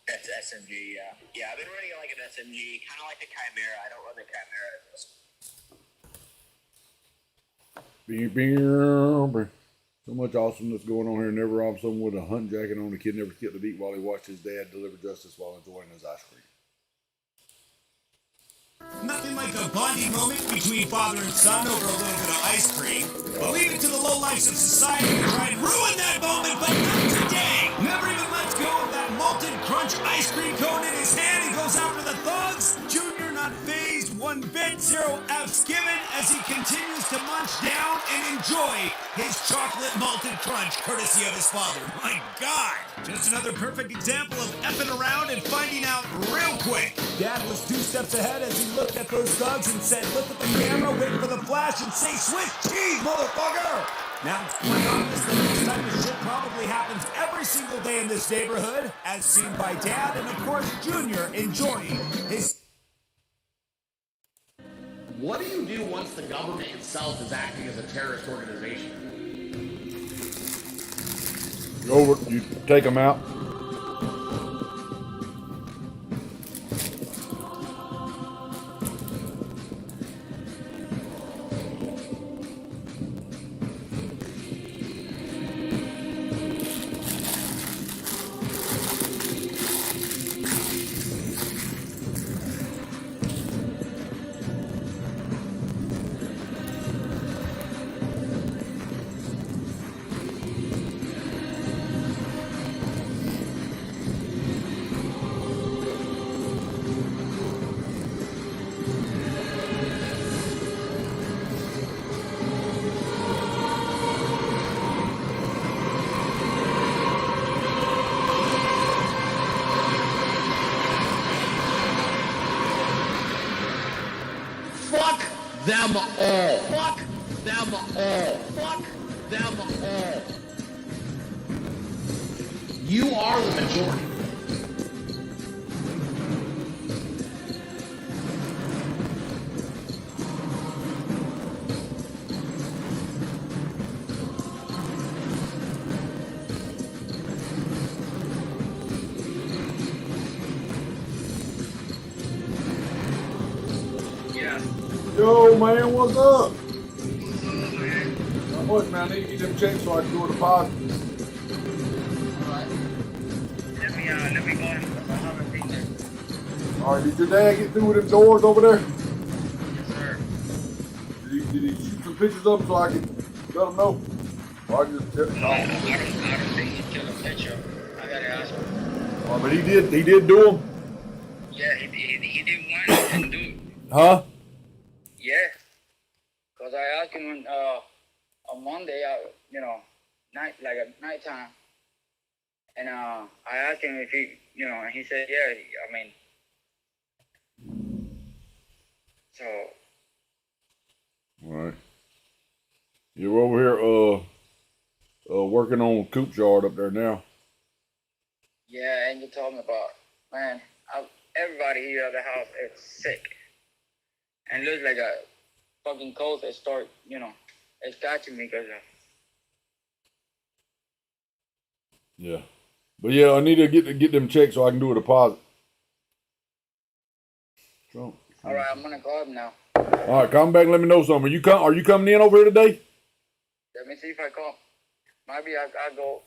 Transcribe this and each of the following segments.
That's SMG, yeah. Yeah, I've been running it like an SMG, kind of like a Chimera. I don't run the Chimera. So much awesomeness going on here. Never robbed someone with a hunt jacket on. The kid never skipped a beat while he watched his dad deliver justice while enjoying his ice cream. Nothing like a bonding moment between father and son over a little bit of ice cream. But leave it to the lowlifes of society to try and ruin that moment, but not today. Never even lets go of that malted crunch ice cream cone in his hand. He goes after the thugs. Junior not phased one bit, 0 F's given as he continues to munch down and enjoy his chocolate malted crunch courtesy of his father. My God! Just another perfect example of effing around and finding out real quick. Dad was 2 steps ahead as he looked at those thugs and said, look at the camera, wait for the flash, and say, Swiss cheese, motherfucker! Now, it's quite obvious that this type of shit probably happens every single day in this neighborhood, as seen by Dad and, of course, Junior enjoying his... What do you do once the government itself is acting as a terrorist organization? You take them out. Fuck them all. Fuck them all. Fuck them all. You are the majority. Yo, man, what's up? Not much, man. I need to get them checks so I can do a deposit. Alright. Let me go in. I haven't seen it. Alright, did your dad get through with them doors over there? Yes, sir. Did he shoot some pictures up so I can let him know? Or I can just tell him. I don't think he took a picture. I gotta ask him. Oh, but he did do them? Yeah, he did one and do it. Huh? Yeah. Because I asked him on Monday, nighttime. And I asked him if he, and he said, yeah, so. All right. You're over here working on Coop's yard up there now. Yeah, and you told me about, man, everybody here at the house is sick. And it looks like a fucking cold that start, it's catching me because Yeah. But yeah, I need to get them checks so I can do a deposit. Trump. all right, I'm going to call him now. All right, come back and let me know something. Are you coming in over here today? Let me see if I call. Maybe I go,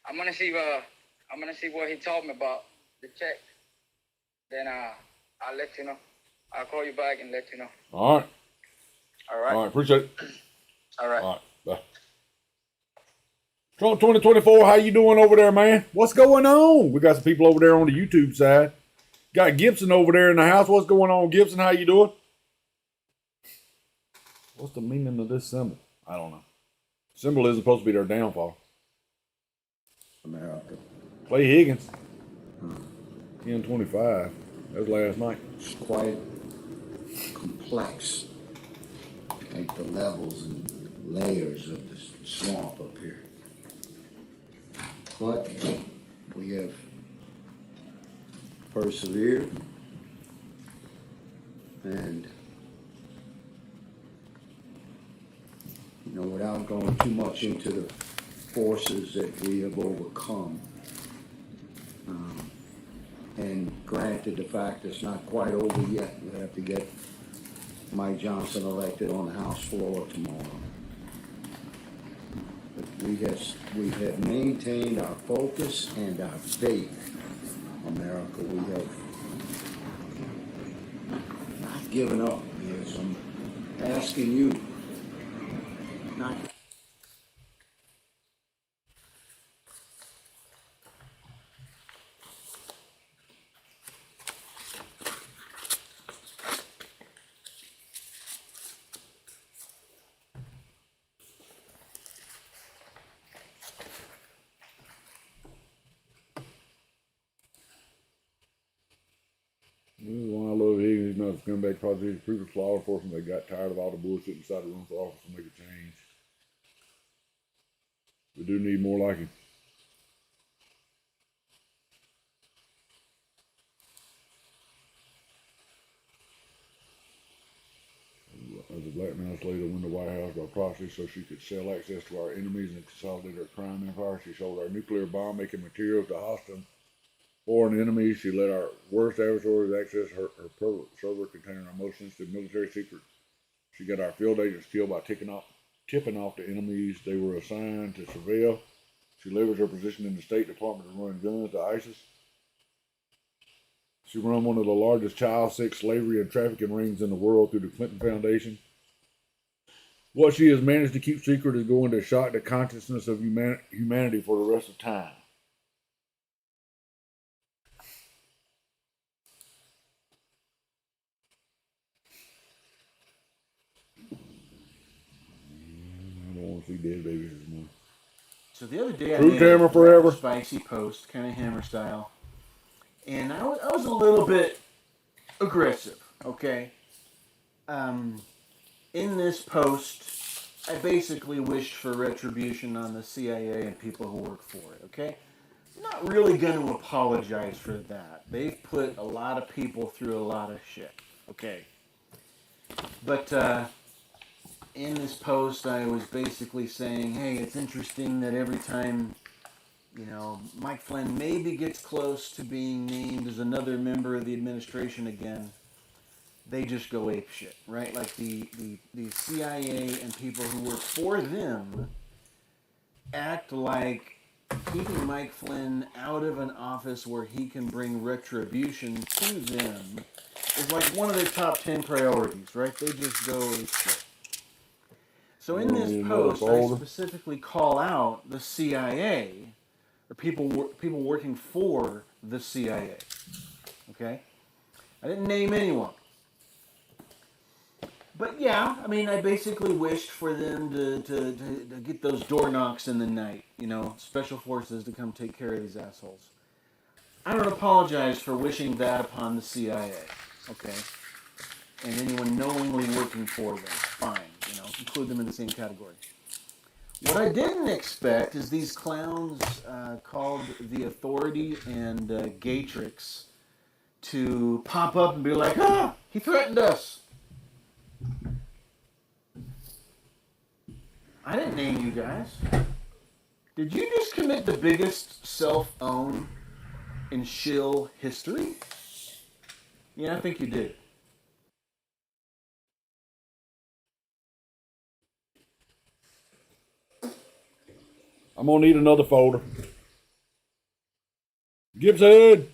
I'm going to see what he told me about the check. then I'll let you know. I'll call you back and let you know. All right. All right. All right. Appreciate it. All right. All right. Bye. Trump 2024, how you doing over there, man? What's going on? We got some people over there on the YouTube side. Got Gibson over there in the house. What's going on, Gibson? How you doing? What's the meaning of this symbol? I don't know. Symbol isn't supposed to be their downfall. America. Clay Higgins. 10-25. That was last night. It's quite complex. Like the levels and layers of this swamp up here. But we have persevered, and without going too much into the forces that we have overcome, and granted the fact it's not quite over yet, we have to get Mike Johnson elected on the House floor tomorrow. But we have maintained our focus and our faith, America. We have not given up. Yes, I'm asking you not. This is why I love Higgins. He's not a scumbag politician. Previous law enforcement, they got tired of all the bullshit inside the room for office to make a change. We do need more like him. As a black man slave to win the White House by proxy so she could sell access to our enemies and consolidate our crime empire, she sold our nuclear bomb-making materials to hostile foreign enemies. She let our worst adversaries access her server containing our most sensitive military secrets. She got our field agents killed by tipping off the enemies they were assigned to surveil. She leveraged her position in the State Department to run guns to ISIS. She ran one of the largest child sex, slavery, and trafficking rings in the world through the Clinton Foundation. What she has managed to keep secret is going to shock the consciousness of humanity for the rest of time. I don't want to see dead babies anymore. So the other day I Truth made Hammer a forever. spicy post, kind of Hammer style, and I was a little bit aggressive, okay? In this post, I basically wished for retribution on the CIA and people who work for it, okay? I'm not really going to apologize for that. They've put a lot of people through a lot of shit, okay? But in this post, I was basically saying, hey, it's interesting that every time, Mike Flynn maybe gets close to being named as another member of the administration again, they just go ape shit, right? Like the CIA and people who work for them act like keeping Mike Flynn out of an office where he can bring retribution to them is like one of their top 10 priorities, right? They just go ape shit. So in this post, I specifically call out the CIA, or people working for the CIA. Okay, I didn't name anyone, but yeah, I mean, I basically wished for them to get those door knocks in the night. Special forces to come take care of these assholes. I don't apologize for wishing that upon the CIA. Okay, and anyone knowingly working for them, fine. Include them in the same category. What I didn't expect is these clowns called the Authority and Gatrix to pop up and be like, he threatened us. I didn't name you guys. Did you just commit the biggest self-own in shill history? Yeah, I think you did. I'm going to need another folder. Gibson!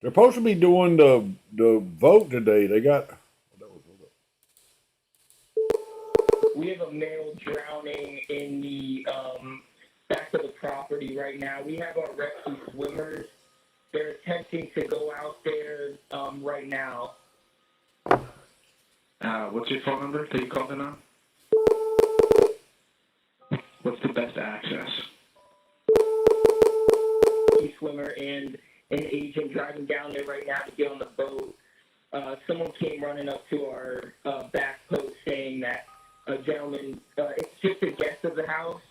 They're supposed to be doing the vote today. They got. We have a male drowning in the back of the property right now. We have our rescue swimmers. They're attempting to go out there right now. What's your phone number that you called in on? What's the best access? Swimmer and an agent driving down there right now to get on the boat. Someone came running up to our back post saying that a gentleman, it's just a guest of the house,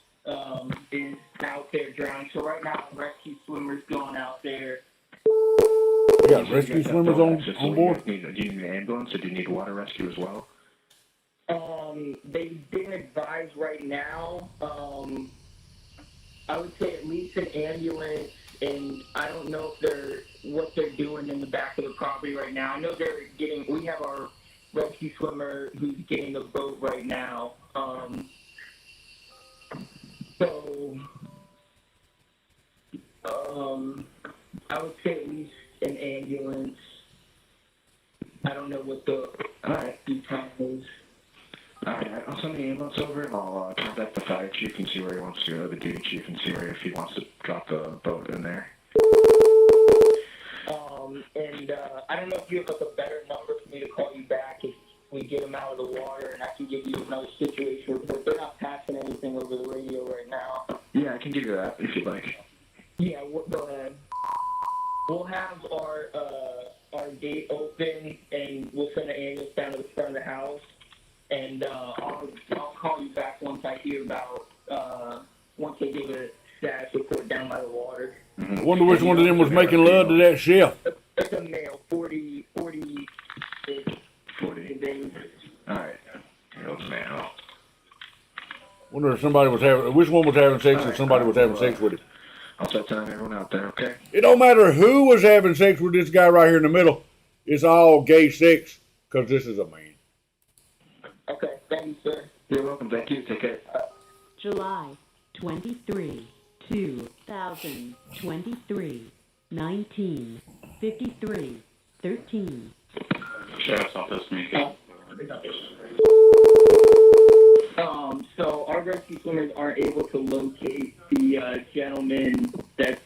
is out there drowning. So right now, rescue swimmers going out there. You got rescue swimmers on board? Do you need an ambulance or do you need water rescue as well? They've been advised right now. I would say at least an ambulance, and I don't know if what they're doing in the back of the property right now. I know we have our rescue swimmer who's getting the boat right now. I would say at least an ambulance. I don't know what the rescue time is. Alright, I'll send the ambulance over and I'll contact the fire chief and see where he wants to go, the duty chief, and see if he wants to drop the boat in there. I don't know if you have like a better number for me to call you back if we get them out of the water, and I can give you another situation report. They're not passing anything over the radio right now. Yeah, I can give you that if you'd like. Yeah, go ahead. We'll have our gate open, and we'll send an ambulance down to the front of the house. And I'll call you back once I hear about once they give a status report down by the water. I wonder which one of them was making love to that chef. It's a male, 40. 40. Alright. Man. Wonder if somebody was which one was having sex or somebody was having sex with him. I'll start telling everyone out there, okay? It don't matter who was having sex with this guy right here in the middle. It's all gay sex, because this is a man. Okay, thank you, sir. You're welcome. Thank you. Take care. July 23, 2023, 19:53, 13. Sheriff's office, meeting. So our rescue swimmers aren't able to locate the gentleman that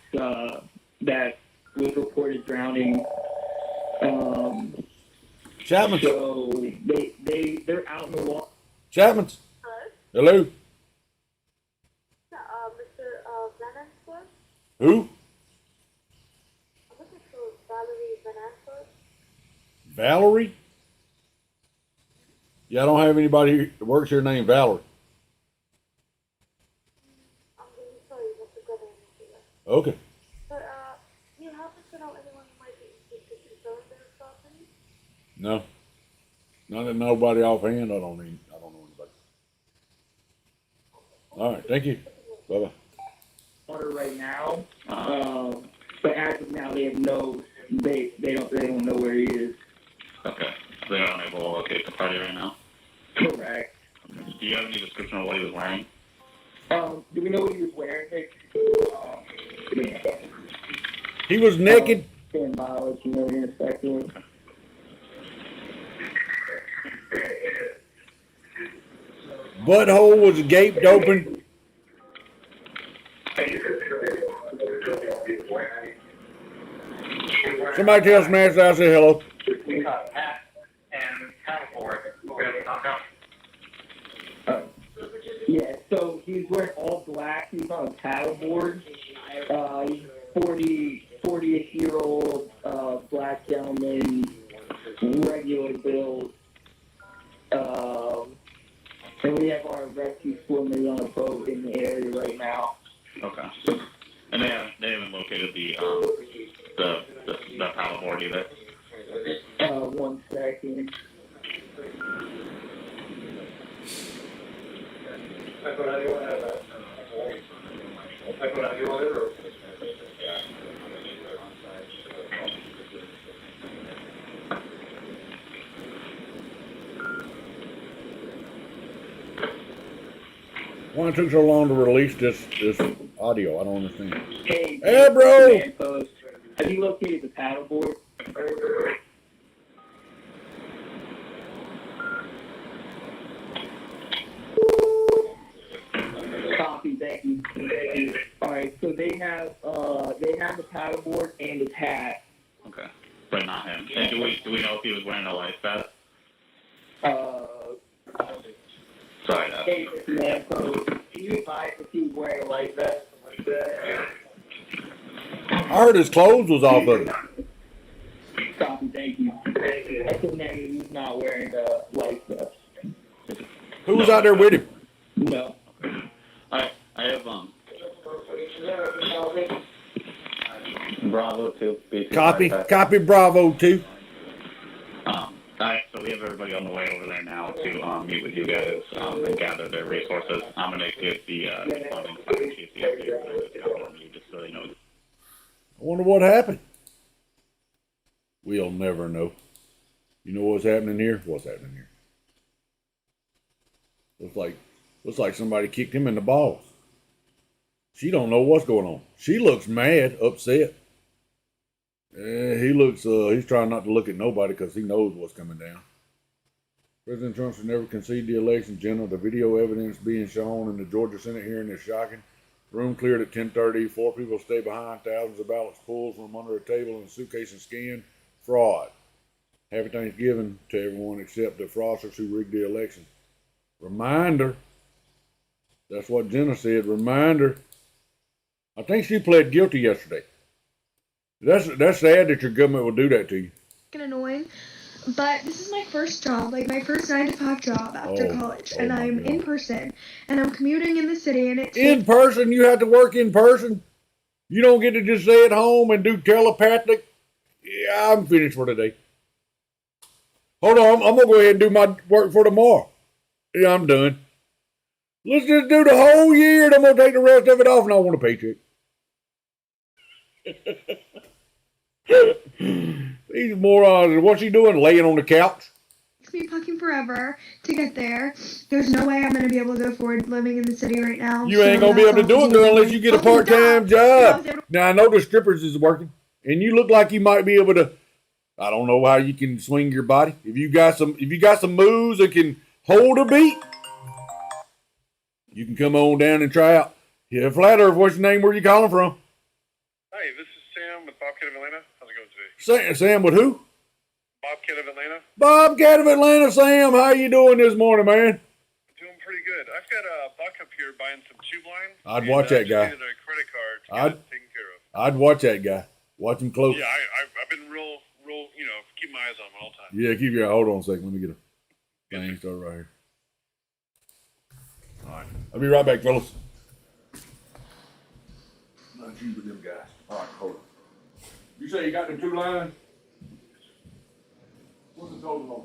was reported drowning. Chapman. So they're out in the water. Chapman's. Hello? Hello? Mr. Van Ansford? Who? I'm looking for Valerie Van Ansford. Valerie? Yeah, I don't have anybody here that works here named Valerie. I'm really sorry, that's a good answer. Okay. But, you happen to know anyone who might be interested in selling their property? No. Not nobody offhand. I don't know anybody. All right. Thank you. Bye bye. Water right now. But as of now, they have they don't know where he is. Okay. So they're unable to locate the party right now? Correct. Do you have any description of what he was wearing? Do we know what he was wearing? He was naked. Stand by, I'll let you know in a second. Butthole was gaped open. Somebody tell Smash I say hello. Yeah, so he's wearing all black. He's on a paddleboard. He's 40-ish-year-old black gentleman, regular build. And we have our rescue swimmers on a boat in the area right now. Okay. And they haven't located the paddleboard either? 1 second. Why it took so long to release this audio? I don't understand. Hey, Hey, bro! I Have you located the paddleboard? Copy, thank you. All right, so they have the paddleboard and his hat. Okay. But not him. And do we know if he was wearing a life vest? Sorry, Hey, man, so can you advise if he was wearing a life vest? I heard his clothes was off of him. Copy, thank you. That's a negative. He's not wearing a life vest. Who was out there with him? No. I have Bravo 2. Copy Bravo 2. So we have everybody on the way over there now to meet with you guys and gather their resources. I'm going to give the responding fire chief the update for this government, just so they know. I wonder what happened. We'll never know. You know what's happening here? What's happening here? Looks like somebody kicked him in the balls. She don't know what's going on. She looks mad, upset. He looks, he's trying not to look at nobody because he knows what's coming down. President Trump should never concede the election. General, the video evidence being shown in the Georgia Senate hearing is shocking. Room cleared at 10:30. 4 people stay behind. Thousands of ballots pulled from under a table in a suitcase and scanned. Fraud. Happy Thanksgiving to everyone except the fraudsters who rigged the election. Reminder. That's what Jenna said. Reminder. I think she pled guilty yesterday. That's sad that your government will do that to you. Annoying, but this is my first job, like my first 9 to 5 job after college, and I'm in person, and I'm commuting in the city, and it's in person. You have to work in person. You don't get to just stay at home and do telepathic. Yeah, I'm finished for today. Hold on, I'm gonna go ahead and do my work for tomorrow. Yeah, I'm done. Let's just do the whole year, and I'm gonna take the rest of it off, and I want a paycheck. These morons, what's he doing? Laying on the couch? It's me fucking forever to get there. There's no way I'm gonna be able to afford living in the city right now. You ain't gonna be able to do it, girl, unless you get a part-time job. Now I know the strippers is working, and you look like you might be able to. I don't know how you can swing your body. If you got some moves that can hold a beat, you can come on down and try out. Yeah, Flat Earth, what's your name? Where you calling from? Hi, this is Sam with Bobcat of Atlanta. How's it going today? Sam with who? Bobcat of Atlanta. Bobcat of Atlanta. Sam, how you doing this morning, man? Doing pretty good. I've got a buck up here buying some tube line. I'd watch that guy. I needed a credit card to get it taken care of. I'd watch that guy. Watch him close. Yeah, I've been real, keep my eyes on him all the time. Yeah, keep your hold on a second. Let me get a thing started right here. All right, I'll be right back, fellas. Not you, but them guys. All right, hold on. You say you got the 2 lines? What's the total on?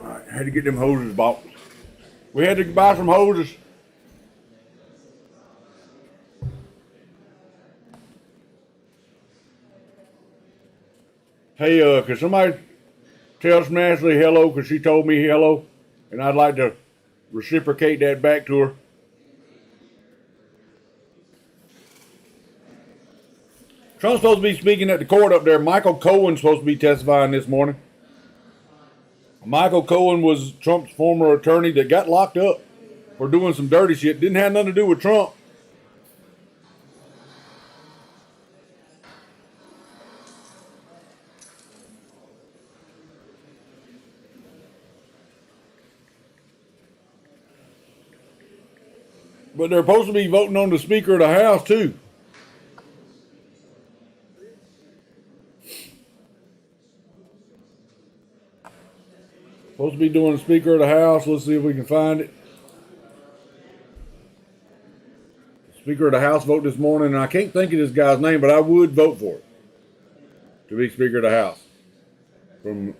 I had to get them hoses bought. We had to buy some hoses. Hey, could somebody tell Ashley hello? Because she told me hello. And I'd like to reciprocate that back to her. Trump's supposed to be speaking at the court up there. Michael Cohen's supposed to be testifying this morning. Michael Cohen was Trump's former attorney that got locked up for doing some dirty shit. Didn't have nothing to do with Trump. But they're supposed to be voting on the Speaker of the House, too. Supposed to be doing the Speaker of the House. Let's see if we can find it. Speaker of the House vote this morning, and I can't think of this guy's name, but I would vote for it to be Speaker of the House. From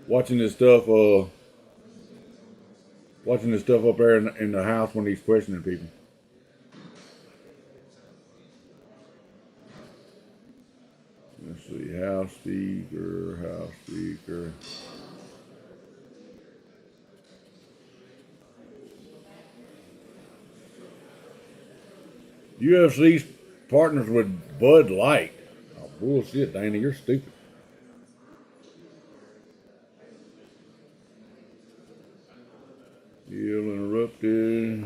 watching this stuff up there in the House when he's questioning people. Let's see, House Speaker. UFC's partners with Bud Light. Oh, bullshit, Danny, you're stupid. Deal interrupted.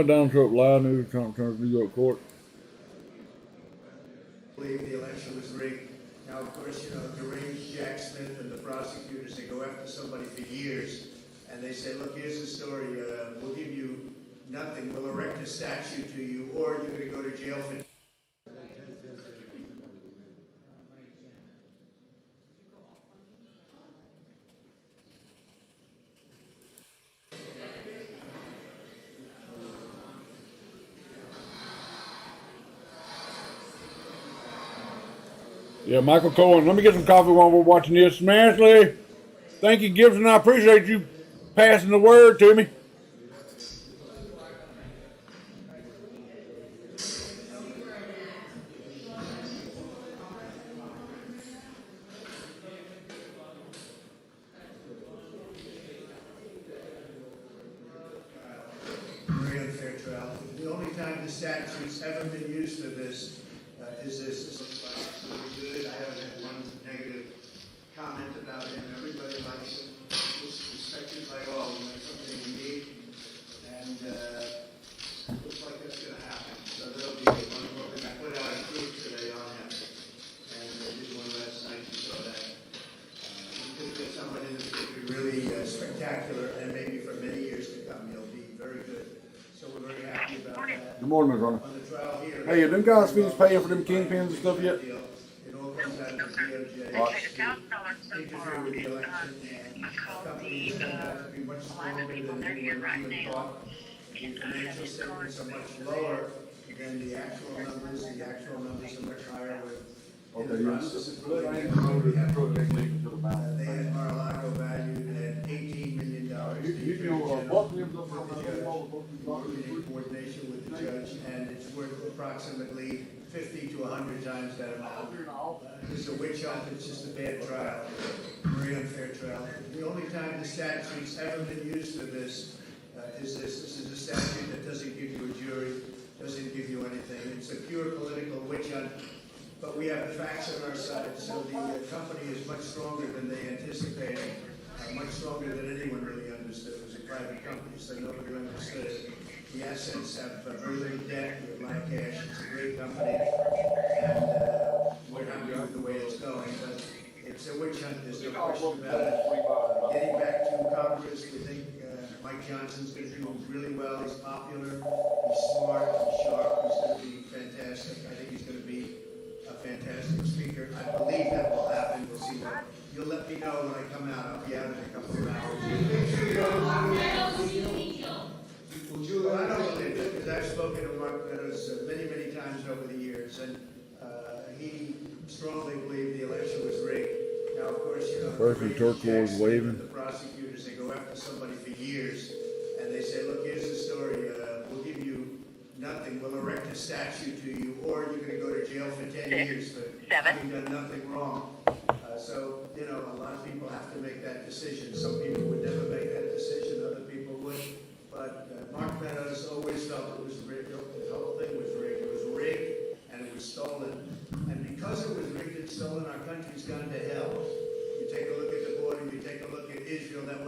Donald Trump live news. Trump turns New York court. I believe the election was rigged. Now, of course, deranged Jack Smith and the prosecutors, they go after somebody for years, and they say, look, here's the story. We'll give you nothing. We'll erect a statue to you, or you're going to go to jail for... Yeah, Michael Cohen. Let me get some coffee while we're watching this. Smashley, thank you, Gibson. I appreciate you passing the word to me. Very unfair trial. The only time the statute's ever been used for this is this. This is really good. I haven't had one negative comment about him. Everybody likes him. He's respected by all. That's something we need. And looks like that's going to happen. So there'll be one more. I put out a proof today on him. And I did one last night. You saw that. We could get somebody that's going to be really spectacular, and maybe for many years to come, he'll be very good. So we're very happy about that. Good morning, Ms. Runner. On the trial here, Hey, are them guys fees paying for them kingpins and stuff yet? it all comes out of the DOJ. Interfere with the election, and companies don't have to be much stronger than anyone even thought. The financial statements are much lower than the actual numbers. The actual numbers are much higher with in the process of they had Mar-a-Lago valued at $18 million. In coordination with the judge, and it's worth approximately 50 to 100 times that amount. This is a witch hunt. It's just a bad trial, very unfair trial. The only time the statute's ever been used for this is this. This is a statute that doesn't give you a jury, doesn't give you anything. It's a pure political witch hunt. But we have the facts on our side, so the company is much stronger than they anticipated, much stronger than anyone really understood. It was a private company, so nobody understood it. The assets have very little debt, we have a lot of cash, it's a great company, and we're happy with the way it's going, but it's a witch hunt, there's no question about it. Getting back to Congress, we think Mike Johnson's going to do really well. He's popular, he's smart, he's sharp, he's going to be fantastic. I think he's going to be a fantastic speaker. I believe that will happen. We'll see what. You'll let me know when I come out. I'll be out in a couple of hours. Well, I don't believe it because I've spoken to Mark Meadows many, many times over the years, and he strongly believed the election was rigged. Now, of course, Person turquoise waving. The prosecutors, they go after somebody for years, and they say, look, here's the story. We'll give you nothing. We'll erect a statue to you, or you're going to go to jail for 10 years for having done nothing wrong. So, a lot of people have to make that decision. Some people would never make that decision. Other people would. But Mark Meadows always felt it was rigged. The whole thing was rigged. It was rigged, and it was stolen. And because it was rigged and stolen, our country's gone to hell. You take a look at the border. You take a look at Israel. That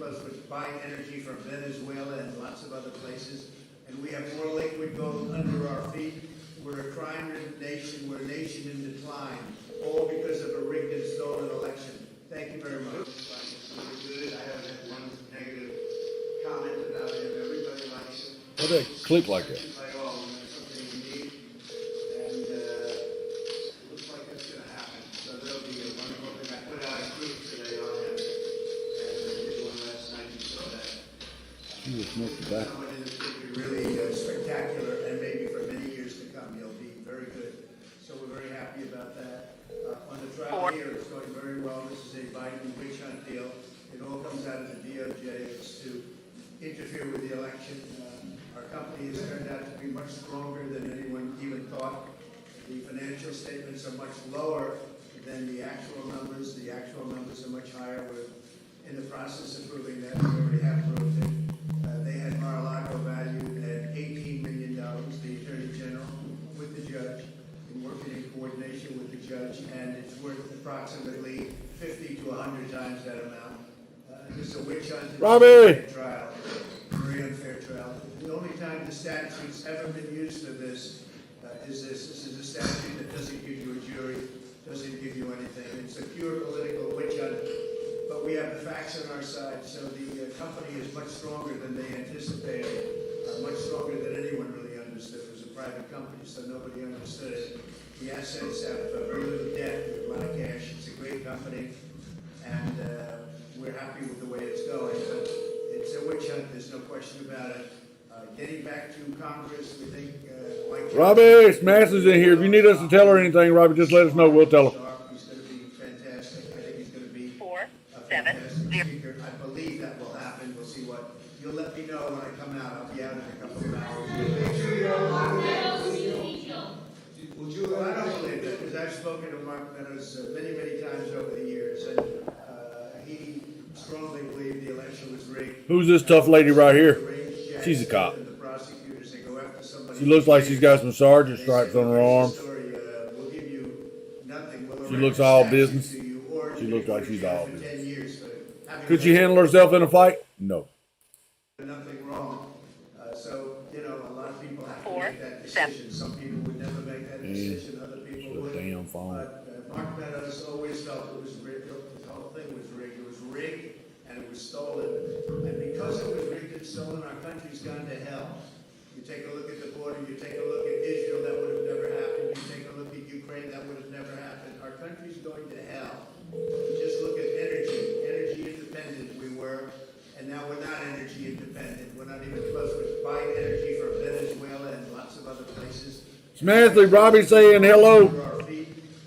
plus we're buying energy from Venezuela and lots of other places. And we have more liquid gold under our feet. We're a crime-ridden nation. We're a nation in decline, all because of a rigged and stolen election. Thank you very much. Good. I haven't had one negative comment about him. Everybody likes him. Why'd that click like that? Like all of them, that's something we need. And it looks like that's going to happen. So there'll be a wonderful thing. I put out a group today on him. And I did one last night. You saw that. She was smoking back. Someone in this could be really spectacular, and maybe for many years to come, he'll be very good. So we're very happy about that. On the trial here, it's going very well. This is a Biden witch hunt deal. It all comes out of the DOJ. It's to interfere with the election. Our company has turned out to be much stronger than anyone even thought. The financial statements are much lower than the actual numbers. The actual numbers are much higher. We're in the process of proving that. We already have proved it. They had Mar-a-Lago valued at $18 million, the Attorney General, with the judge, and working in coordination with the judge, and it's worth approximately 50 to 100 times that amount. This is a witch hunt. Robbie! Trial. Very unfair trial. The only time the statute's ever been used for this is this. This is a statute that doesn't give you a jury, doesn't give you anything. It's a pure political witch hunt, but we have the facts on our side, so the company is much stronger than they anticipated, much stronger than anyone really understood. It was a private company, so nobody understood it. The assets have very little debt, with a lot of cash. It's a great company, and we're happy with the way it's going, but it's a witch hunt, there's no question about it. Getting back to Congress, we think, like Robbie, Smash is in here. If you need us to tell her anything, Robbie, just let us know. We'll tell her. He's going to be fantastic. I think he's going to be 470. speaker. I believe that will happen. We'll see what. You'll let me know when I come out. I'll be out in a couple of hours. Well, I don't believe that because I've spoken to Mark Meadows many, many times over the years, and he strongly believed the election was rigged. Who's this tough lady right here? She's a cop. She looks like she's got some sergeant stripes on her arms. She looks all business. She looks like she's all business. Could she handle herself in a fight? No. Nothing wrong. So, a lot of people have to make that decision. Some people would never make that decision. Other people would. Damn phone. But Mark Meadows always felt it was rigged. The whole thing was rigged. It was rigged and it was stolen. And because it was rigged and stolen, our country's gone to hell. You take a look at the border, you take a look at Israel, that would have never happened. You take a look at Ukraine, that would have never happened. Our country's going to hell. Just look at energy independent we were, and now we're not energy independent. We're not even close. We're buying energy from Venezuela and lots of other places. Smashley, Robbie saying hello.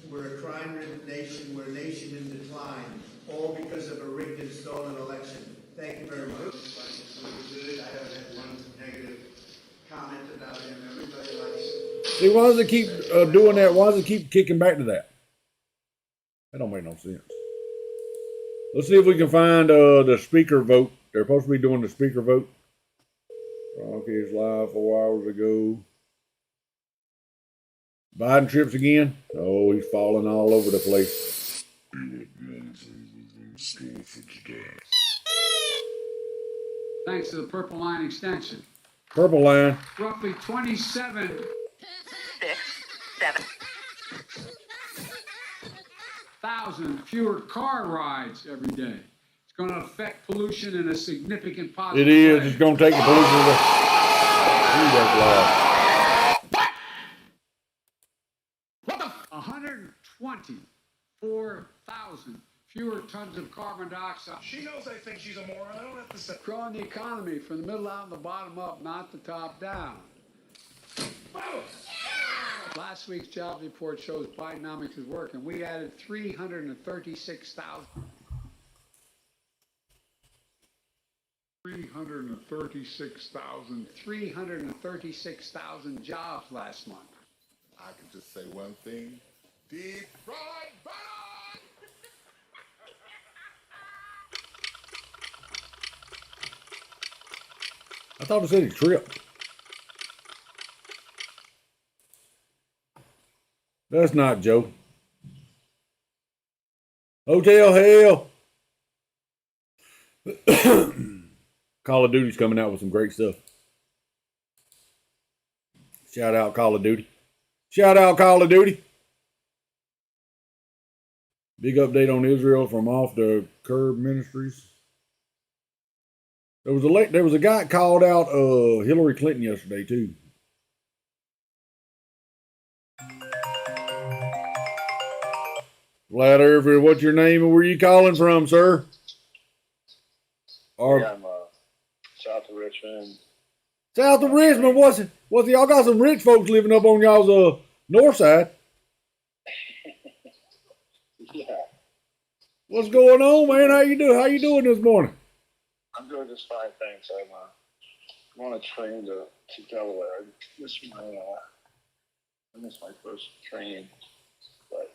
We're a crime-ridden nation. We're a nation in decline, all because of a rigged and stolen election. Thank you very much. Good. I haven't had one negative comment about him. Everybody likes him. See, why does it keep doing that? Why does it keep kicking back to that? That don't make no sense. Let's see if we can find the speaker vote. They're supposed to be doing the speaker vote. Rocky is live 4 hours ago. Biden trips again. Oh, he's falling all over the place. Thanks to the Purple Line extension. Purple line. Roughly 27. 6, 7. 1,000 fewer car rides every day. It's going to affect pollution in a significant positive It is. way. It's going to take the pollution away. Ooh, that's loud. What the? 124,000 fewer tons of carbon dioxide. She knows I think she's a moron. I don't have to say. Growing the economy from the middle out and the bottom up, not the top down. Last week's jobs report shows Bidenomics is working. We added 336,000. 336,000 jobs last month. I can just say one thing. Deep fried banana! I thought it said he tripped. That's not Joe. Hotel hell. Call of Duty's coming out with some great stuff. Shout out Call of Duty. Shout out Call of Duty. Big update on Israel from Off the Curb Ministries. There was a guy called out Hillary Clinton yesterday too. Flat Earth, what's your name and where you calling from, sir? I'm south of Richmond. South of Richmond, what's it? Y'all got some rich folks living up on y'all's north side. Yeah. What's going on, man? How you doing this morning? I'm doing just fine, thanks. I'm on a train to Delaware. I missed my first train, but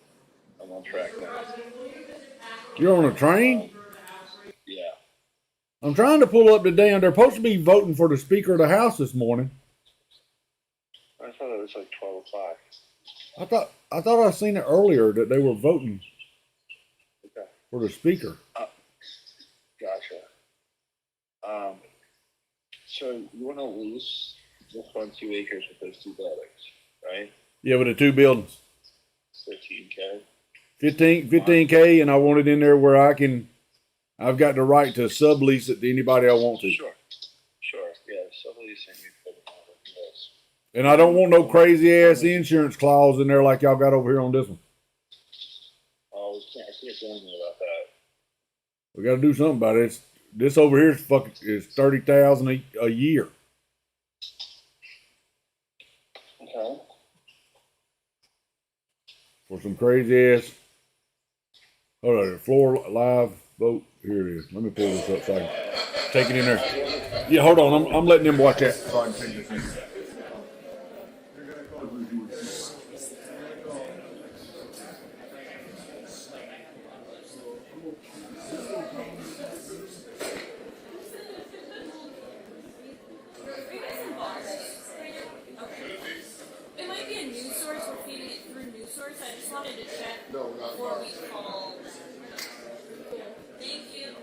I'm on track now. You're on a train? Yeah. I'm trying to pull up the damn. They're supposed to be voting for the Speaker of the House this morning. I thought it was like 12 o'clock. I thought I seen it earlier that they were voting Okay. for the Speaker. Gotcha. So you want to lease just 2 acres with those 2 buildings, right? Yeah, with the 2 buildings. $15K. 15K, and I want it in there where I've got the right to sublease it to anybody I want to. Sure. Yeah, subleasing you put it on this. And I don't want no crazy ass insurance clause in there like y'all got over here on this one. Oh, I can't do anything about that. We got to do something about it. This over here is $30,000 a year. Okay. For some crazy ass. Hold on, floor live vote. Here it is. Let me pull this up so I can take it in there. Yeah, hold on. I'm letting them watch that so I can take this in. It might be a news source. We're feeding it through news source. I just wanted to check before we call. Thank you.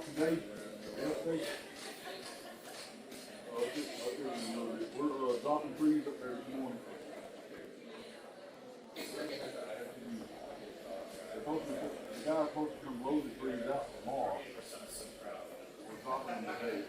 off today? Yesterday? We're dropping trees up there this morning. The guy's supposed to come blow the trees out tomorrow. We're dropping them today.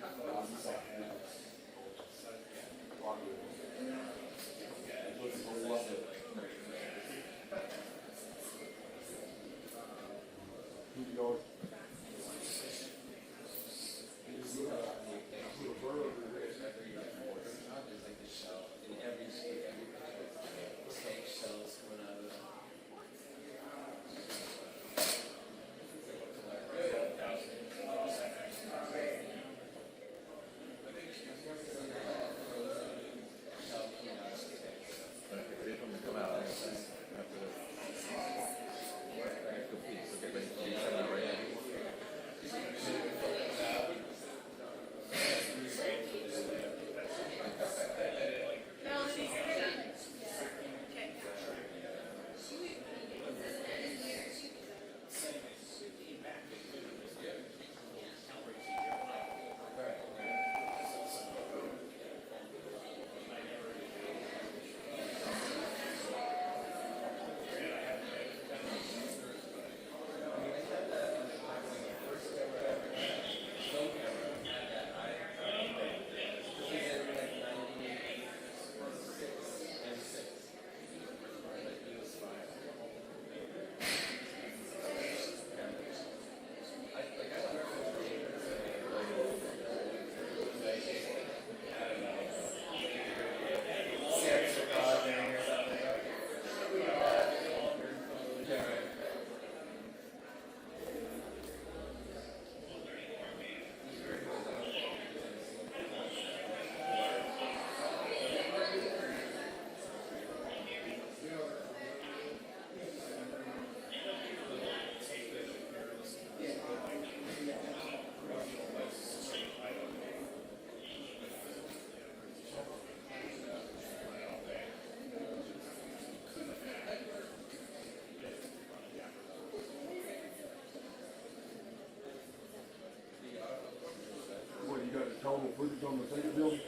Total footage on the same building?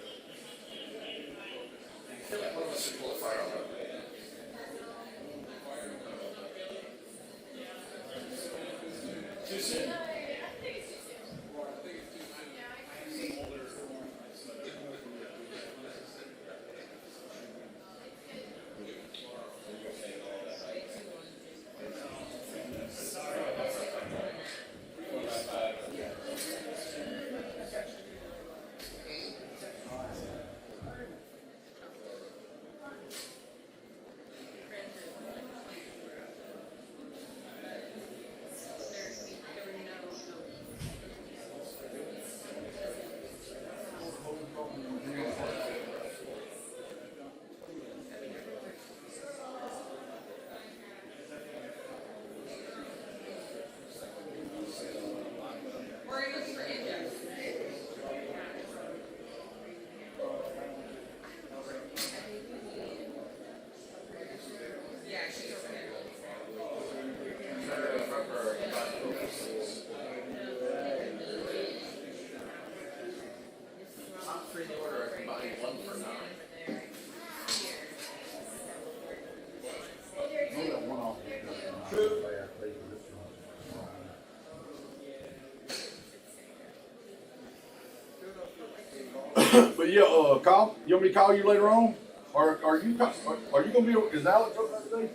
But yeah, Kyle, you want me to call you later on? Or are you gonna be, is Alex up there today?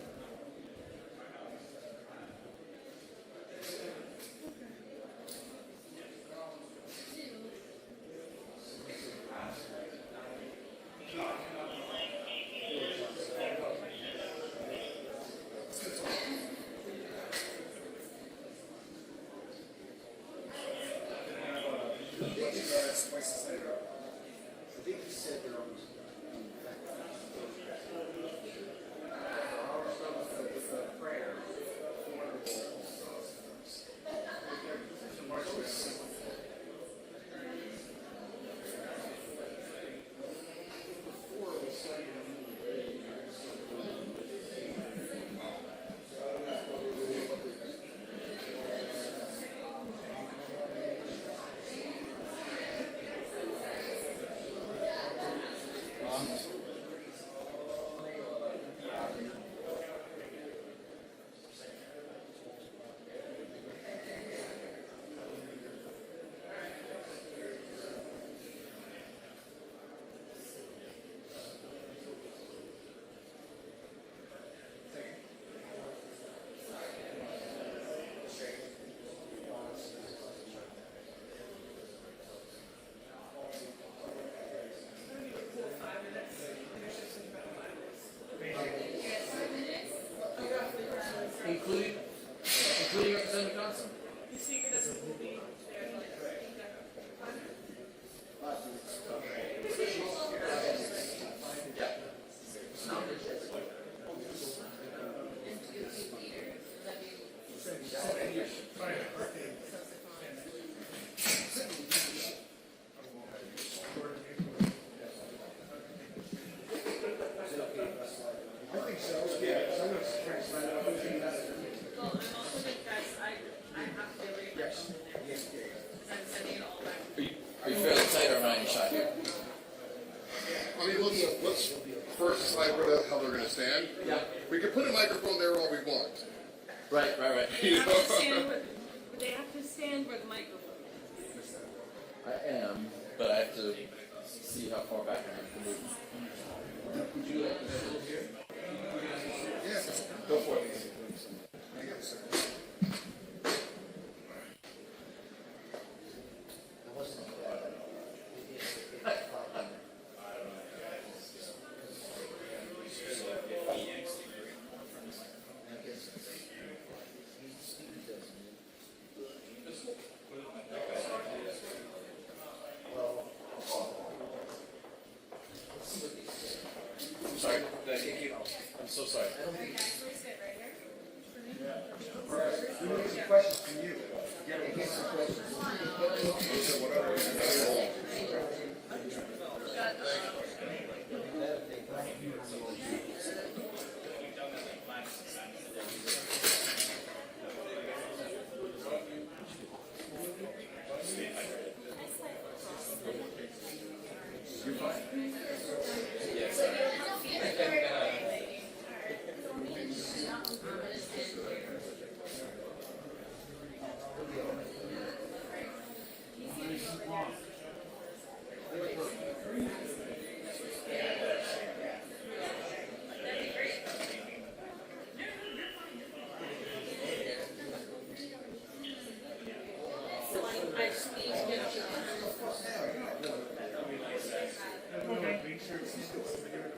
fairly tight around your shot here. I mean, let's first decide where the hell they're going to stand. Yeah. We can put a microphone there all we want. Right. They have to stand where the microphone is. I am, but I have to see how far back I have to move. Would you like to sit here? Yes. Go for it. Sorry, did I kick you? I'm so sorry. Questions from you. Get some questions. You're fine.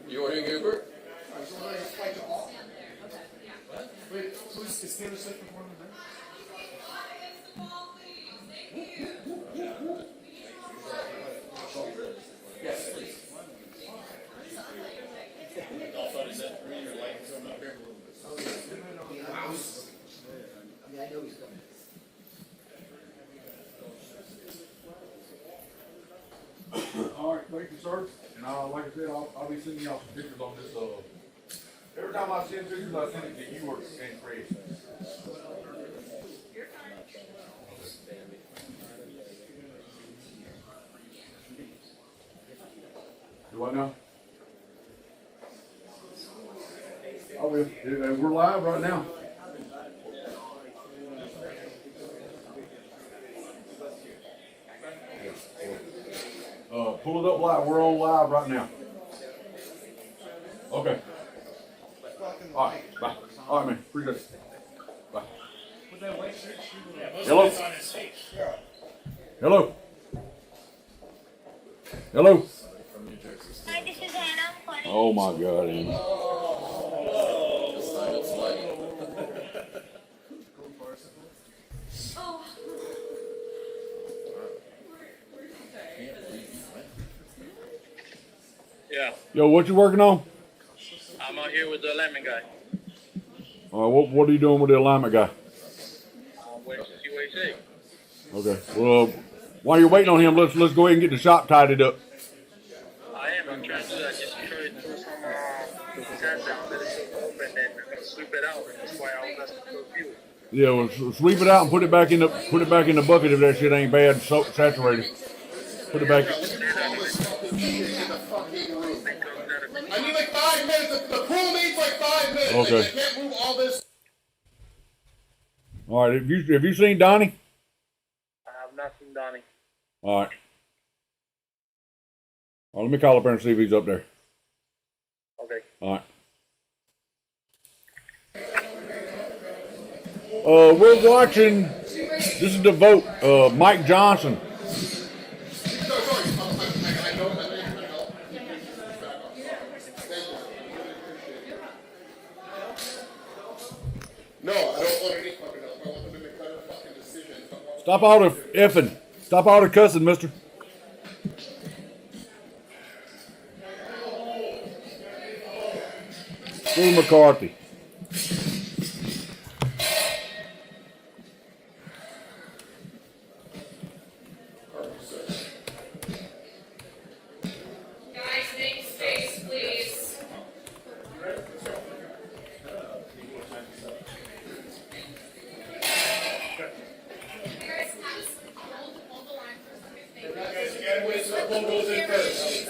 You ordering Uber? Wait, is Taylor Swift performing there? Yes, please. I know he's coming. All right, thank you, sir. And like I said, I'll be sending y'all some pictures on this. Every time I send pictures, I send it to you or and Chris. Do what now? Oh, we're live right now. Pull it up live. We're on live right now. Okay. All right. Bye. All right, man. Appreciate it. Bye. Hello. Hello. Hello. Hi, this is Hannah. Oh my God, Anna. Oh. Yeah, Yo, what you working on? I'm out here with the alignment guy. All right, what are you doing with the alignment guy? I'm waiting to see what he say. Okay. Well, while you're waiting on him, let's go ahead and get the shop tidied up. I am. I'm trying to do that. Just try to throw some sand down, let it soak up, and then we're gonna sweep it out. That's why I was asking for fuel. Yeah, well, sweep it out and put it back in the bucket if that shit ain't bad saturated. Put it back. I need like 5 minutes. The pool needs like 5 minutes. Okay. I can't move all this. All right. Have you seen Donnie? I have not seen Donnie. All right. Let me call up there and see if he's up there. Okay. All right. We're watching. This is the vote. Mike Johnson. No, I don't want any fucking help. I want them to make better fucking decisions. Stop all the effing. Stop all the cussing, mister. Screw McCarthy. Guys, make space, please. Which one goes in first?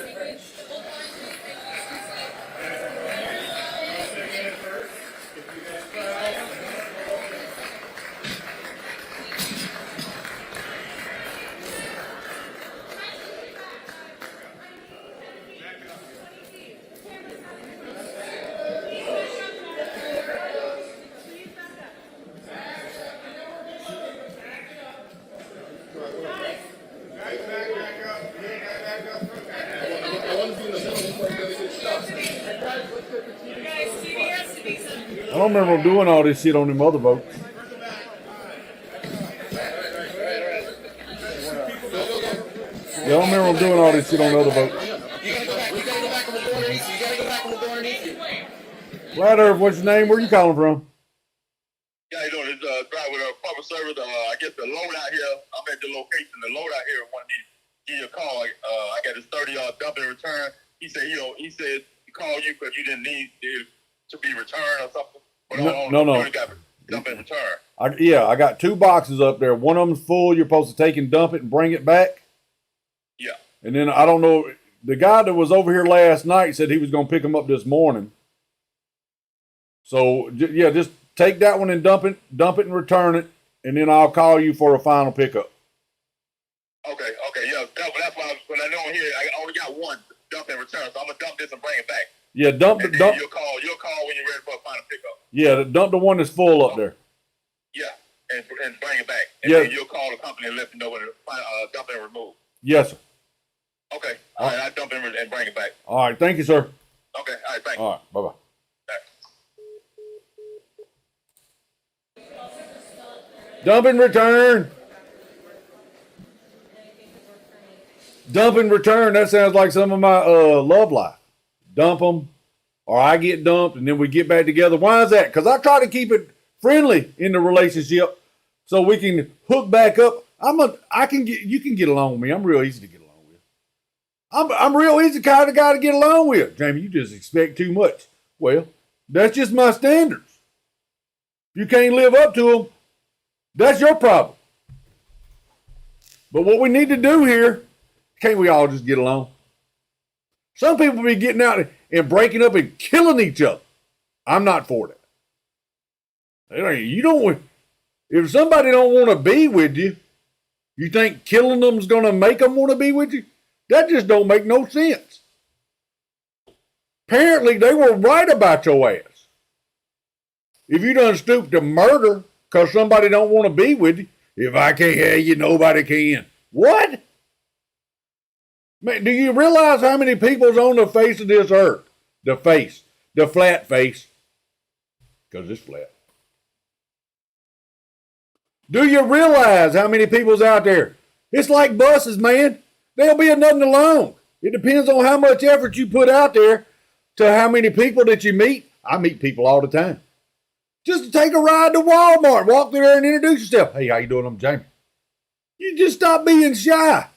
I don't remember them doing all this shit on them other boats. Yeah, I don't remember them doing all this shit on the other boats. Flat Earth, what's your name? Where you calling from? Yeah, you know, this guy with a public service. I guess the load out here. I'm at the location. The load out here wanted me to give you a call. I got this 30-yard dump and return. He said, he said to call you because you didn't need it to be returned or something. But No. You only got dump and return. I got 2 boxes up there. One of them's full. You're supposed to take and dump it and bring it back. Yeah. And then I don't know. The guy that was over here last night said he was going to pick them up this morning. So yeah, just take that one and dump it and return it, and then I'll call you for a final pickup. Okay, yeah. That's why when I know here, I only got one dump and return, so I'm gonna dump this and bring it back. Yeah, dump. You'll call when you're ready for a final pickup. Yeah, dump the one that's full up there. Yeah, and bring it back. And then you'll call the company and let them know when to dump and remove. Yes, sir. Okay. All right, I dump it and bring it back. All right, thank you, sir. Okay, all right, thank you. All right, bye-bye. Dump and return. Dump and return. That sounds like some of my love life. Dump them, or I get dumped, and then we get back together. Why is that? Because I try to keep it friendly in the relationship, so we can hook back up. You can get along with me. I'm real easy to get along with. I'm real easy kind of guy to get along with. Jamie, you just expect too much. Well, that's just my standards. You can't live up to them. That's your problem. But what we need to do here, can't we all just get along? Some people be getting out and breaking up and killing each other. I'm not for that. If somebody don't want to be with you, you think killing them's going to make them want to be with you? That just don't make no sense. Apparently, they were right about your ass. If you done stoop to murder because somebody don't want to be with you, if I can't have you, nobody can. What? Man, do you realize how many people's on the face of this earth? The flat face, because it's flat. Do you realize how many people's out there? It's like buses, man. They'll be nothing alone. It depends on how much effort you put out there to how many people that you meet. I meet people all the time. Just to take a ride to Walmart, walk through there and introduce yourself. Hey, how you doing? I'm Jamie. You just stop being shy.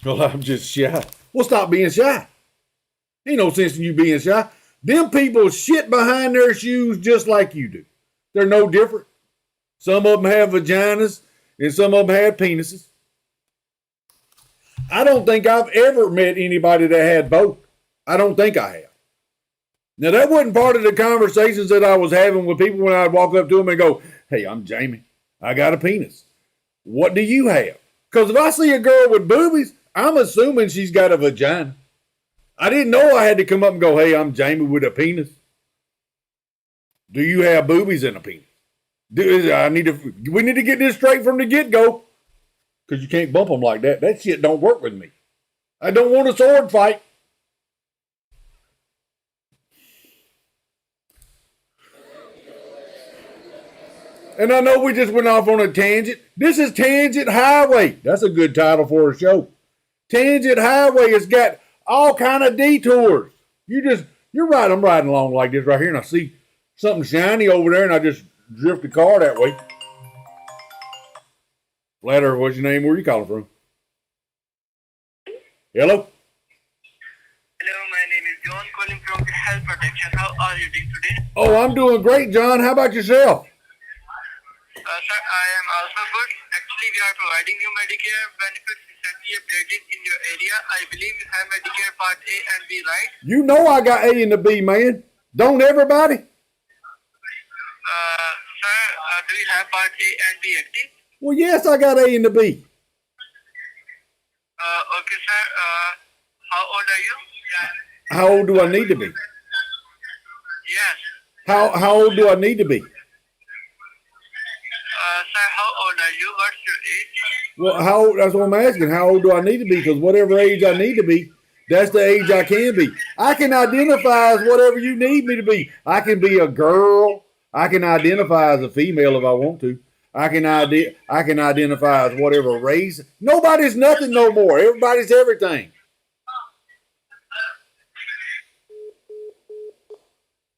Well, I'm just shy. Well, stop being shy. Ain't no sense in you being shy. Them people shit behind their shoes just like you do. They're no different. Some of them have vaginas and some of them have penises. I don't think I've ever met anybody that had both. I don't think I have. Now, that wasn't part of the conversations that I was having with people when I'd walk up to them and go, hey, I'm Jamie. I got a penis. What do you have? Because if I see a girl with boobies, I'm assuming she's got a vagina. I didn't know I had to come up and go, hey, I'm Jamie with a penis. Do you have boobies and a penis? We need to get this straight from the get-go. Because you can't bump them like that. That shit don't work with me. I don't want a sword fight. And I know we just went off on a tangent. This is Tangent Highway. That's a good title for a show. Tangent Highway has got all kind of detours. You're right. I'm riding along like this right here, and I see something shiny over there, and I just drift the car that way. Flat Earth, what's your name? Where are you calling from? Hello? Hello, my name is John, calling from the Health Protection. How are you doing today? Oh, I'm doing great, John. How about yourself? Sir, I am also good. Actually, we are providing you Medicare benefits recently updated in your area. I believe you have Medicare Part A and B, right? You know I got A and the B, man. Don't everybody? Sir, do you have Part A and B active? Well, yes, I got A and the B. Okay, sir. How old are you? How old do I need to be? Yes. How old do I need to be? Sir, how old are you? What's your age? Well, how old, that's what I'm asking. How old do I need to be? Because whatever age I need to be, that's the age I can be. I can identify as whatever you need me to be. I can be a girl. I can identify as a female if I want to. I can identify as whatever race. Nobody's nothing no more. Everybody's everything.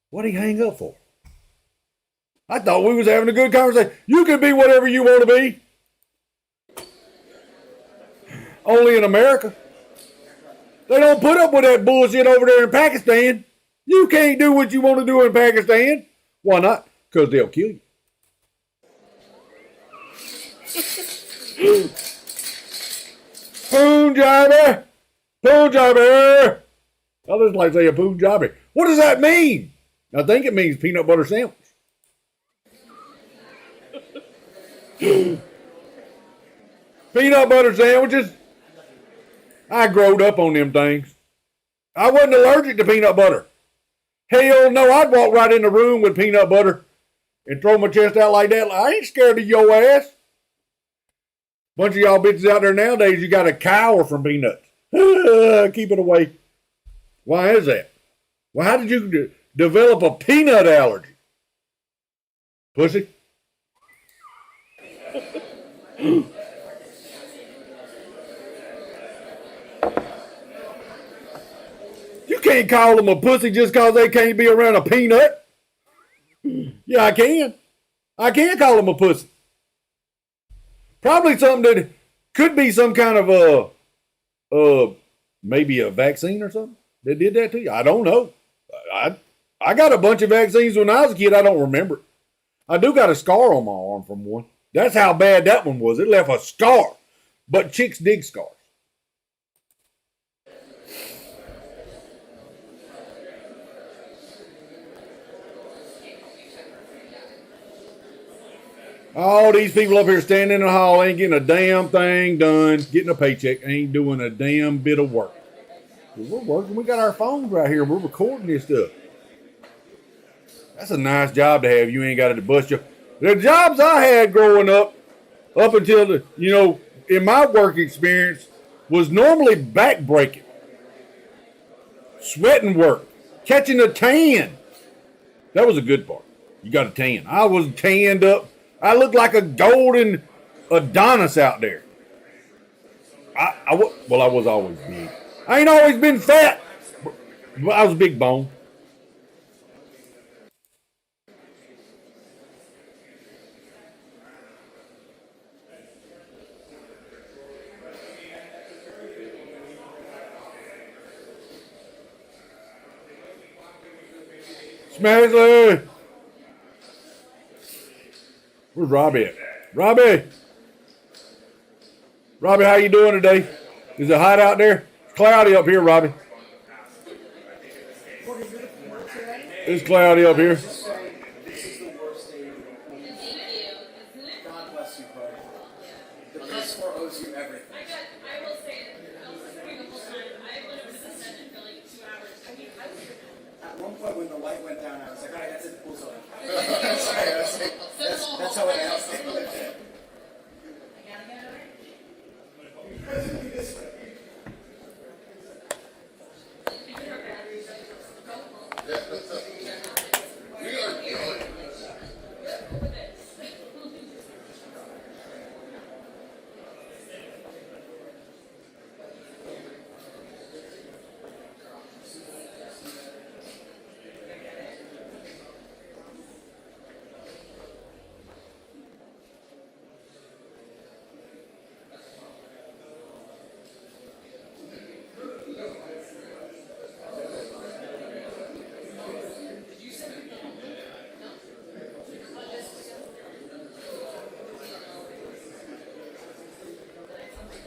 What'd he hang up for? I thought we was having a good conversation. You can be whatever you want to be. Only in America. They don't put up with that bullshit over there in Pakistan. You can't do what you want to do in Pakistan. Why not? Because they'll kill you. Punjabi! Punjabi! I just like to say a Punjabi. What does that mean? I think it means peanut butter sandwich. Peanut butter sandwiches. I growed up on them things. I wasn't allergic to peanut butter. Hell no, I'd walk right in the room with peanut butter and throw my chest out like that. I ain't scared of your ass. Bunch of y'all bitches out there nowadays, you got to cower from peanuts. Keep it away. Why is that? Well, how did you develop a peanut allergy? Pussy? You can't call them a pussy just because they can't be around a peanut. Yeah, I can. I can call them a pussy. Probably something that could be some kind of maybe a vaccine or something that did that to you. I don't know. I got a bunch of vaccines when I was a kid. I don't remember. I do got a scar on my arm from one. That's how bad that one was. It left a scar. But chicks dig scars. All these people up here standing in the hall ain't getting a damn thing done, getting a paycheck, ain't doing a damn bit of work. We're working. We got our phones right here. We're recording this stuff. That's a nice job to have. You ain't got to bust your... The jobs I had growing up until, in my work experience, was normally back breaking, sweating work, catching a tan. That was a good part. You got a tan. I was tanned up. I looked like a golden Adonis out there. I was always big. I ain't always been fat, but I was a big bone. Smedley! Where's Robbie at? Robbie! Robbie, how you doing today? Is it hot out there? It's cloudy up here, Robbie. It's cloudy up here. God bless you, buddy. The press corps owes you everything. I will say, during the whole time, I would have suspended for like 2 hours. I mean, I was... At one point when the light went down, I was like, all right, that's it, the pool's open. That's how it ends.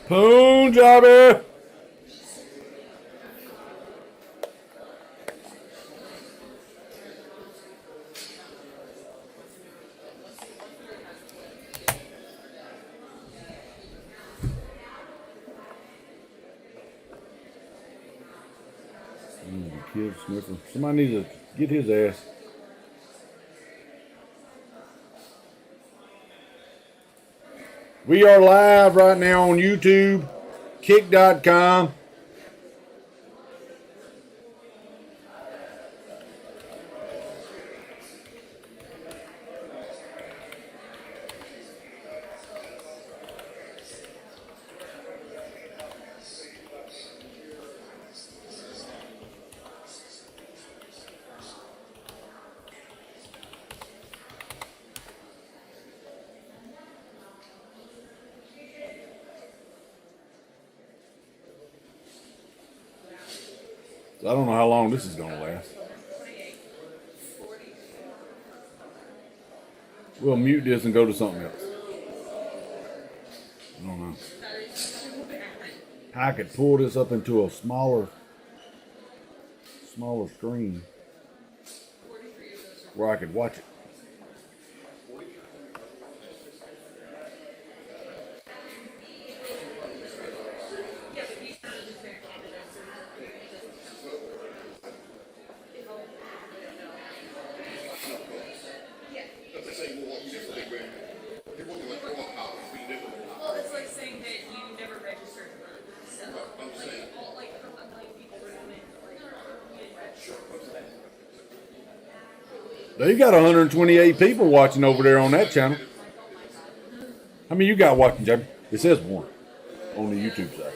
Punjabi. Kid sniffer. Somebody needs to get his ass. We are live right now on YouTube, kick.com. I don't know how long this is going to last. We'll mute this and go to something else. I don't know. I could pull this up into a smaller screen where I could watch it. Well, it's like saying that you never registered for so like all like people were doing They got 128 people watching over there on that channel. How many you got watching, Jimmy? It says one on the YouTube side.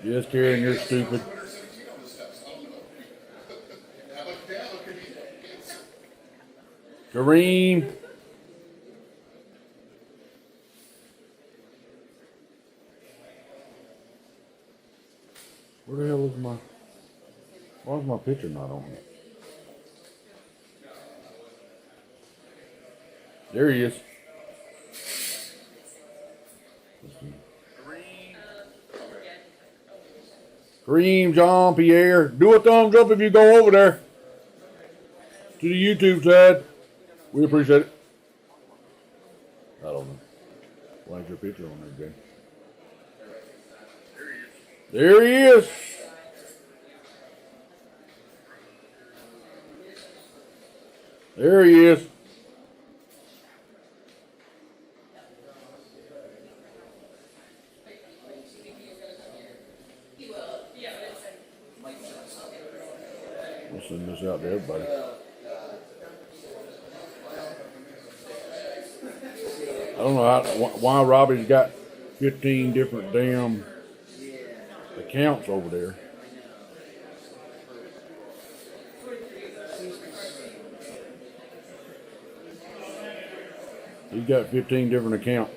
Yes, Karen, you're stupid. Kareem. Where the hell is my... Why is my picture not on it? There he is. Kareem, John, Pierre. Do a thumbs up if you go over there to the YouTube side. We appreciate it. I don't know. Why is your picture on there, Jay? There he is. There he is. We'll send this out to everybody. I don't know why Robbie's got 15 different damn accounts over there. He's got 15 different accounts.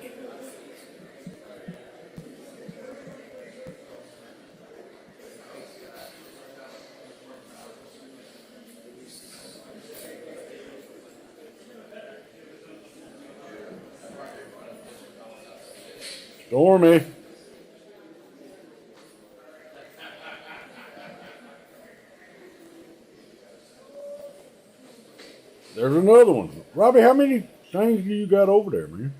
Stormy. There's another one. Robbie, how many things do you got over there, man?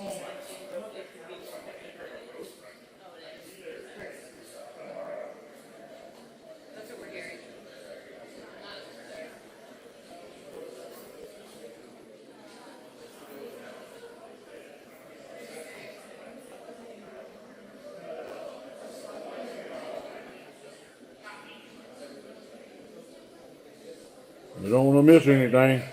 That's what we're hearing. You don't want to miss anything.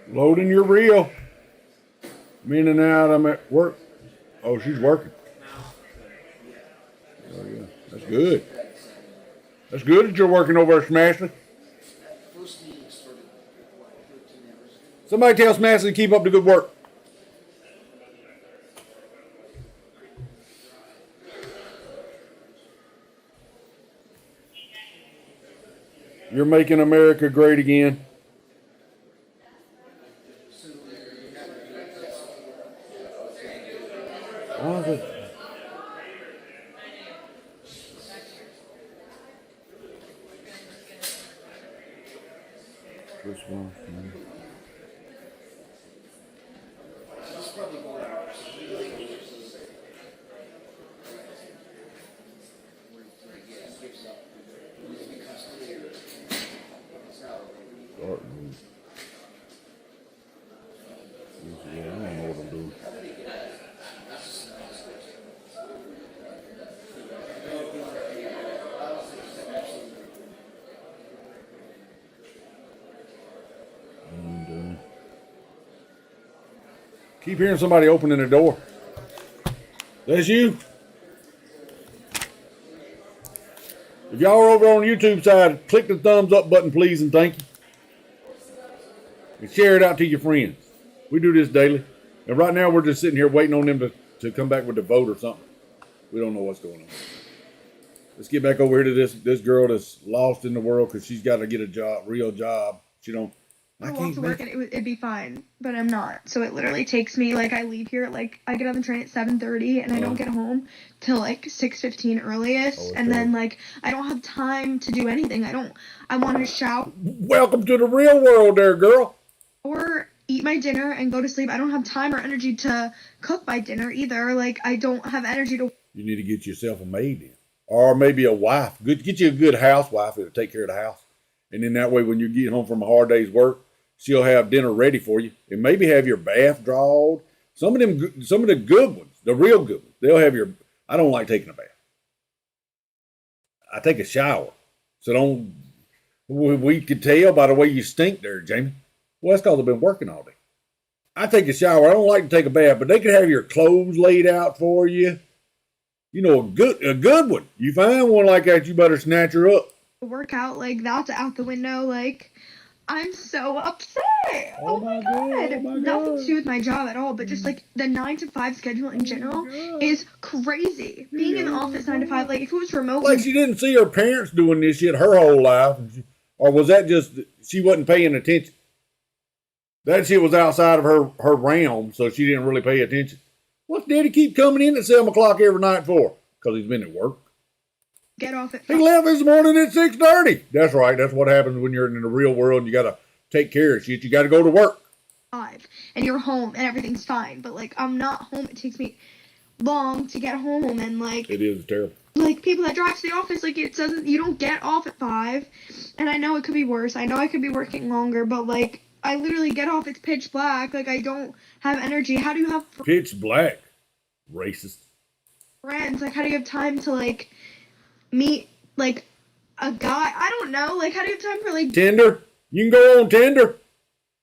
Loading your reel. In and out. I'm at work. Oh, she's working. Oh, yeah. That's good. That's good that you're working over at Smashley. Somebody tell Smashley to keep up the good work. You're making America great again. This one. Yeah, I don't know what I'm doing. And keep hearing somebody opening the door. That's you. If y'all are over on the YouTube side, click the thumbs up button, please, and thank you. And share it out to your friends. We do this daily. And right now, we're just sitting here waiting on them to come back with the vote or something. We don't know what's going on. Let's get back over here to this girl that's lost in the world because she's got to get a job, real job. She don't. I walk to work and it'd be fine, but I'm not. So it literally takes me, like, I leave here, like, I get on the train at 7:30 and I don't get home till, like, 6:15 earliest. And then, like, I don't have time to do anything. I want to shout. Welcome to the real world there, girl. Or eat my dinner and go to sleep. I don't have time or energy to cook my dinner either. Like, I don't have energy to. You need to get yourself a maid then. Or maybe a wife. Get you a good housewife that'll take care of the house. And then that way when you get home from a hard day's work, she'll have dinner ready for you. And maybe have your bath drawed. Some of the good ones, the real good ones, they'll have your. I don't like taking a bath. I take a shower. So don't. We could tell by the way you stink there, Jamie. Well, that's because I've been working all day. I take a shower. I don't like to take a bath, but they can have your clothes laid out for you. You know, a good one. You find one like that, you better snatch her up. Work out, like, that's out the window. Like, I'm so upset. Oh my god. Nothing to do with my job at all, but just, like, the 9 to 5 schedule in general is crazy. Being in the office 9 to 5, like, if it was remote. Like, she didn't see her parents doing this shit her whole life. Or was that just she wasn't paying attention? That shit was outside of her realm, so she didn't really pay attention. What's Daddy keep coming in at 7 o'clock every night for? Because he's been at work. Get off at 5. He left this morning at 6:30. That's right. That's what happens when you're in the real world and you got to take care of shit. You got to go to work. 5, and you're home, and everything's fine. But, like, I'm not home. It takes me long to get home, and, like... It is terrible. Like, people that drive to the office, like, it says you don't get off at 5. And I know it could be worse. I know I could be working longer, but, like, I literally get off. It's pitch black. Like, I don't have energy. How do you have... Pitch black. Racist. Friends? Like, how do you have time to, like, meet, like, a guy? I don't know. Like, how do you have time for, like... Tinder. You can go on Tinder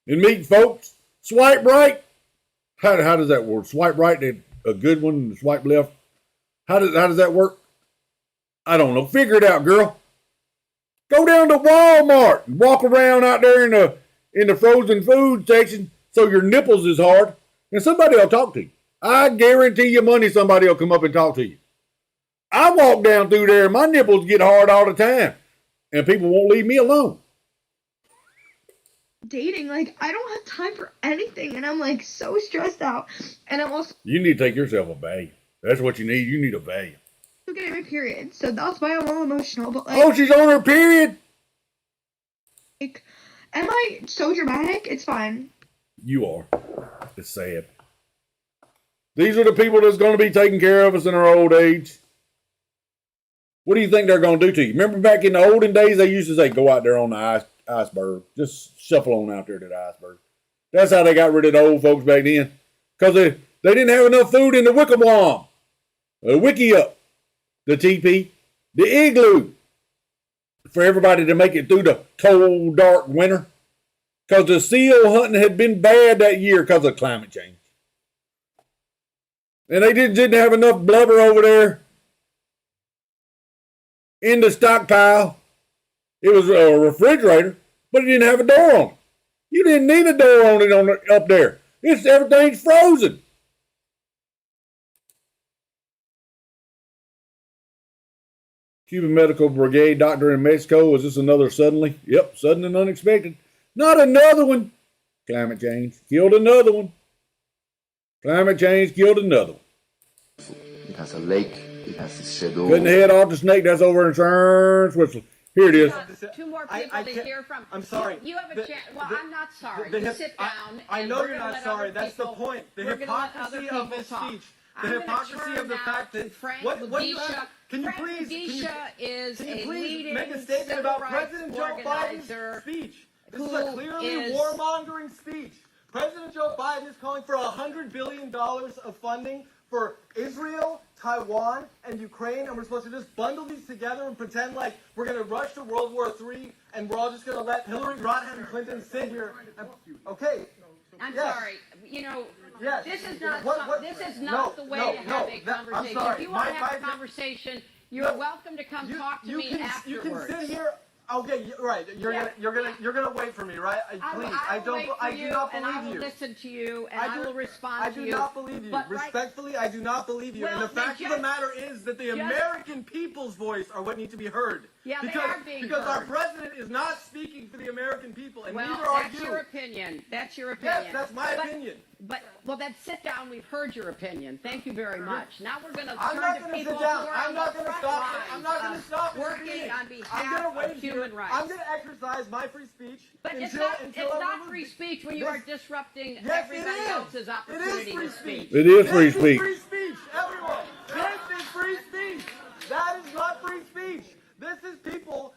and meet folks. Swipe right. How does that work? Swipe right, a good one, and swipe left. How does that work? I don't know. Figure it out, girl. Go down to Walmart and walk around out there in the frozen food section so your nipples is hard, and somebody will talk to you. I guarantee you money somebody will come up and talk to you. I walk down through there and my nipples get hard all the time, and people won't leave me alone. Dating, like, I don't have time for anything, and I'm, like, so stressed out, and I'm also You need to take yourself a bath. That's what you need. You need a bath. getting my period, so that's why I'm all emotional, but, like... Oh, she's on her period? Like, am I so dramatic? It's fine. You are. It's sad. These are the people that's going to be taking care of us in our old age. What do you think they're going to do to you? Remember back in the olden days, they used to say, go out there on the iceberg. Just shuffle on out there to the iceberg. That's how they got rid of the old folks back then. Because they didn't have enough food in the wigwam, the wiki-up, the teepee, the igloo, for everybody to make it through the cold, dark winter. Because the seal hunting had been bad that year because of climate change. And they didn't have enough blubber over there in the stockpile. It was a refrigerator, but it didn't have a door on it. You didn't need a door on it up there. Everything's frozen. Cuban Medical Brigade doctor in Mexico. Is this another suddenly? Yep, sudden and unexpected. Not another one. Climate change killed another one. Climate change killed another one. It has a lake. It has a shadow. Cutting the head off the snake. That's over in Switzerland. Here it is. Two more people to hear from. I'm sorry. You have a chance. Well, I'm not sorry. You sit down. I know you're not sorry. That's the point. The hypocrisy of this speech. The hypocrisy of the fact that what can you please make a statement about President Joe Biden's speech? This is a clearly warmongering speech. President Joe Biden is calling for $100 billion of funding for Israel, Taiwan, and Ukraine, and we're supposed to just bundle these together and pretend like we're going to rush to World War III, and we're all just going to let Hillary Rodham Clinton sit here. Okay. I'm sorry. You know, this is not the way to have a conversation. If you want to have a conversation, you're welcome to come talk to me afterwards. You can sit here. Okay, right. You're gonna wait for me, right? Please, I do not believe you. I will listen to you, and I will respond to you. I do not believe you. Respectfully, I do not believe you. And the fact of the matter is that the American people's voice are what need to be heard. Yeah, they are being heard. Because our president is not speaking for the American people, and neither are you. That's your opinion. That's your opinion. Yes, that's my opinion. Well, then sit down. We've heard your opinion. Thank you very much. Now we're going to I'm turn not to going to people sit down. who are I'm on not the going to front stop. lines I'm not going to stop. working on behalf of human rights. I'm going to exercise my free speech. But it's not free speech when you are disrupting everybody else's opportunity to speak. It is free speech. This is free speech, everyone. This is free speech. That is not free speech. This is people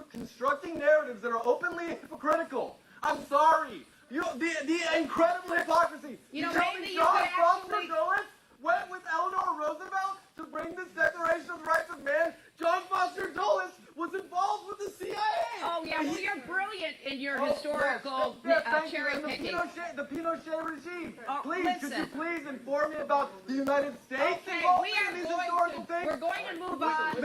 constructing narratives that are openly hypocritical. I'm sorry. The incredible hypocrisy. Maybe you John could Foster actually... Dulles went with Eleanor Roosevelt to bring this Declaration of the Rights of Man. John Foster Dulles was involved with the CIA. Oh, yeah, well, you're brilliant in your historical cherry picking. The Pinochet regime. Could you please inform me about the United States? Okay, we're going to move on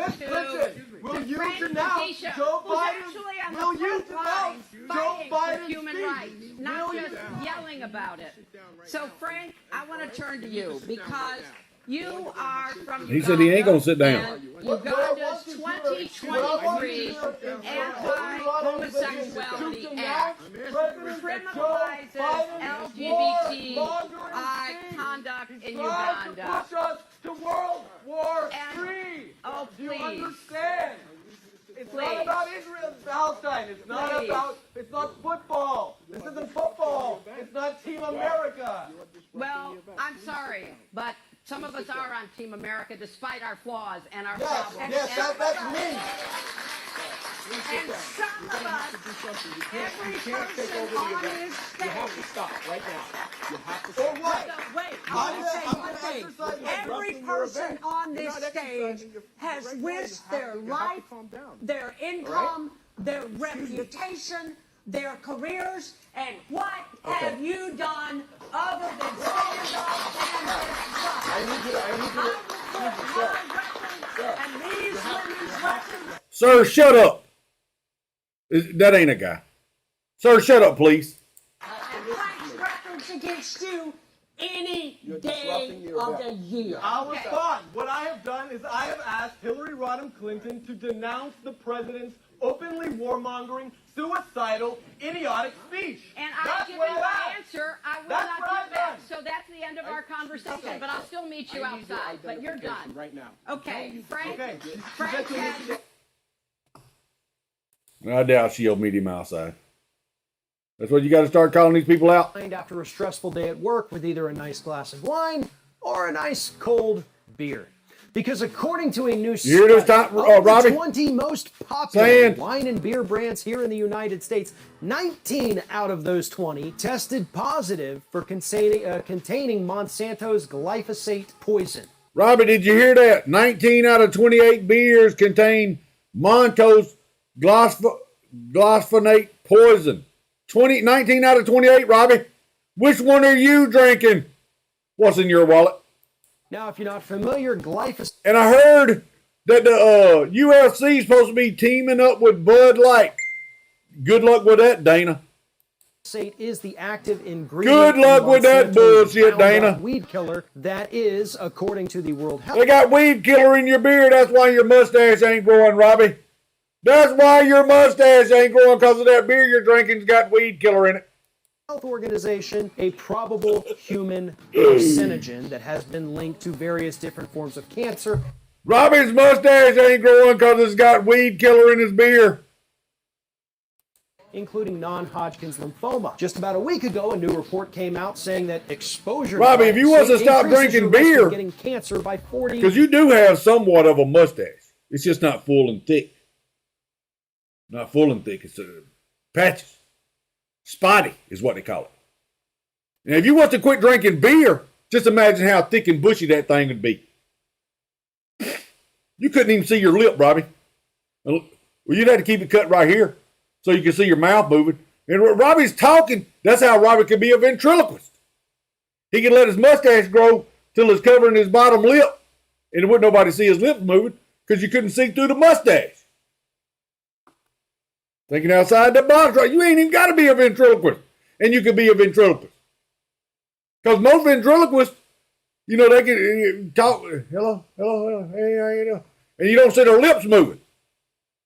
will you Frank denounce Medisha, Joe who's Biden? actually on Will the you front lines denounce Joe fighting Biden's for human speech? rights, not just yelling about it. So, Frank, I want to turn to you because You are from Uganda. He said he ain't gonna sit down. and Uganda's 2023 Anti-Homosexuality Act criminalizes LGBTI conduct in Uganda. Push us to World War And- III. Oh, Do you please. understand? It's Please. not about Israel and Palestine. It's not Please. about. It's not football. This isn't football. It's not Team America. Well, I'm sorry, but some of us are on Team America despite our flaws and our Yes, problems. yes, that's me. And some of us, every person on this stage. You have to stop right now. You have to For stop. what? Wait, I want to say one thing. Every person on this stage has risked their life, their income, their reputation, their careers, and what have you done other than stand up and discuss? I need you to and these women's records. Sir, shut up. That ain't a guy. Sir, shut up, please. And Frank's records against you any day of the year. I'll respond. What I have done is I have asked Hillary Rodham Clinton to denounce the president's openly warmongering, suicidal, idiotic speech. And That's I've given what you I've an asked. answer. I will That's not what do I've that. done. So that's the end of our conversation. But I'll still meet you outside. But you're done. Right now. Okay, Frank. Okay. Frank has. I doubt she'll meet him outside. That's what you got to start calling these people out. After a stressful day at work with either a nice glass of wine or a nice cold beer. Because according to a new You hear this study, time, of Robbie? the 20 most popular Saying. wine and beer brands here in the United States, 19 out of those 20 tested positive for containing Monsanto's glyphosate poison. Robbie, did you hear that? 19 out of 28 beers contain Monto's glyphosate poison. 19 out of 28, Robbie. Which one are you drinking? What's in your wallet? Now, if you're not familiar, glyphosate... And I heard that the UFC is supposed to be teaming up with Bud Light. Good luck with that, Dana. Is the active ingredient. Good luck with that bullshit, Dana. Weed killer that is, according to the World Health. They got weed killer in your beard. That's why your mustache ain't growing, Robbie. That's why your mustache ain't growing, because of that beer you're drinking's got weed killer in it. Health Organization, a probable human carcinogen that has been linked to various different forms of cancer. Robbie's mustache ain't growing because it's got weed killer in his beer. Including non-Hodgkin's lymphoma. Just about a week ago, a new report came out saying that exposure. Robbie, if you want to stop drinking beer, getting cancer by 40. Because you do have somewhat of a mustache. It's just not full and thick. Not full and thick. It's patches. Spotty is what they call it. And if you want to quit drinking beer, just imagine how thick and bushy that thing would be. You couldn't even see your lip, Robbie. Well, you'd have to keep it cut right here so you can see your mouth moving. And when Robbie's talking, that's how Robbie could be a ventriloquist. He could let his mustache grow till it's covering his bottom lip, and wouldn't nobody see his lips moving because you couldn't see through the mustache. Thinking outside the box, right? You ain't even got to be a ventriloquist, and you could be a ventriloquist. Because most ventriloquists, you know, they can talk, hello, hey, how you doing? And you don't see their lips moving.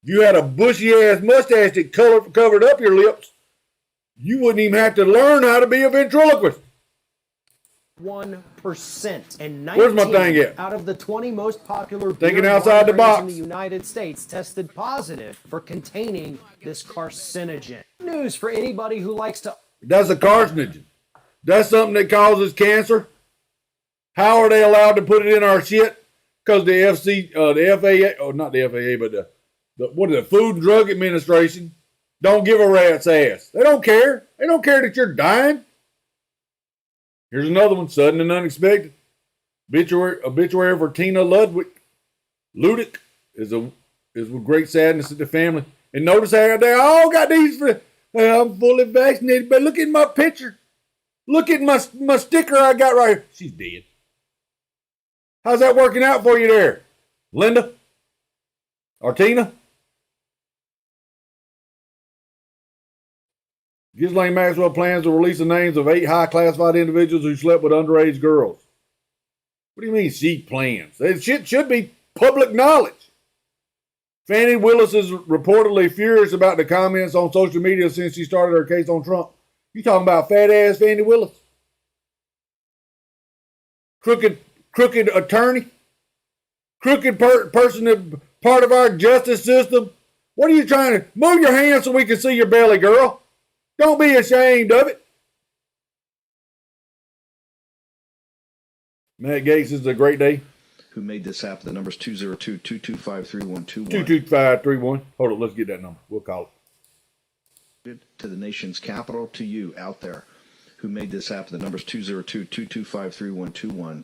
If you had a bushy-ass mustache that covered up your lips, you wouldn't even have to learn how to be a ventriloquist. 1%. And 19 Where's my thing at? out of the 20 most popular Thinking beer outside the brands box. in the United States tested positive for containing this carcinogen. News for anybody who likes to... That's a carcinogen. That's something that causes cancer. How are they allowed to put it in our shit? Because the FAA, not the FAA, but the Food and Drug Administration don't give a rat's ass. They don't care. They don't care that you're dying. Here's another one, sudden and unexpected. Obituary for Tina Ludick is with great sadness at the family. And notice how they all got these for, I'm fully vaccinated, but look at my picture. Look at my sticker I got right here. She's dead. How's that working out for you there, Linda? Or Tina? Ghislaine Maxwell plans to release the names of 8 high classified individuals who slept with underage girls. What do you mean she plans? That shit should be public knowledge. Fannie Willis is reportedly furious about the comments on social media since she started her case on Trump. You talking about fat ass Fannie Willis? Crooked attorney? Crooked person that part of our justice system? What are you trying to... Move your hands so we can see your belly, girl. Don't be ashamed of it. Matt Gates, is a great day. Who made this happen? The number's 202-225-3121. 22531. Hold on, let's get that number. We'll call it. To the nation's capital, to you out there who made this happen. The number's 202-225-3121.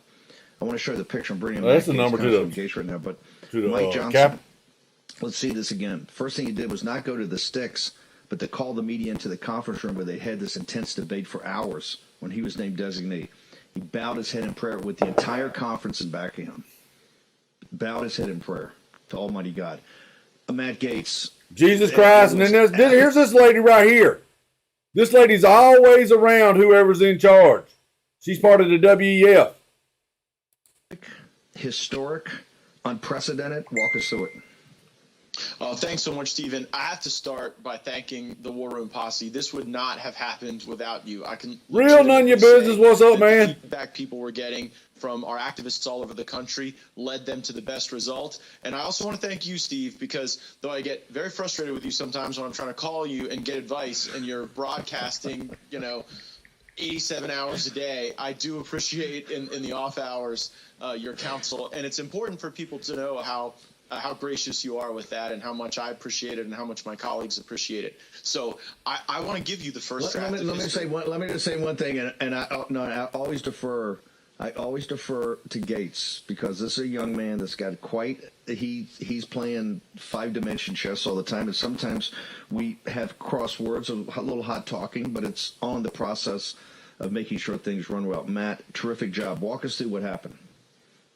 I want to show you the picture. I'm bringing that's the number to the Gates right now, but to the, Mike Johnson. Cap. Let's see this again. First thing he did was not go to the sticks, but to call the media into the conference room where they had this intense debate for hours when he was named designee. He bowed his head in prayer with the entire conference in back of him. Bowed his head in prayer to Almighty God. Matt Gates. Jesus Christ. And then here's this lady right here. This lady's always around whoever's in charge. She's part of the WEF. Historic, unprecedented. Walk us through it. Thanks so much, Stephen. I have to start by thanking the War Room Posse. This would not have happened without you. I can real none of your business. What's up, man? The feedback people were getting from our activists all over the country led them to the best result. And I also want to thank you, Steve, because though I get very frustrated with you sometimes when I'm trying to call you and get advice and you're broadcasting, 87 hours a day, I do appreciate in the off hours your counsel. And it's important for people to know how gracious you are with that and how much I appreciate it and how much my colleagues appreciate it. So I want to give you the first draft. Let me just say one thing, and I always defer. I always defer to Gates because this is a young man that's got he's playing 5-dimension chess all the time, and sometimes we have crosswords, a little hot talking, but it's on the process of making sure things run well. Matt, terrific job. Walk us through what happened.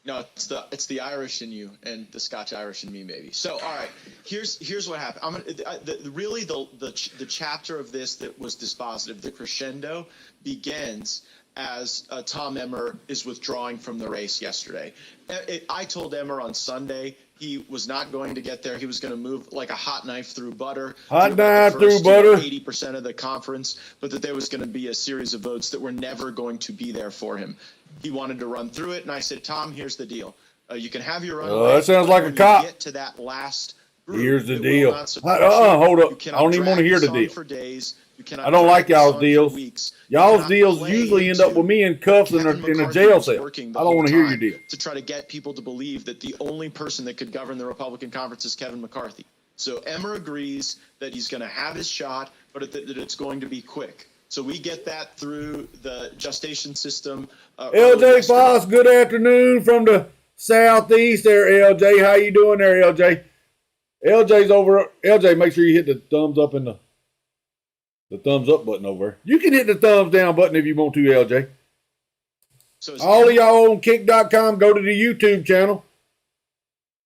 No, it's the Irish in you and the Scotch Irish in me, maybe. So, all right, here's what happened. The chapter of this that was dispositive, the crescendo, begins as Tom Emmer is withdrawing from the race yesterday. I told Emmer on Sunday he was not going to get there. He was going to move like a hot knife through butter. Hot knife through butter. 80% of the conference, but that there was going to be a series of votes that were never going to be there for him. He wanted to run through it, and I said, Tom, here's the deal. You can have your run. That sounds like a cop. Get to that last group, here's the deal. Hold up. I don't even want to hear the deal. For days. I don't like y'all's deals. Y'all's deals usually end up with me in cuffs in a jail cell. I don't want to hear your deal. To try to get people to believe that the only person that could govern the Republican conference is Kevin McCarthy. So Emmer agrees that he's going to have his shot, but that it's going to be quick. So we get that through the gestation system. LJ Foss, good afternoon from the southeast there, LJ. How you doing there, LJ? LJ's over. LJ, make sure you hit the thumbs up and the thumbs up button over there. You can hit the thumbs down button if you want to, LJ. So all of y'all on kick.com, go to the YouTube channel.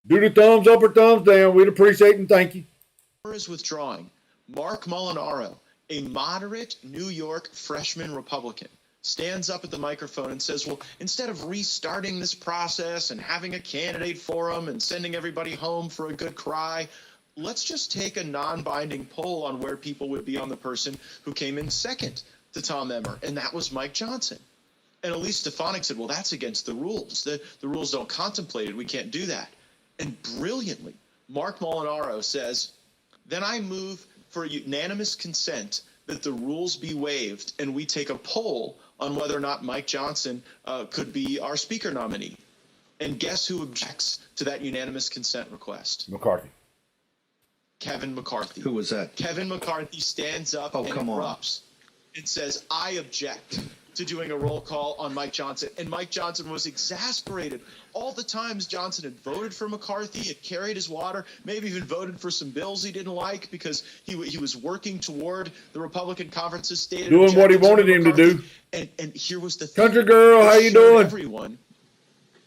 Do the thumbs up or thumbs down. We'd appreciate it and thank you. Is withdrawing. Mark Molinaro, a moderate New York freshman Republican, stands up at the microphone and says, well, instead of restarting this process and having a candidate forum and sending everybody home for a good cry, let's just take a non-binding poll on where people would be on the person who came in second to Tom Emmer, and that was Mike Johnson. And Elise Stefanik said, well, that's against the rules. The rules don't contemplate it. We can't do that. And brilliantly, Mark Molinaro says, then I move for unanimous consent that the rules be waived and we take a poll on whether or not Mike Johnson could be our speaker nominee. And guess who objects to that unanimous consent request? McCarthy. Kevin McCarthy. Who was that? Kevin McCarthy stands up and erupts and says, I object to doing a roll call on Mike Johnson. And Mike Johnson was exasperated. All the times Johnson had voted for McCarthy, had carried his water, maybe even voted for some bills he didn't like because he was working toward the Republican conference's stated doing what he wanted him to do. And here was the thing. Country girl, how you doing? Everyone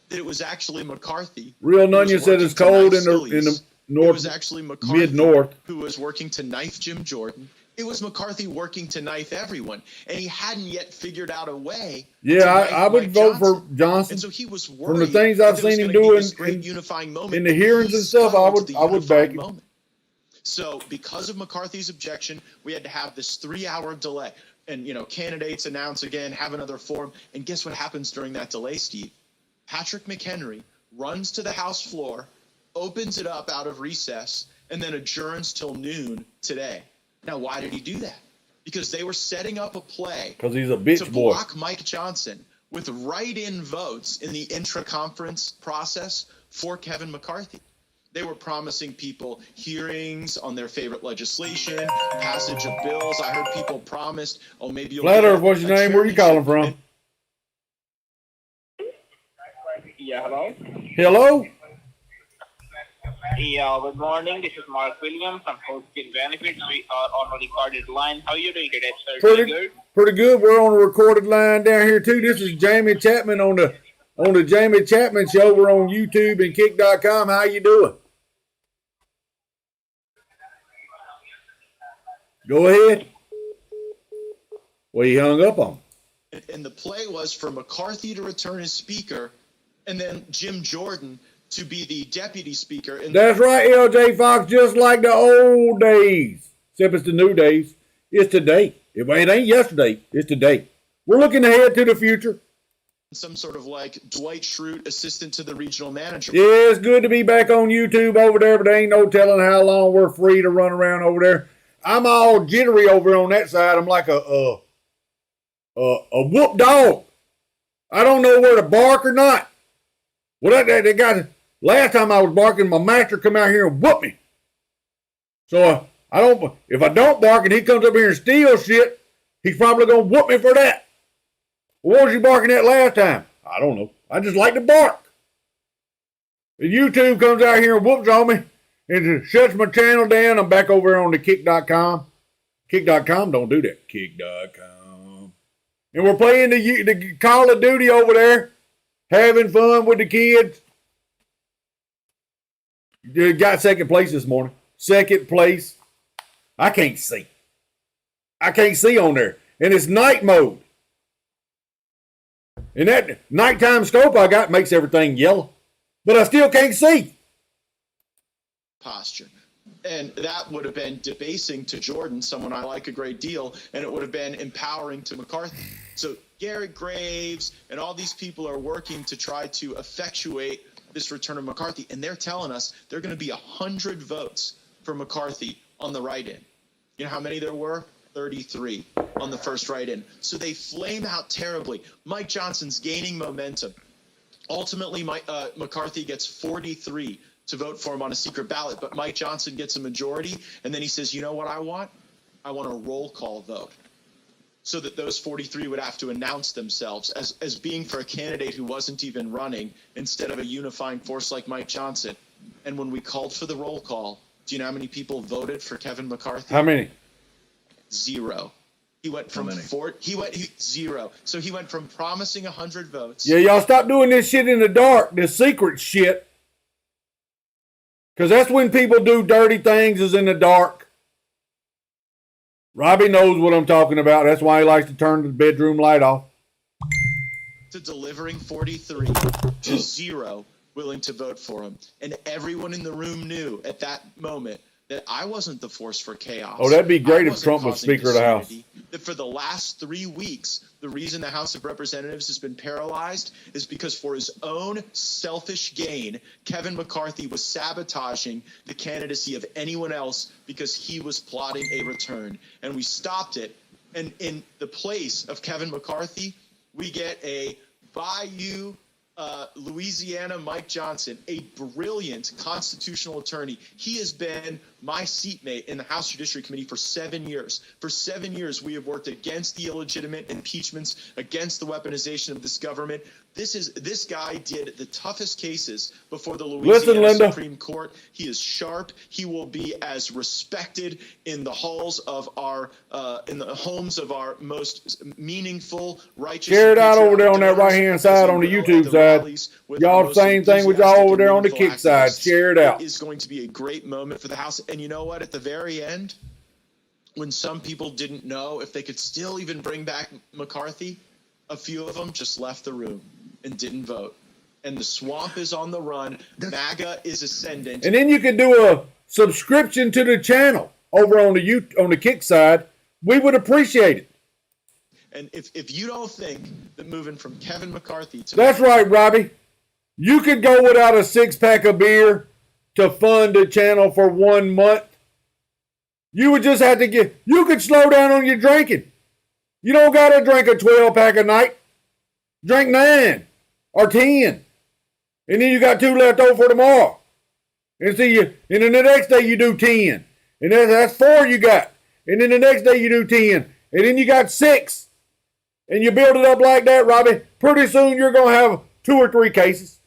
that it was actually McCarthy. Real Nunya said it's cold in the north, it was actually McCarthy mid-north, who was working to knife Jim Jordan It was McCarthy working to knife everyone, and he hadn't yet figured out a way. Yeah, I would vote for Johnson. And so he was From the worried things that I've there was seen him going to be do this great in unifying moment. the hearings and stuff, I would back him. Moment. So because of McCarthy's objection, we had to have this 3-hour delay. And, candidates announce again, have another forum. And guess what happens during that delay, Steve? Patrick McHenry runs to the House floor, opens it up out of recess, and then adjourns till noon today. Now, why did he do that? Because they were setting up a play because he's a bitch to boy. block Mike Johnson with write-in votes in the intra-conference process for Kevin McCarthy. They were promising people hearings on their favorite legislation, passage of bills. I heard people promised, maybe you'll Flat Earth, what's your name? Where are you calling from? Yeah, hello? Hello? Yeah, good morning. This is Mark Williams from Hosted Benefits. We are on a recorded line. How are you doing today, sir? Pretty good. We're on a recorded line down here too. This is Jamie Chapman on the Jamie Chapman Show. We're on YouTube and Kick.com. How you doing? Go ahead. Well, he hung up on. And the play was for McCarthy to return as speaker, and then Jim Jordan to be the deputy speaker. And that's right, LJ Fox, just like the old days. Except it's the new days. It's today. It ain't yesterday. It's today. We're looking ahead to the future. Some sort of like Dwight Schrute, assistant to the regional manager. Yeah, it's good to be back on YouTube over there, but there ain't no telling how long we're free to run around over there. I'm all jittery over on that side. I'm like a whoop dog. I don't know where to bark or not. Well, that guy, last time I was barking, my master come out here and whoop me. So if I don't bark and he comes up here and steals shit, he's probably gonna whoop me for that. What was you barking at last time? I don't know. I just like to bark. And YouTube comes out here and whoops on me and shuts my channel down. I'm back over on the Kick.com. Kick.com don't do that. Kick.com. And we're playing the Call of Duty over there, having fun with the kids. Got second place this morning. Second place. I can't see. I can't see on there. And it's night mode. And that nighttime scope I got makes everything yellow. But I still can't see. Posture. And that would have been debasing to Jordan, someone I like a great deal, and it would have been empowering to McCarthy. So Garrett Graves and all these people are working to try to effectuate this return of McCarthy, and they're telling us there are going to be 100 votes for McCarthy on the write-in. You know how many there were? 33 on the first write-in. So they flame out terribly. Mike Johnson's gaining momentum. Ultimately, McCarthy gets 43 to vote for him on a secret ballot, but Mike Johnson gets a majority, and then he says, you know what I want? I want a roll call vote, so that those 43 would have to announce themselves as being for a candidate who wasn't even running instead of a unifying force like Mike Johnson. And when we called for the roll call, do you know how many people voted for Kevin McCarthy? How many? 0. He went from zero. So he went from promising 100 votes. Yeah, y'all stop doing this shit in the dark, this secret shit. Because that's when people do dirty things, is in the dark. Robbie knows what I'm talking about. That's why he likes to turn the bedroom light off. To delivering 43 to 0 willing to vote for him. And everyone in the room knew at that moment that I wasn't the force for chaos. Oh, that'd be great if Trump was Speaker of the House. That for the last 3 weeks, the reason the House of Representatives has been paralyzed is because for his own selfish gain, Kevin McCarthy was sabotaging the candidacy of anyone else because he was plotting a return. And we stopped it. And in the place of Kevin McCarthy, we get a Bayou, Louisiana Mike Johnson, a brilliant constitutional attorney. He has been my seatmate in the House Judiciary Committee for 7 years. For 7 years, we have worked against the illegitimate impeachments, against the weaponization of this government. This guy did the toughest cases before the Louisiana Supreme Court. He is sharp. He will be as respected in the halls of our, in the homes of our most meaningful, righteous. Share it out over there on that right-hand side on the YouTube side. Y'all same thing with y'all over there on the Kick side. Share it out. It is going to be a great moment for the House. And you know what? At the very end, when some people didn't know if they could still even bring back McCarthy, a few of them just left the room and didn't vote. And the swamp is on the run. MAGA is ascendant. And then you can do a subscription to the channel over on the Kick side. We would appreciate it. And if you don't think that moving from Kevin McCarthy to... That's right, Robbie. You could go without a 6-pack of beer to fund the channel for 1 month. You would just have to you could slow down on your drinking. You don't got to drink a 12-pack a night. Drink 9 or 10. And then you got 2 left over for tomorrow. And then the next day you do 10. And that's 4 you got. And then the next day you do 10. And then you got 6. And you build it up like that, Robbie. Pretty soon you're going to have 2 or 3 cases.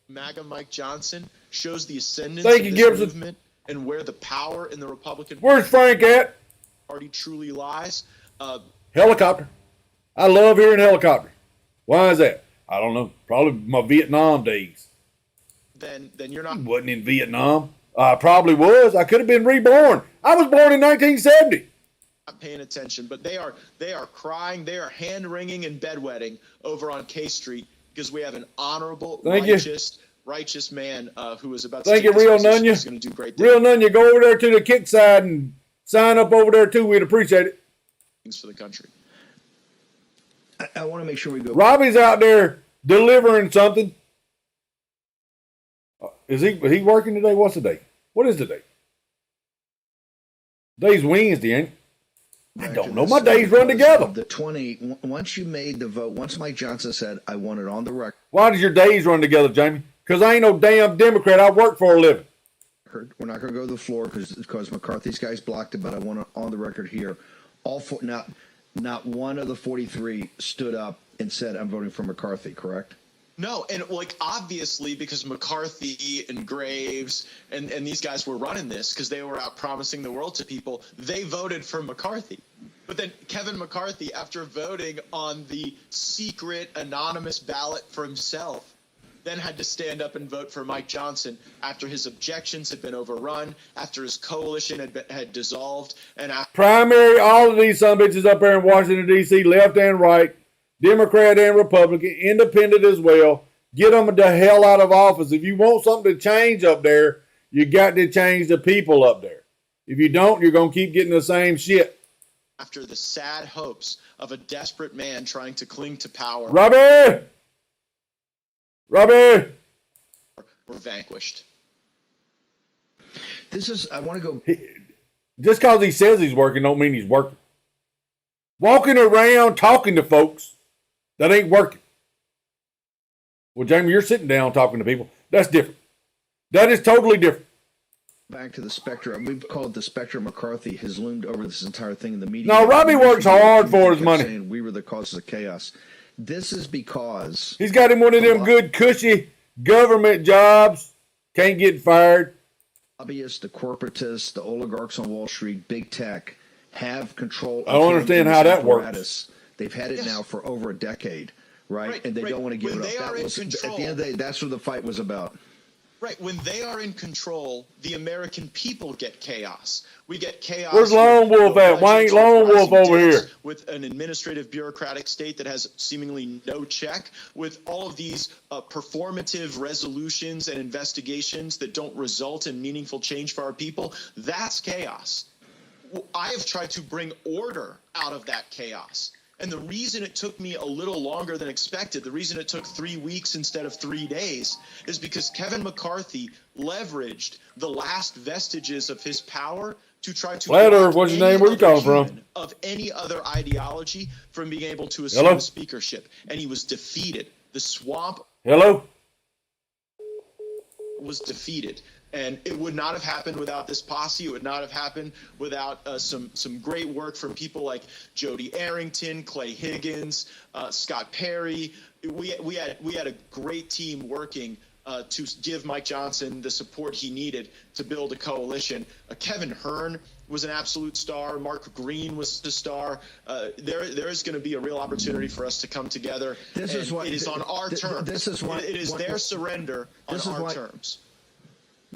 MAGA Mike Johnson shows the ascendance Thank of you, this Gibson. movement and where the power in the Republican Where's Frank at? Party truly lies. Helicopter. I love hearing helicopter. Why is that? I don't know. Probably my Vietnam days. Then you're not... Wasn't in Vietnam. I probably was. I could have been reborn. I was born in 1970. Not paying attention, but they are crying, they are hand-wringing and bedwetting over on K Street because we have an honorable, righteous man who is about to Thank you, Real Nunya. He's going to do great things. Real Nunya, go over there to the Kick side and sign up over there too. We'd appreciate it. Things for the country. I want to make sure we go. Robbie's out there delivering something. Is he working today? What's the day? What is the day? Day's Wednesday, ain't it? I don't know. My days run together. The 20, once you made the vote, once Mike Johnson said, I want it on the record. Why does your days run together, Jamie? Because I ain't no damn Democrat. I work for a living. We're not going to go to the floor because McCarthy's guys blocked it, but I want it on the record here. Not one of the 43 stood up and said, I'm voting for McCarthy, correct? No, and obviously because McCarthy and Graves and these guys were running this because they were out promising the world to people, they voted for McCarthy. But then Kevin McCarthy, after voting on the secret anonymous ballot for himself, then had to stand up and vote for Mike Johnson after his objections had been overrun, after his coalition had dissolved, and primary, all of these sumbitches up there in Washington, D.C., left and right, Democrat and Republican, independent as well. Get them the hell out of office. If you want something to change up there, you got to change the people up there. If you don't, you're going to keep getting the same shit. After the sad hopes of a desperate man trying to cling to power. Robbie! Were vanquished. I want to go. Just because he says he's working don't mean he's working. Walking around talking to folks, that ain't working. Well, Jamie, you're sitting down talking to people. That's different. That is totally different. Back to the spectrum. We've called it the spectrum. McCarthy has loomed over this entire thing in the media. No, Robbie works hard for his money. We were the causes of chaos. This is because he's got him one of them good, cushy government jobs. Can't get fired. Lobbyists, the corporatists, the oligarchs on Wall Street, big tech have control. I don't understand how that works. They've had it now for over a decade, right? And they don't want to give it up. At the end of the day, that's what the fight was about. Right. When they are in control, the American people get chaos. We get chaos. Where's Lone Wolf at? Why ain't Lone Wolf over here? With an administrative bureaucratic state that has seemingly no check, with all of these performative resolutions and investigations that don't result in meaningful change for our people, that's chaos. I have tried to bring order out of that chaos. And the reason it took me a little longer than expected, the reason it took 3 weeks instead of 3 days, is because Kevin McCarthy leveraged the last vestiges of his power to try to what's your name? Where you calling from? Of any other ideology from being able to assume a speakership. And he was defeated. The swamp was defeated. And it would not have happened without this posse. It would not have happened without some great work from people like Jody Arrington, Clay Higgins, Scott Perry. We had a great team working to give Mike Johnson the support he needed to build a coalition. Kevin Hearn was an absolute star. Mark Green was the star. There is going to be a real opportunity for us to come together. It is on our terms. It is their surrender on our terms.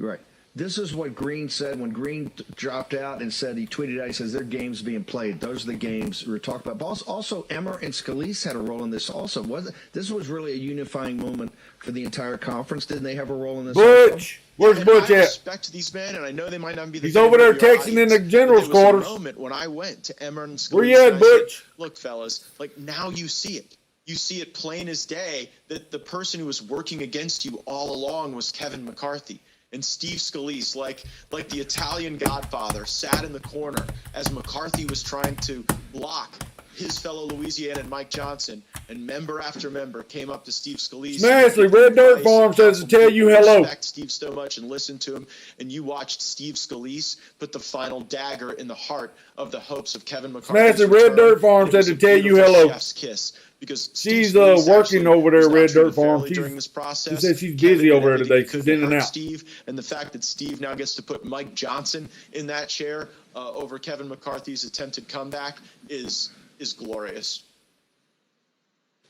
Right. This is what Green said when Green dropped out and said, he tweeted out, he says, their games being played. Those are the games we're talking about. But also, Emmer and Scalise had a role in this also. This was really a unifying moment for the entire conference. Didn't they have a role in this Butch! Where's Butch I at? respect these men, and I know they might not be the He's over there texting in the general's quarters. There was a moment when I went to Emmer and Scalise. Where you at, Butch? Look, fellas, like now you see it. You see it plain as day that the person who was working against you all along was Kevin McCarthy. And Steve Scalise, like the Italian godfather, sat in the corner as McCarthy was trying to block his fellow Louisiana and Mike Johnson, and member after member came up to Steve Scalise. Smashley, Red Dirt Farm says to tell you hello. Respect Steve so much and listen to him, and you watched Steve Scalise put the final dagger in the heart of the hopes of Kevin McCarthy. Smashley, Red Dirt Farm said to tell you hello. Chef's kiss. Because she's working over there at Red Dirt Farm. She said she's busy over there today. She's in and out. Steve, and the fact that Steve now gets to put Mike Johnson in that chair over Kevin McCarthy's attempted comeback is glorious.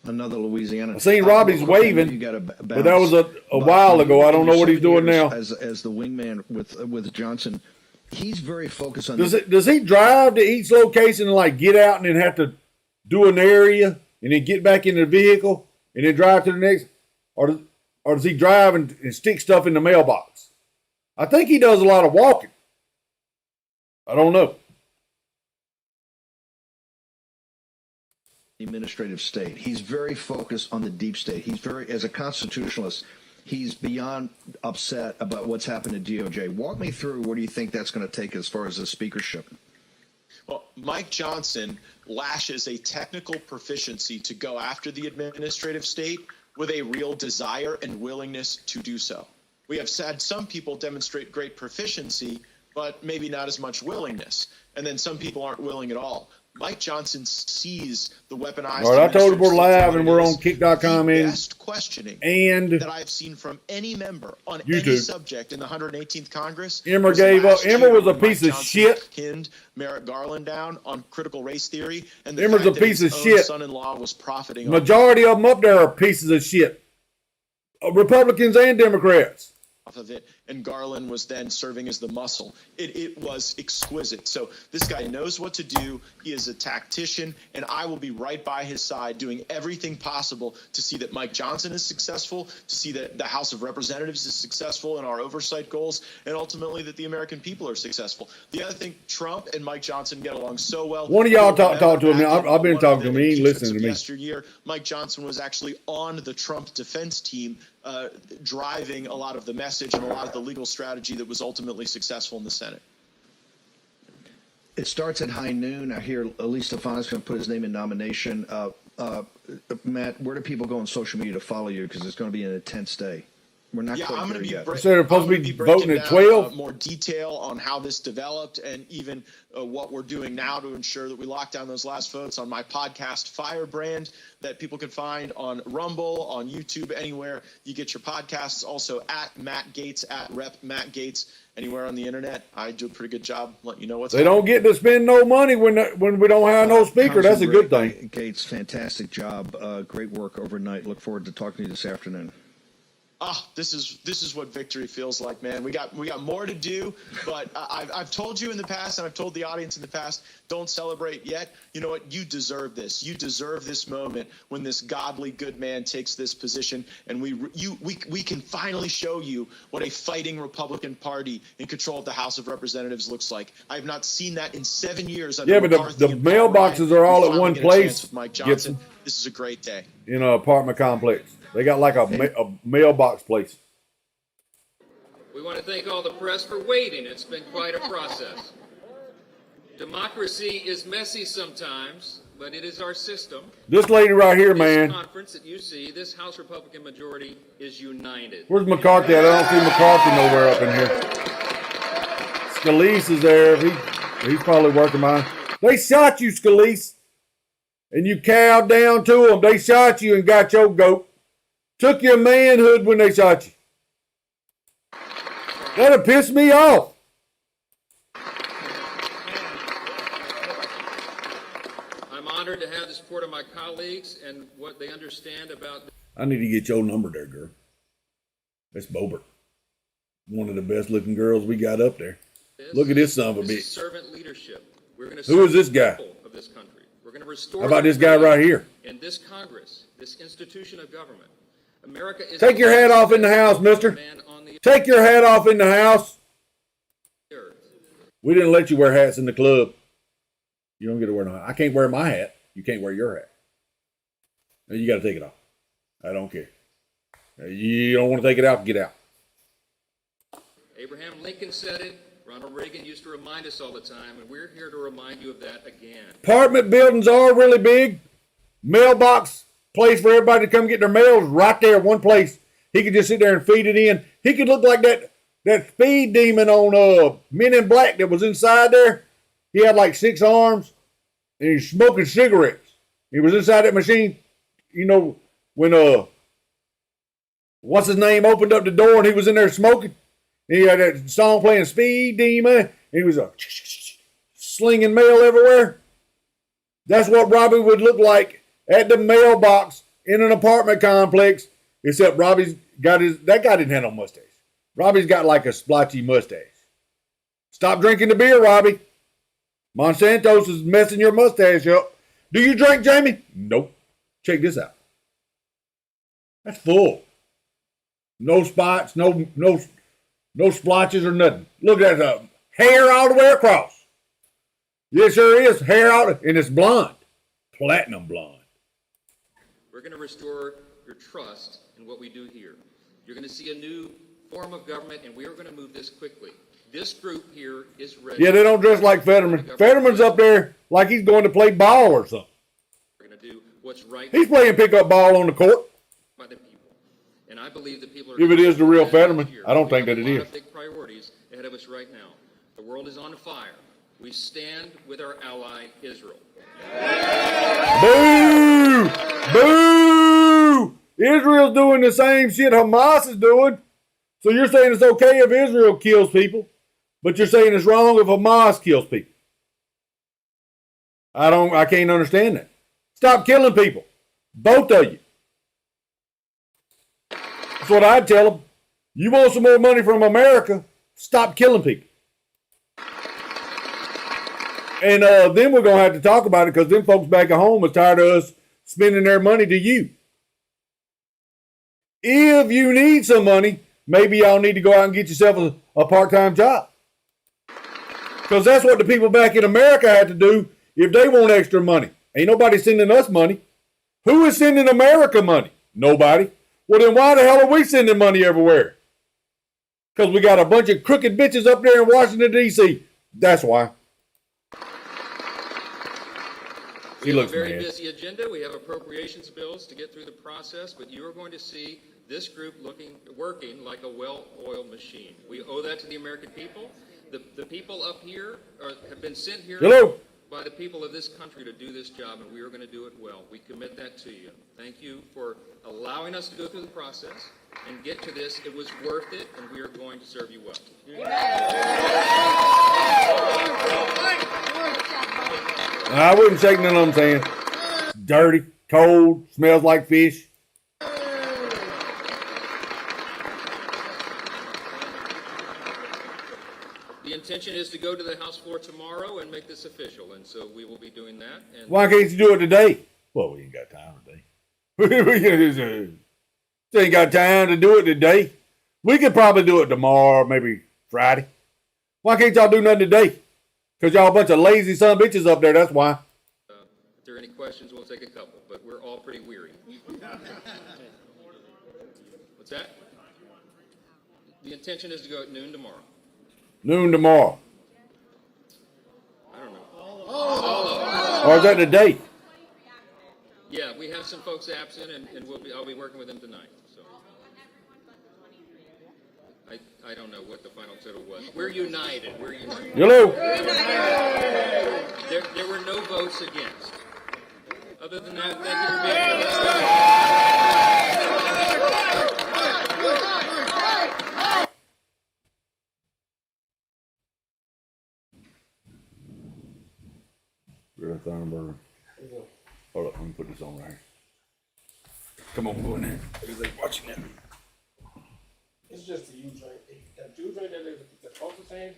Another Louisiana. I seen Robbie's waving, but that was a while ago. I don't know what he's doing now. As the wingman with Johnson, he's very focused on. Does he drive to each location and like get out and then have to do an area and then get back in the vehicle and then drive to the next, or does he drive and stick stuff in the mailbox? I think he does a lot of walking. I don't know. Administrative state. He's very focused on the deep state. He's very, as a constitutionalist, he's beyond upset about what's happened to DOJ. Walk me through what do you think that's going to take as far as the speakership? Well, Mike Johnson lashes a technical proficiency to go after the administrative state with a real desire and willingness to do so. We have had some people demonstrate great proficiency, but maybe not as much willingness. And then some people aren't willing at all. Mike Johnson sees the weaponized. All right, I told you we're live and we're on kick.com and best questioning that I've seen from any member on any subject in the 118th Congress. Emmer gave up. Emmer was a piece of shit. Pinned Merrick Garland down on critical race theory, and Emmer's a piece of shit. Son-in-law was profiting. Majority of them up there are pieces of shit. Republicans and Democrats. Off of it, and Garland was then serving as the muscle. It was exquisite. So this guy knows what to do. He is a tactician, and I will be right by his side doing everything possible to see that Mike Johnson is successful, to see that the House of Representatives is successful in our oversight goals, and ultimately that the American people are successful. The other thing, Trump and Mike Johnson get along so well. One of y'all talk to him. I've been talking to him. He ain't listening to me. Yesteryear, Mike Johnson was actually on the Trump defense team, driving a lot of the message and a lot of the legal strategy that was ultimately successful in the Senate. It starts at high noon. I hear Elise Stefanis going to put his name in nomination. Matt, where do people go on social media to follow you? Because it's going to be an intense day. We're not quite there yet. So they're supposed to be voting at 12? More detail on how this developed and even what we're doing now to ensure that we lock down those last votes on my podcast, Firebrand, that people can find on Rumble, on YouTube, anywhere you get your podcasts. Also at Matt Gaetz, at Rep Matt Gaetz, anywhere on the internet. I do a pretty good job letting you know what's happening. Don't get to spend no money when we don't have no speaker. That's a good thing. Gaetz, fantastic job. Great work overnight. Look forward to talking to you this afternoon. This is what victory feels like, man. We got more to do, but I've told you in the past, and I've told the audience in the past, don't celebrate yet. You know what? You deserve this. You deserve this moment when this godly good man takes this position, and we can finally show you what a fighting Republican Party in control of the House of Representatives looks like. I have not seen that in 7 years. Yeah, but the mailboxes are all at one place. With Mike Johnson. This is a great day. In an apartment complex. They got like a mailbox place. We want to thank all the press for waiting. It's been quite a process. Democracy is messy sometimes, but it is our system. This lady right here, man. This conference that you see, this House Republican majority is united. Where's McCarthy at? I don't see McCarthy nowhere up in here. Scalise is there. He's probably working mine. They shot you, Scalise. And you cowed down to them. They shot you and got your goat. Took your manhood when they shot you. That'll piss me off. I'm honored to have the support of my colleagues and what they understand about. I need to get your number there, girl. That's Bobert. One of the best looking girls we got up there. Look at this son of a This is bitch. servant leadership. We're going to Who is serve this the guy? people of this country. We're going to restore. How about the this guy right here? In this Congress, this institution of government, America is. Take your hat off in the house, mister. Take your hat off in the house. We didn't let you wear hats in the club. You don't get to wear no hat. I can't wear my hat. You can't wear your hat. You got to take it off. I don't care. You don't want to take it out, get out. Abraham Lincoln said it. Ronald Reagan used to remind us all the time, and we're here to remind you of that again. Apartment buildings are really big. Mailbox place for everybody to come get their mails right there, one place. He could just sit there and feed it in. He could look like that speed demon on Men in Black that was inside there. He had like 6 arms, and he's smoking cigarettes. He was inside that machine. You know, when what's his name opened up the door and he was in there smoking. He had that song playing, Speed Demon. And he was slinging mail everywhere. That's what Robbie would look like at the mailbox in an apartment complex. Except Robbie's got that guy didn't have no mustache. Robbie's got like a splotchy mustache. Stop drinking the beer, Robbie. Monsanto's is messing your mustache up. Do you drink, Jamie? Nope. Check this out. That's full. No spots, no splotches or nothing. Look at that hair all the way across. Yes, sure is. Hair out, and it's blonde. Platinum blonde. We're going to restore your trust in what we do here. You're going to see a new form of government, and we are going to move this quickly. This group here is ready. Yeah, they don't dress like Fetterman. Fetterman's up there like he's going to play ball or something. We're going to do what's right. He's playing pickup ball on the court. By the people. And I believe the people are. If it is the real Fetterman, I don't think that it is. is. A lot of big priorities ahead of us right now. The world is on fire. We stand with our ally Israel. Boo! Boo! Israel's doing the same shit Hamas is doing. So you're saying it's okay if Israel kills people, but you're saying it's wrong if Hamas kills people. I can't understand that. Stop killing people. Both of you. That's what I'd tell them. You want some more money from America, stop killing people. And then we're going to have to talk about it because them folks back at home is tired of us spending their money to you. If you need some money, maybe y'all need to go out and get yourself a part-time job. Because that's what the people back in America had to do if they want extra money. Ain't nobody sending us money. Who is sending America money? Nobody. Well, then why the hell are we sending money everywhere? Because we got a bunch of crooked bitches up there in Washington, D.C. That's why. We have a very busy agenda. We have appropriations bills to get through the process, but you are going to see this group working like a well-oiled machine. We owe that to the American people. The people up here have been sent here by the people of this country to do this job, and we are going to do it well. We commit that to you. Thank you for allowing us to go through the process and get to this. It was worth it, and we are going to serve you well. I wouldn't shake none of them saying. It's dirty, cold, smells like fish. The intention is to go to the House floor tomorrow and make this official, and so we will be doing that. And Why can't you do it today? Well, we ain't got time today. We ain't got time to do it today. We could probably do it tomorrow, maybe Friday. Why can't y'all do nothing today? Because y'all a bunch of lazy son of bitches up there, that's why. if there are any questions, we'll take a couple, but we're all pretty weary. What's that? The intention is to go at noon tomorrow. Noon tomorrow. I don't know. Or is that today? Yeah, we have some folks absent, and I'll be working with them tonight. So I don't know what the final total was. We're united. We're united. Hello. There were no votes against. Other than that, thank you for being here. Greta Thunberg. Hold up, let me put this on right here. Come on, go in there. Everybody's watching that. It's just the U joint. The U joint that is the closest thing.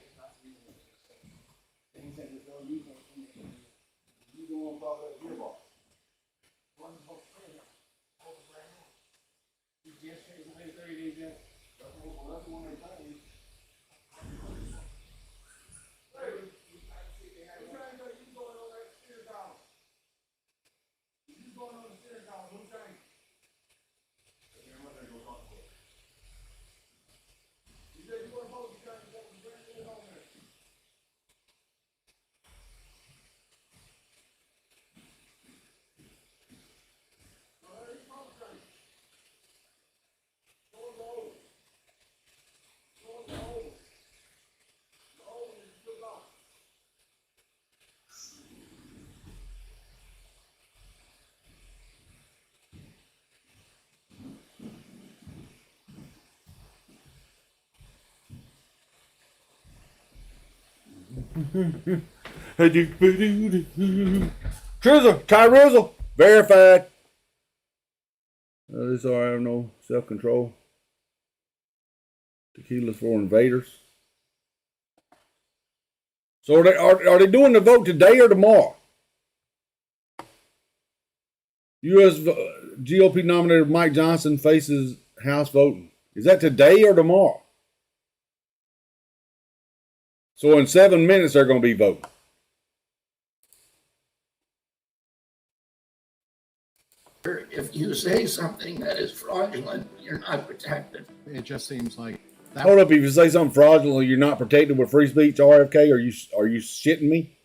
And he said there's no U joint in there. You go on top of that gearbox. One whole thing. You just change the whole 30 days in. That's one they tell you. Trizzle, Tyrizzle, verified. This I have no self-control. Tequila's for invaders. So are they doing the vote today or tomorrow? U.S. GOP nominator Mike Johnson faces House voting. Is that today or tomorrow? So in 7 minutes they're going to be voting. If you say something that is fraudulent, you're not protected. It just seems like that. Hold up, if you say something fraudulent, you're not protected with free speech, RFK? Are you shitting me?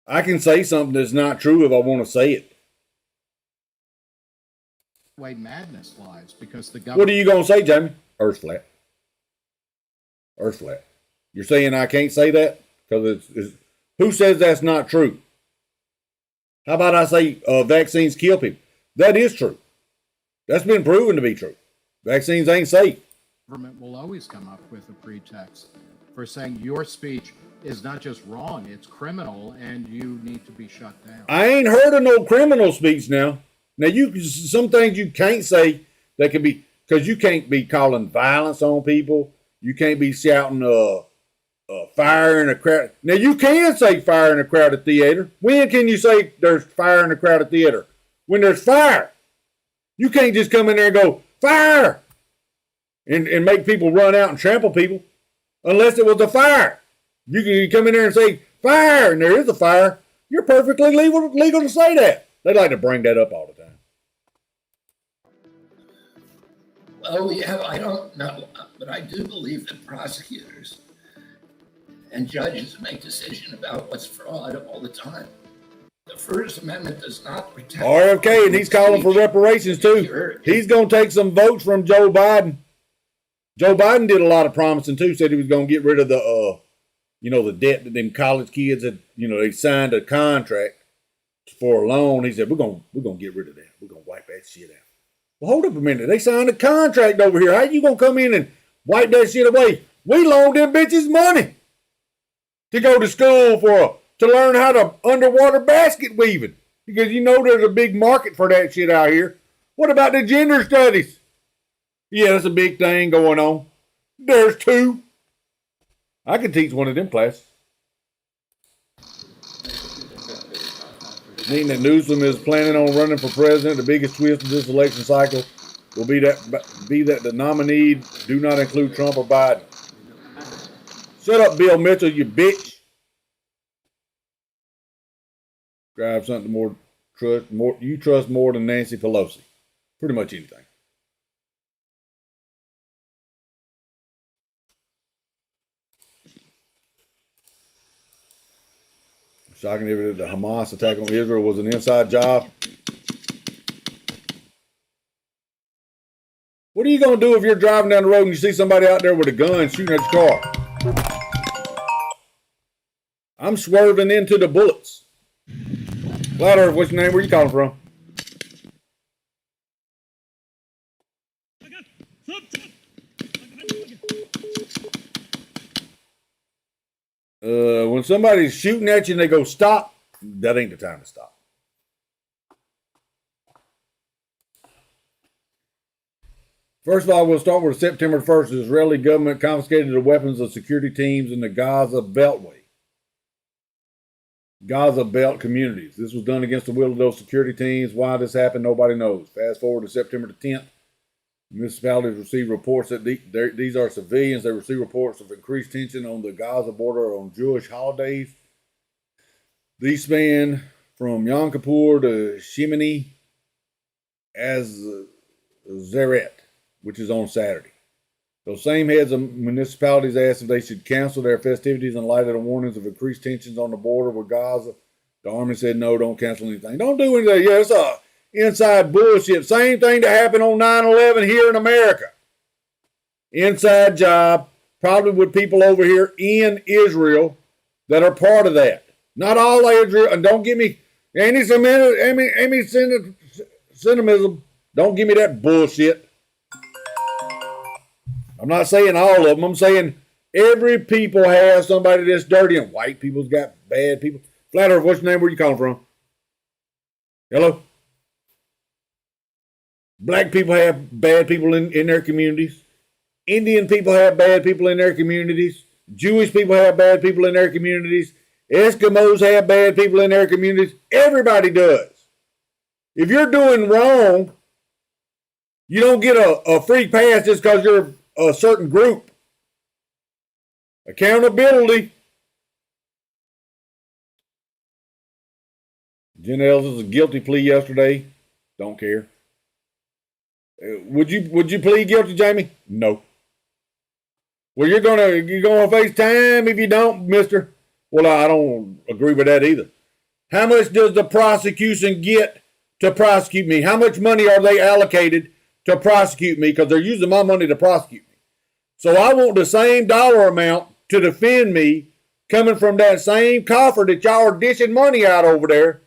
I can say something that's not true if I want to say it. Way madness lies because the government. What are you going to say, Jamie? Earth's flat. Earth's flat. You're saying I can't say that? Because it's who says that's not true? How about I say vaccines kill people? That is true. That's been proven to be true. Vaccines ain't safe. Government will always come up with a pretext for saying your speech is not just wrong, it's criminal, and you need to be shut down. I ain't heard of no criminal speech now. Now, some things you can't say that can be, because you can't be calling violence on people. You can't be shouting fire in a crowd. Now, you can say fire in a crowded theater. When can you say there's fire in a crowded theater? When there's fire. You can't just come in there and go, fire! And make people run out and trample people. Unless it was a fire. You can come in there and say, fire! And there is a fire. You're perfectly legal to say that. They like to bring that up all the time. Well, yeah, I don't know, but I do believe that prosecutors and judges make decisions about what's fraud all the time. The First Amendment does not protect RFK, and he's calling for reparations too. He's going to take some votes from Joe Biden. Joe Biden did a lot of promising too. Said he was going to get rid of the, the debt that them college kids had. They signed a contract for a loan. He said we're going to get rid of that. We're going to wipe that shit out. Well, hold up a minute. They signed a contract over here. How you going to come in and wipe that shit away? We loaned them bitches money to go to school to learn how to underwater basket weaving. Because there's a big market for that shit out here. What about the gender studies? Yeah, that's a big thing going on. There's two. I could teach one of them classes. Meaning that Newsom is planning on running for president. The biggest twist of this election cycle will be that the nominee do not include Trump or Biden. Shut up, Bill Mitchell, you bitch. Drive something you trust more than Nancy Pelosi. Pretty much anything. Shocking if the Hamas attack on Israel was an inside job. What are you going to do if you're driving down the road and you see somebody out there with a gun shooting at your car? I'm swerving into the bullets. Loud Earth, what's your name? Where you calling from? When somebody's shooting at you and they go stop, that ain't the time to stop. First of all, we'll start with September 1st. The Israeli government confiscated the weapons of security teams in the Gaza Beltway. Gaza Belt communities. This was done against the will of those security teams. Why this happened, nobody knows. Fast forward to September the 10th. Municipalities received reports that these are civilians. They received reports of increased tension on the Gaza border on Jewish holidays. These span from Yom Kippur to Shemini Atzeret, which is on Saturday. Those same heads of municipalities asked if they should cancel their festivities in light of the warnings of increased tensions on the border with Gaza. The army said, no, don't cancel anything. Don't do anything. Yeah, it's a inside bullshit. Same thing that happened on 9/11 here in America. Inside job, probably with people over here in Israel that are part of that. Not all Israel, and don't give me anti-Semitism. Don't give me that bullshit. I'm not saying all of them. I'm saying every people has somebody that's dirty, and white people's got bad people. Flat Earth, what's your name? Where you calling from? Hello? Black people have bad people in their communities. Indian people have bad people in their communities. Jewish people have bad people in their communities. Eskimos have bad people in their communities. Everybody does. If you're doing wrong, you don't get a free pass just because you're a certain group. Accountability. Jen Ellis' a guilty plea yesterday. Don't care. Would you plead guilty, Jamie? No. Well, you're gonna face time if you don't, mister. Well, I don't agree with that either. How much does the prosecution get to prosecute me? How much money are they allocated to prosecute me? Because they're using my money to prosecute me. So I want the same dollar amount to defend me coming from that same coffer that y'all are dishing money out over there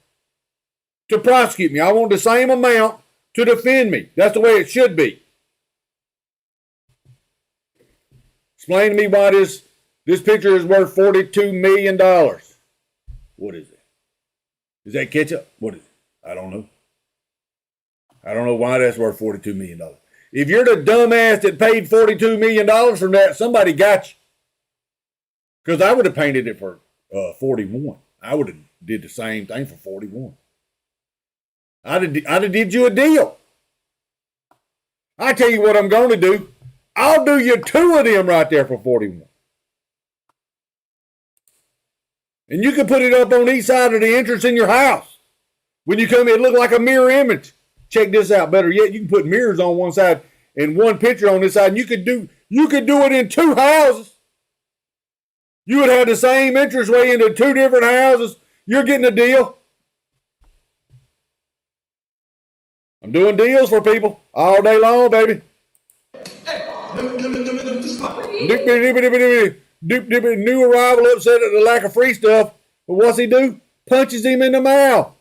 to prosecute me. I want the same amount to defend me. That's the way it should be. Explain to me why this picture is worth $42 million. What is it? Is that ketchup? What is it? I don't know. I don't know why that's worth $42 million. If you're the dumbass that paid $42 million from that, somebody got you. Because I would have painted it for 41. I would have did the same thing for 41. I'd have did you a deal. I tell you what I'm going to do. I'll do you 2 of them right there for 41. And you can put it up on each side of the entrance in your house. When you come in, it look like a mirror image. Check this out. Better yet, you can put mirrors on one side and one picture on this side. And you could do it in 2 houses. You would have the same entranceway into 2 different houses. You're getting a deal. I'm doing deals for people all day long, baby. New arrival upset at the lack of free stuff. But what's he do? Punches him in the mouth.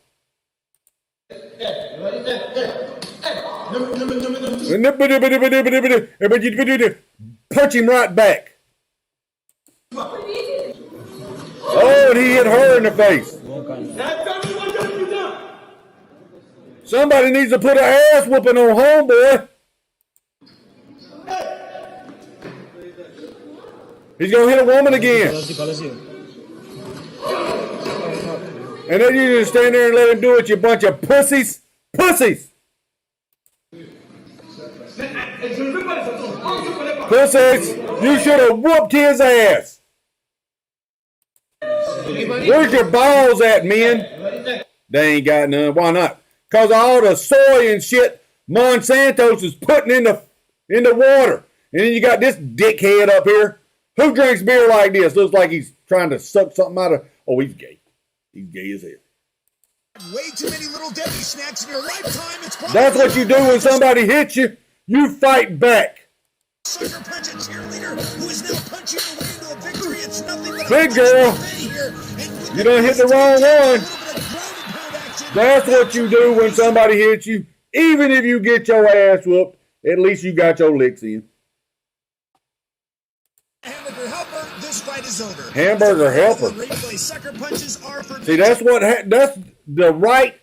Punch him right back. Oh, and he hit her in the face. Somebody needs to put an ass whooping on homeboy. He's going to hit a woman again. And then you just stand there and let him do it, you bunch of pussies. Pussies. Pussies. You should have whooped his ass. Where's your balls at, men? They ain't got none. Why not? Because all the soy and shit Monsanto's is putting in the water. And then you got this dickhead up here. Who drinks beer like this? Looks like he's trying to suck something out of... Oh, he's gay. He's gay as hell. Way too many little Debbie snacks in your lifetime. It's That's what you do when somebody hits you. You fight back. Sucker punch a cheerleader who is now punching her way into a victory. It's nothing but big girl. You done hit the wrong one. That's what you do when somebody hits you. Even if you get your ass whooped, at least you got your licks in. Hamburger helper, this fight is over. Hamburger helper. Sucker punches are for See, that's the right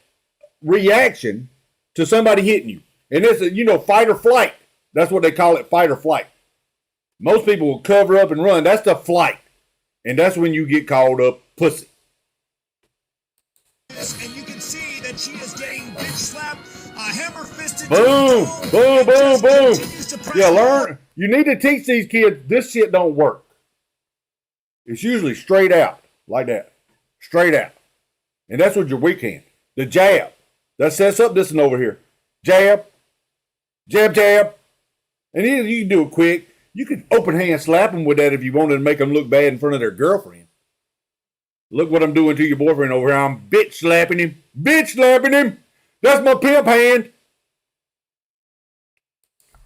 reaction to somebody hitting you. And it's fight or flight. That's what they call it, fight or flight. Most people will cover up and run. That's the flight. And that's when you get called up pussy. And you can see that she is getting bitch slapped, hammer-fisted. Boom, boom, boom, boom. Yeah, learn. You need to teach these kids this shit don't work. It's usually straight out, like that. Straight out. And that's what your weak hand. The jab. That sets up this one over here. Jab. Jab, jab. And either you can do it quick. You can open hand slap them with that if you wanted to make them look bad in front of their girlfriend. Look what I'm doing to your boyfriend over here. I'm bitch slapping him. Bitch slapping him. That's my pimp hand.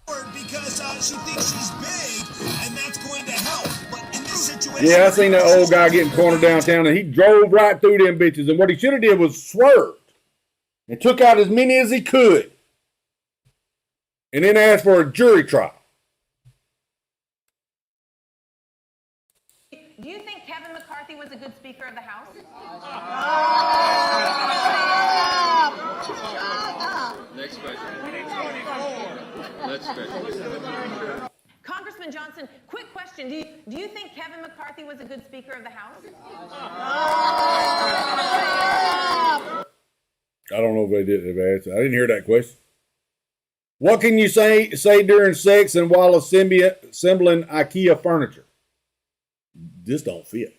Because she thinks she's big, and that's going to help. But in this situation, Yeah, I seen that old guy getting cornered downtown, and he drove right through them bitches. And what he should have did was swerved and took out as many as he could, and then asked for a jury trial. Do you think Kevin McCarthy was a good Speaker of the House? Next question. Next question. Congressman Johnson, quick question. Do you think Kevin McCarthy was a good Speaker of the House? I don't know if they did. I didn't hear that question. What can you say during sex and while assembling IKEA furniture? This don't fit.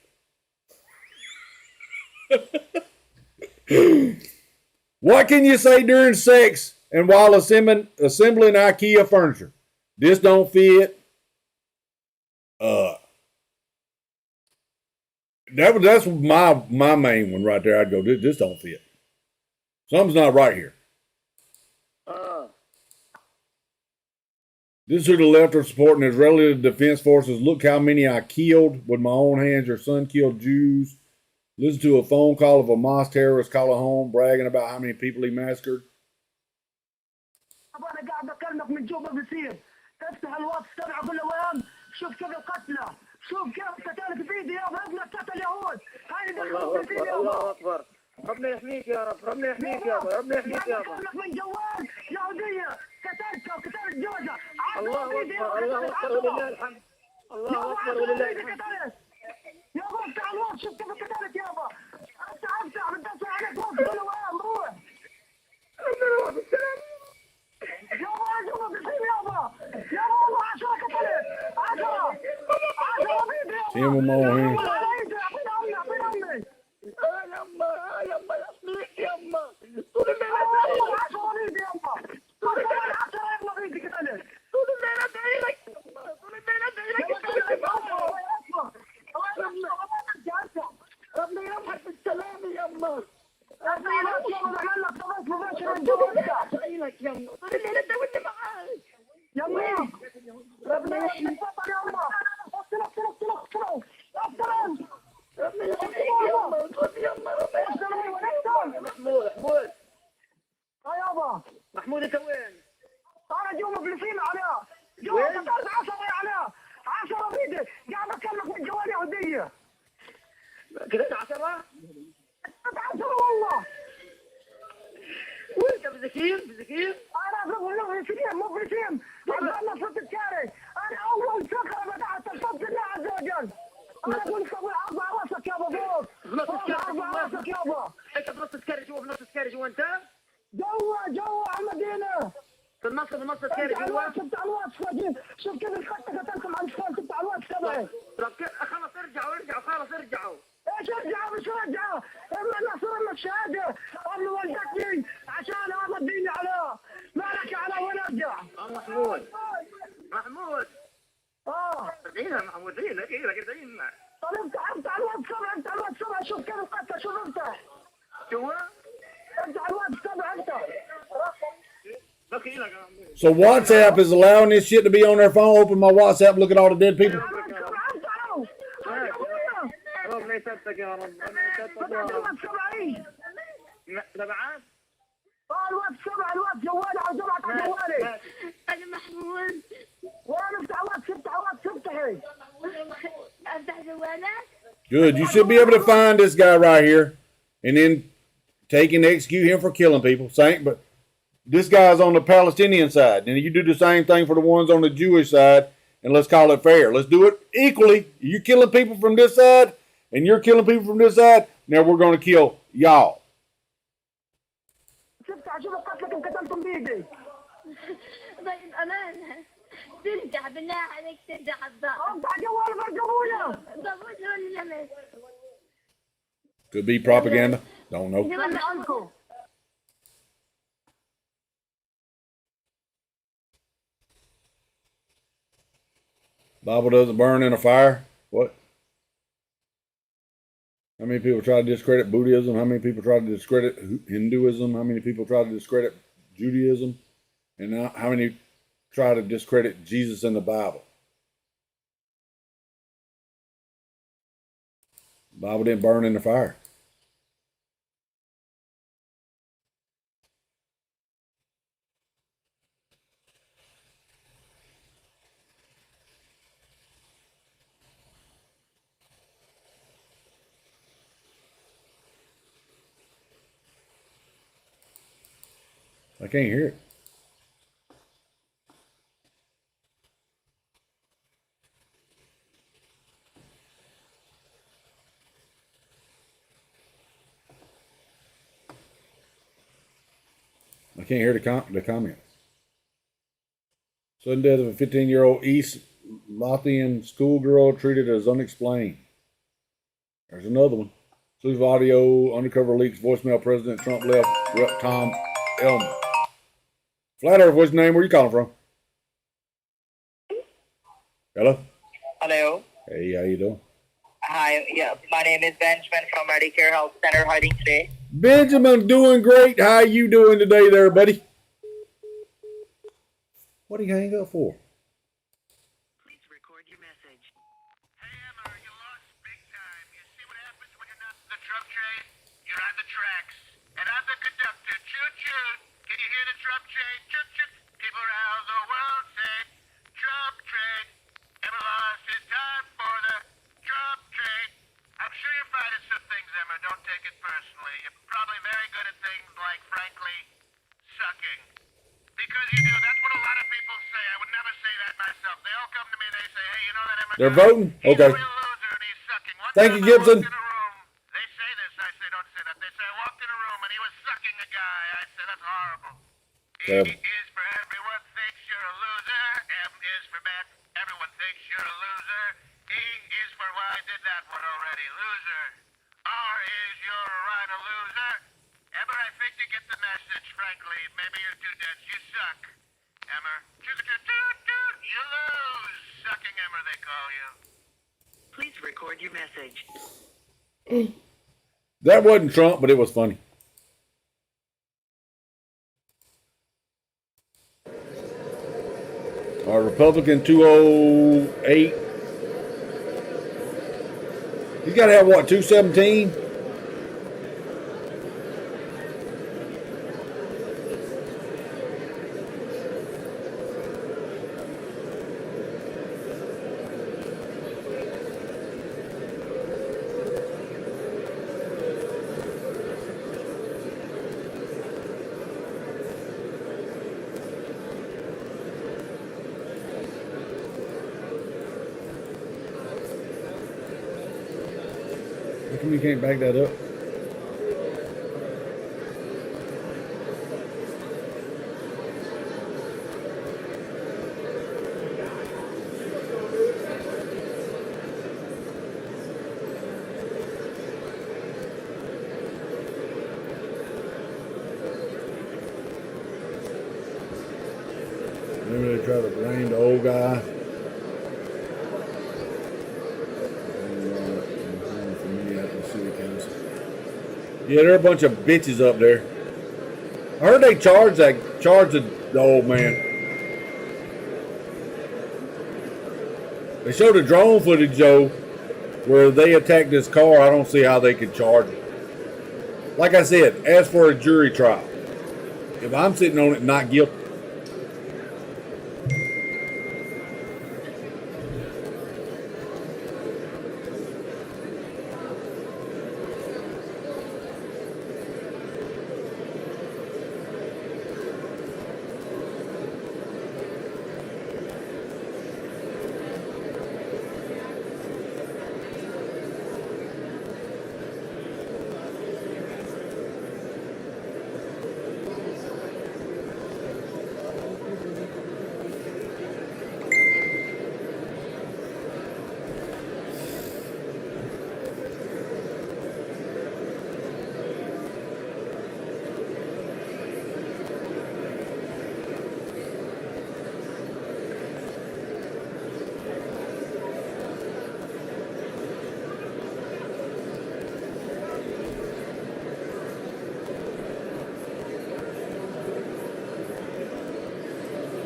What can you say during sex and while assembling IKEA furniture? This don't fit. That's my main one right there. I'd go, this don't fit. Something's not right here. This is who the left are supporting Israeli defense forces. Look how many I killed with my own hands. Your son killed Jews. Listen to a phone call of a Hamas terrorist calling home, bragging about how many people he massacred. انا قاعد اكلمك من جوا بصير افتح الواتس تبع كل وين شوف كيف القتلى شوف كيف قتلت فيدي يابا ابنك قتل يهود هاي دخلوا في يابا الله اكبر ربنا يحميك يا رب ربنا يحميك يابا ربنا يحميك يابا من جوال يهوديه قتلتها وقتلت جوزها الله اكبر الله اكبر ولله الحمد الله اكبر ولله الحمد يابا افتح الواتس شوف كيف قتلت يابا افتح بتدفع عليك وقت كل وين روح ربنا بالسلامه Him with my own hands. محمود انت وين؟ انا جوا مفلسين عليها جوا قطرت 10 عليها 10 فيديو قاعد اكلمك من جوال يهوديه كده 10 والله وانت بذكير انا مفلسين انا صرت الكاري انا اول فكره بدات الفضل الله عز وجل انا قلت ابو اربع راسك يابا فوق اربع راسك يابا انت بنص سكري جوا بنص سكري جوا انت جوا على المدينه في النص سكري جوا شفت على الواتس شوف كيف الخطه قتلتهم على الفون شفت على الواتس تبعي خلص ارجعوا خلاص ارجعوا ايش ارجعوا مش رجعوا اما نصر لك شهاده امي ولدتني عشان هذا الدين على مالك على وين ارجع محمود دينا محمود دينا طب افتح على الواتس تبعي شوف كيف القتل شوف افتح افتح الواتس تبعي افتح So WhatsApp is allowing this shit to be on their phone. Open my WhatsApp, look at all the dead people. الواتس جوالي على جوالي انا محمود وانا افتح الواتس افتحي افتح جوالك Good. You should be able to find this guy right here and then take and execute him for killing people. But This guy's on the Palestinian side, and you do the same thing for the ones on the Jewish side, and let's call it fair. Let's do it equally. You're killing people from this side, and you're killing people from this side. Now we're going to kill y'all. طيب امان ترجع بالله عليك ترجع الضغط قبول. Could be propaganda. Don't know. Bible doesn't burn in a fire. What? How many people try to discredit Buddhism? How many people try to discredit Hinduism? How many people try to discredit Judaism? And now, how many try to discredit Jesus in the Bible? The Bible didn't burn in the fire. I can't hear it. I can't hear the comments. Sudden death of a 15-year-old East Lothian schoolgirl treated as unexplained. There's another one. Slew of audio, undercover leaks, voicemail, President Trump left, Rep. Tom Elman. Flat Earth, what's your name? Where you calling from? Hello? Hello. Hey, how you doing? Hi. Yeah, my name is Benjamin from Medicare Health Center. How are you doing today? Benjamin, doing great. How you doing today there, buddy? What do you hang up for? Please record your message. The drum train, you're on the tracks. And I'm the conductor. Choo-choo. Can you hear the drum train? Choo-choo. People around the world say, drum train. Emma lost his time for the drum train. I'm sure you're finding some things, Emma. Don't take it personally. You're probably very good at things like, frankly, sucking. Because you do. That's what a lot of people say. I would never say that myself. They all come to me, they say, hey, you know that Emma They're guy? voting? He's Okay. a real loser and he's sucking. One Thank time you, I walked Gibson. in a room. They say this. I say, don't say that. They say, I walked in a room and he was sucking a guy. I say, that's horrible. Terrible. E is for everyone thinks you're a loser. M is for bad. Everyone thinks you're a loser. E is for, well, I did that one already. Loser. R is you're right, a loser. Emmer, I think you get the message, frankly. Maybe you're too dense. You suck. Emmer. You lose. Sucking Emmer, they call you. Please record your message. That wasn't Trump, but it was funny. Our Republican 208. He's got to have what, 217? How come you can't back that up? Maybe they try to blame the old guy. Yeah, there are a bunch of bitches up there. I heard they charged the old man. They showed the drone footage, Joe, where they attacked this car. I don't see how they could charge it. Like I said, as for a jury trial, if I'm sitting on it not guilty,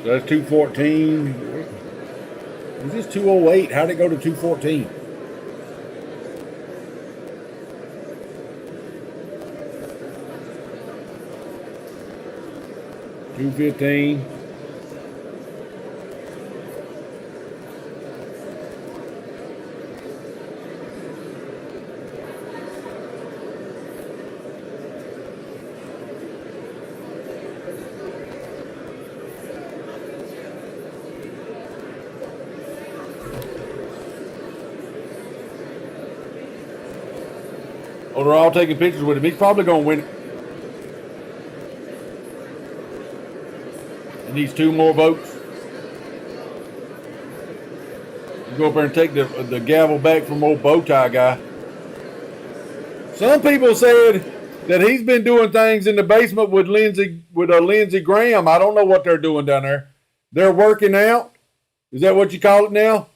So that's 214. Is this 208? How'd it go to 214? $2.15. Oh, they're all taking pictures with him. He's probably going to win it. He needs 2 more votes. You go up there and take the gavel back from old bow tie guy. Some people said that he's been doing things in the basement with Lindsey Graham. I don't know what they're doing down there. They're working out. Is that what you call it now?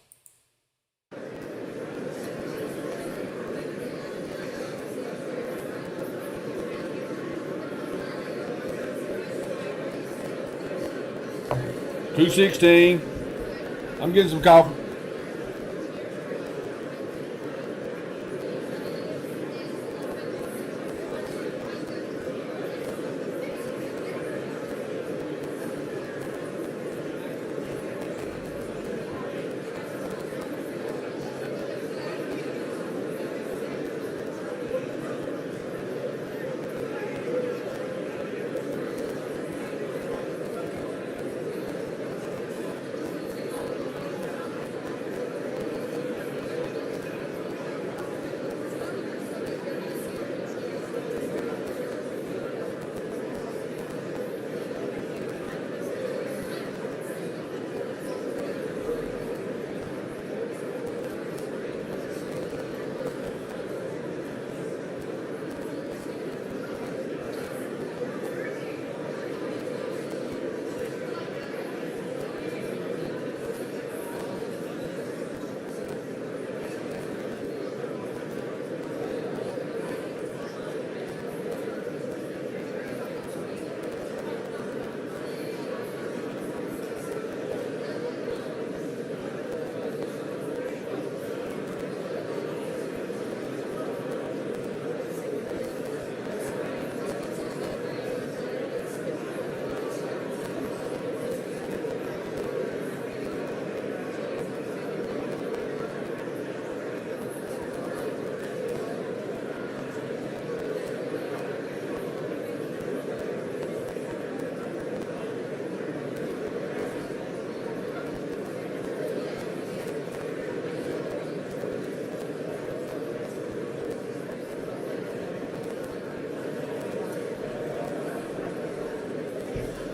$2.16. I'm getting some coffee.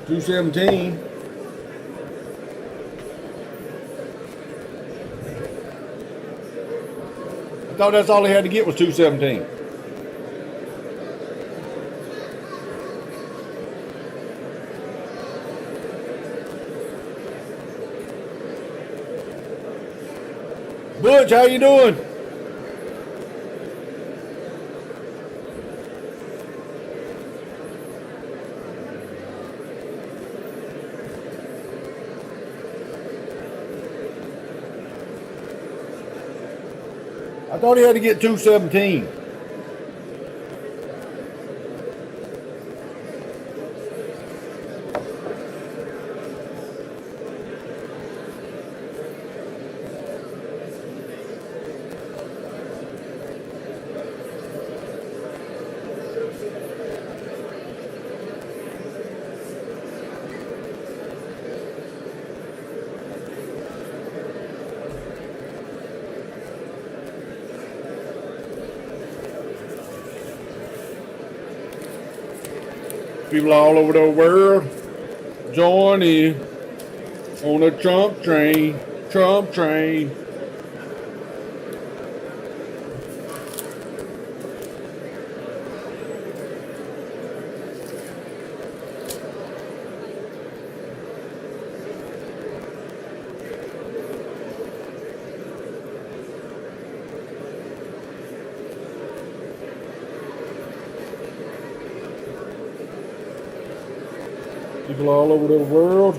$2.17. I thought that's all he had to get was $2.17. Butch, how you doing? I thought he had to get 217. People all over the world join in on the Trump train. Trump train. People all over the world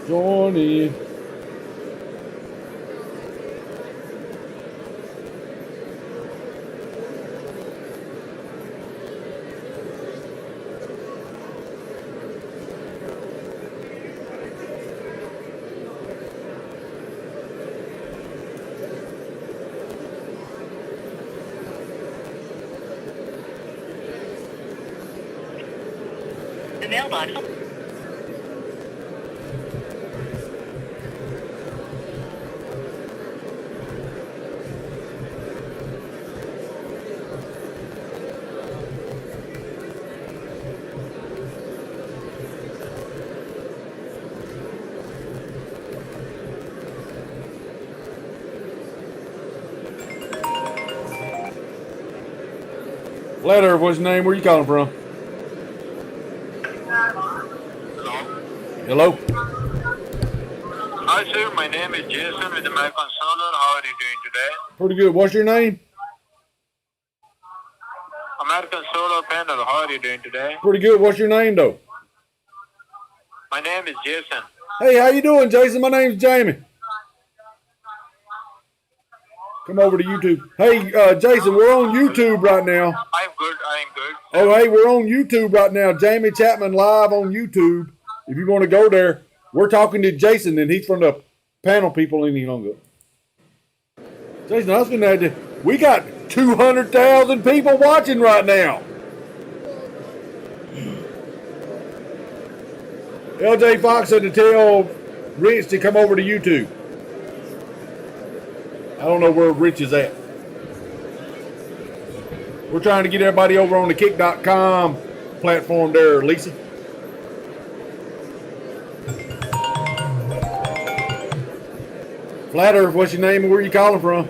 Johnny. The mailbox. Flat Earth, what's your name? Where you calling from? Hello? Hi, sir. My name is Jason with American Solar. How are you doing today? Pretty good. What's your name? American Solar Panel. How are you doing today? Pretty good. What's your name, though? My name is Jason. Hey, how you doing, Jason? My name's Jamie. Come over to YouTube. Hey, Jason, we're on YouTube right now. I'm good. I'm good. Oh, hey, we're on YouTube right now. Jamie Chapman live on YouTube. If you want to go there, we're talking to Jason, and he's from the panel people, and he hung up. Jason, I was going to add that we got 200,000 people watching right now. LJ Fox said to tell Rich to come over to YouTube. I don't know where Rich is at. We're trying to get everybody over on the kick.com platform there, Lisa. Flat Earth, what's your name and where you calling from?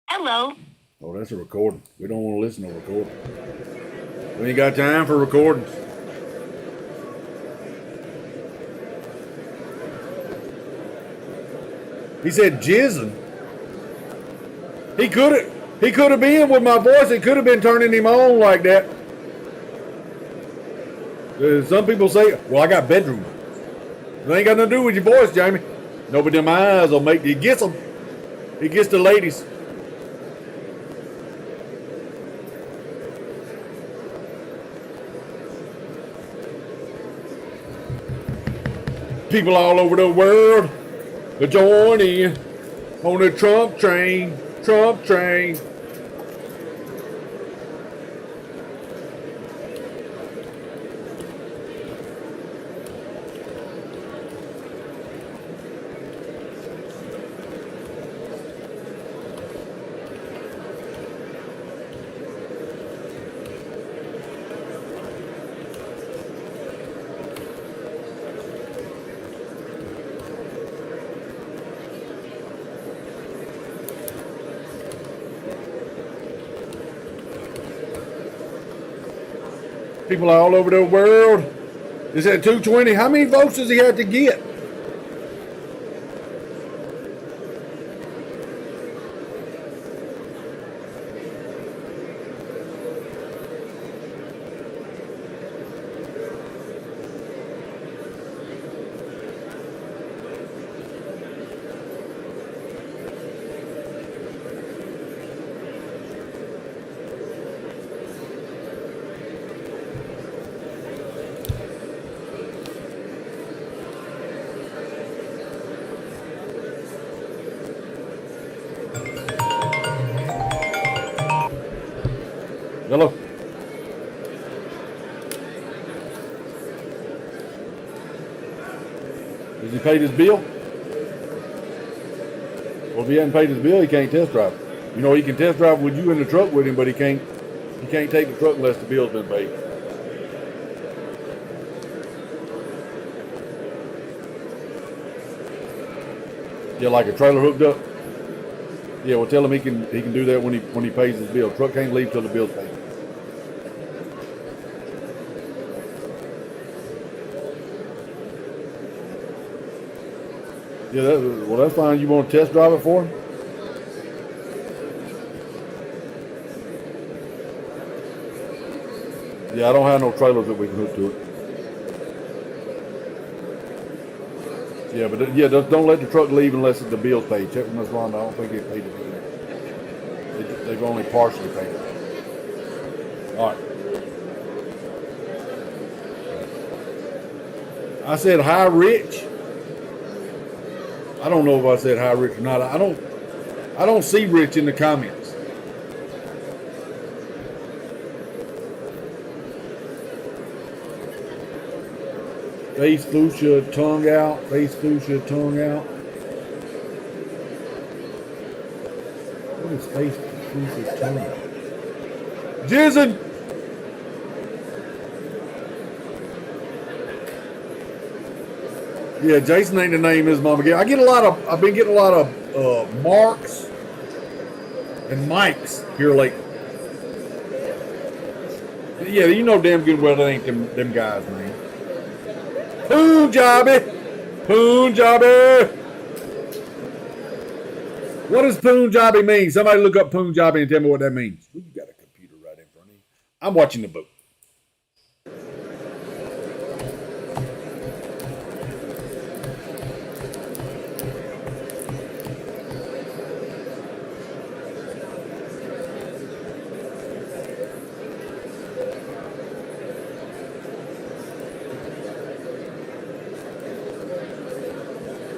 Hello. Oh, that's a recording. We don't want to listen to a recording. We ain't got time for recordings. He said jizzing. He could have been with my voice. It could have been turning him on like that. Some people say, well, I got bedroom. It ain't got nothing to do with your voice, Jamie. No, but them eyes will make, he gets them. He gets the ladies. People all over the world are joining on the Trump train. Trump train. People all over the world. Is at 220. How many votes does he have to get? Hello. Has he paid his bill? Well, if he hasn't paid his bill, he can't test drive. You know, he can test drive with you in the truck with him, but he can't take the truck unless the bill's been paid. Yeah, like a trailer hooked up. Yeah, well, tell him he can do that when he pays his bill. Truck can't leave till the bill's paid. Yeah, well, that's fine. You want to test drive it for him? Yeah, I don't have no trailers that we can hook to it. Yeah, but yeah, don't let the truck leave unless the bill's paid. Check with Ms. Rhonda. I don't think they paid it. They've only partially paid it. All right. I said hi, Rich. I don't know if I said hi, Rich or not. I don't see Rich in the comments. Face fuchsia, tongue out. Face fuchsia, tongue out. What is face fuchsia, tongue out? Jizzin! Yeah, Jason ain't the name his mama gave. I've been getting a lot of Marks and Mikes here lately. Yeah, you know damn good well that ain't them guys, man. Punjabi! Punjabi! What does Punjabi mean? Somebody look up Punjabi and tell me what that means. You got a computer right in front of you. I'm watching the boat.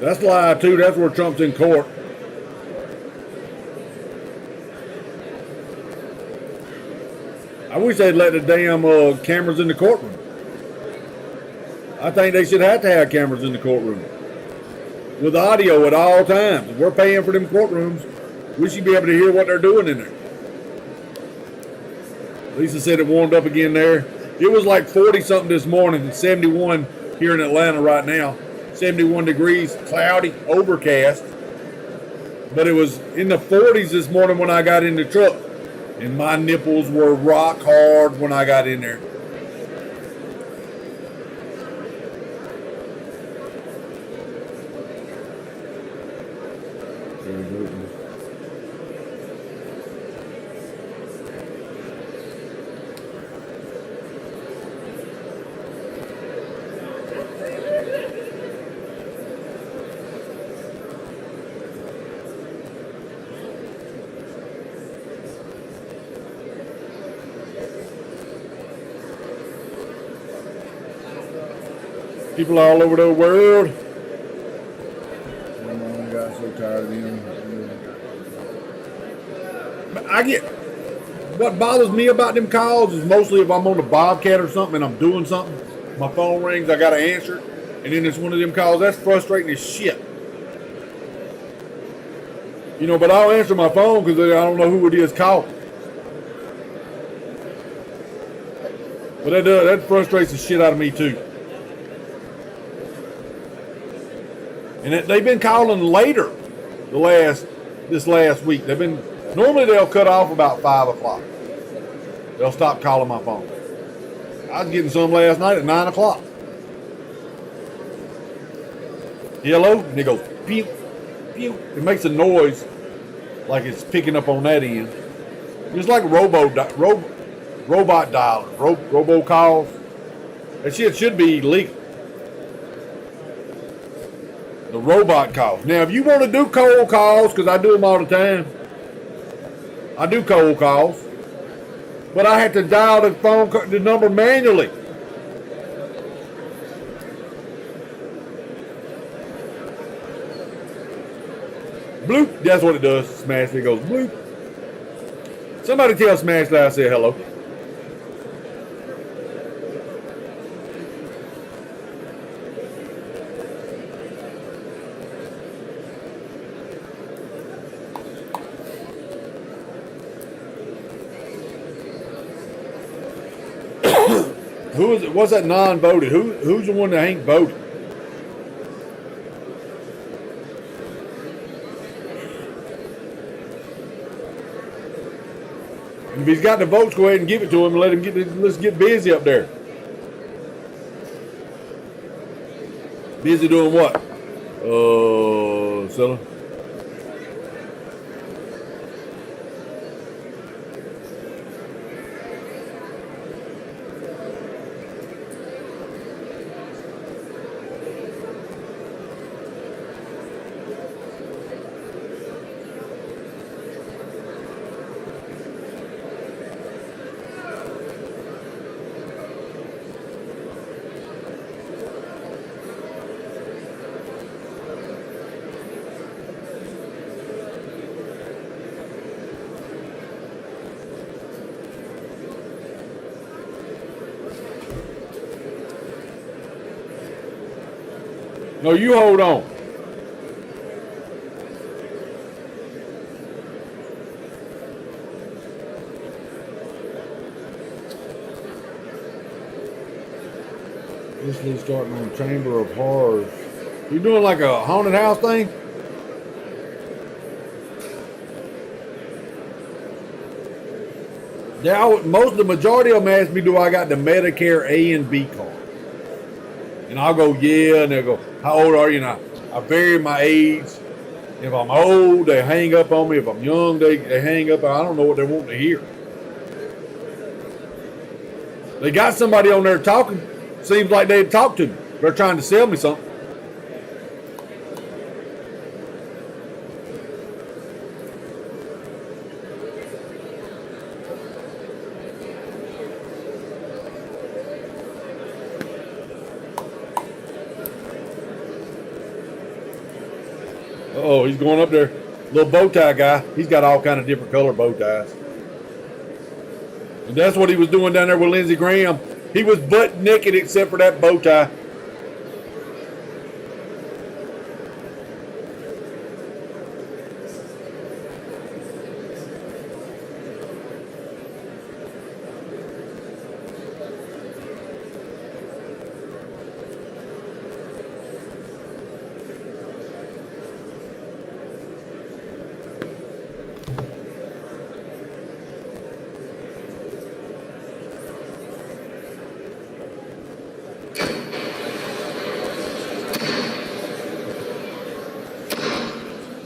That's live too. That's where Trump's in court. I wish they'd let the damn cameras in the courtroom. I think they should have to have cameras in the courtroom with audio at all times. If we're paying for them courtrooms, we should be able to hear what they're doing in there. Lisa said it warmed up again there. It was like 40 something this morning and 71 here in Atlanta right now. 71 degrees, cloudy, overcast. But it was in the 40s this morning when I got in the truck. And my nipples were rock hard when I got in there. People all over the world. I got so tired of them. I get, what bothers me about them calls is mostly if I'm on the Bobcat or something and I'm doing something, my phone rings, I got to answer it, and then it's one of them calls. That's frustrating as shit. You know, but I'll answer my phone because I don't know who it is calling. But that frustrates the shit out of me too. And they've been calling later this last week. Normally they'll cut off about 5 o'clock. They'll stop calling my phone. I was getting some last night at 9 o'clock. Hello? And it goes, pew, pew. It makes a noise like it's picking up on that end. It's like robot dialer, robocalls. That shit should be legal. The robot calls. Now, if you want to do cold calls, because I do them all the time, I do cold calls, but I have to dial the number manually. Bloop. That's what it does. Smash. It goes bloop. Somebody tell Smash that I said hello. Who is it? What's that non-voted? Who's the one that ain't voted? And if he's got the votes, go ahead and give it to him and let him let's get busy up there. Busy doing what? Silla? No, you hold on. This is starting on Chamber of Horrors. You doing like a haunted house thing? The majority of them ask me, do I got the Medicare A and B card? And I'll go, yeah, and they'll go, how old are you? And I vary my age. If I'm old, they hang up on me. If I'm young, they hang up. I don't know what they want to hear. They got somebody on there talking. Seems like they'd talk to me. They're trying to sell me something. Oh, he's going up there. Little bow tie guy. He's got all kind of different color bow ties. And that's what he was doing down there with Lindsey Graham. He was butt naked except for that bow tie.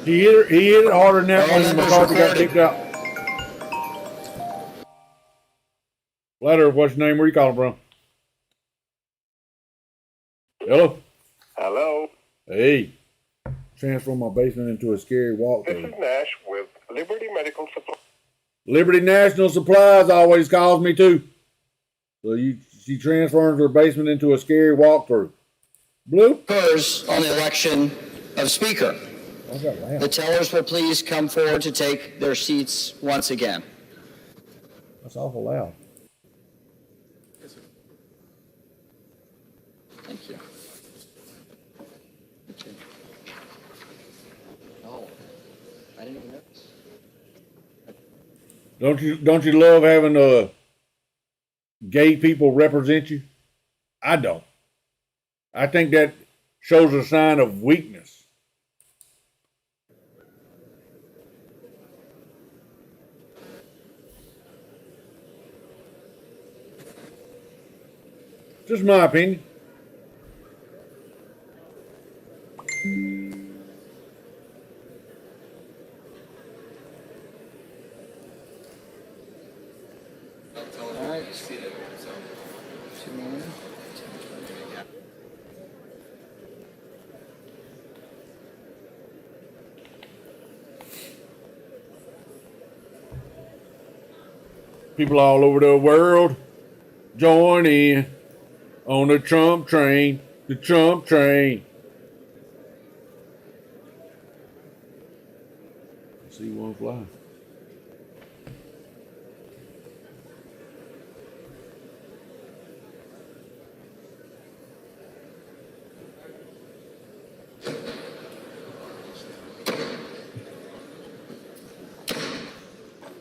He hit it harder than that when McCarthy got kicked out. Letter, what's your name? Where you calling from? Hello? Hello. Hey. Transform my basement into a scary This walkthrough. is Nash with Liberty Medical Supply. Liberty National Supplies always calls me too. So she transforms her basement into a scary walkthrough. Blue? Occurs on the election of Speaker. Loud. The tellers will please come forward to take their seats once again. That's awful loud. Thank you. Oh, I didn't even notice. Don't you love having gay people represent you? I don't. I think that shows a sign of weakness. Just my opinion. All right. People all over the world join in on the Trump train. The Trump train. See one fly.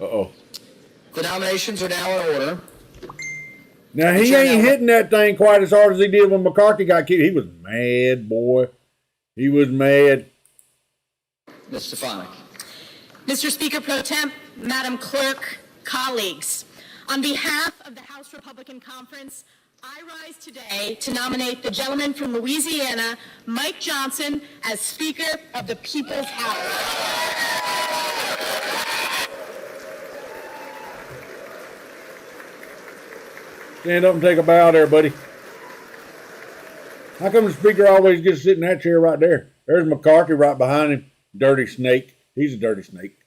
Uh-oh. The nominations are now in order. Now, he ain't hitting that thing quite as hard as he did when McCarthy got kicked. He was mad, boy. He was mad. Ms. Stefanik. Mr. Speaker Pro Temp, Madam Clerk, colleagues, on behalf of the House Republican Conference, I rise today to nominate the gentleman from Louisiana, Mike Johnson, as Speaker of the People's House. Stand up and take a bow there, buddy. How come the speaker always gets to sit in that chair right there? There's McCarthy right behind him. Dirty snake. He's a dirty snake.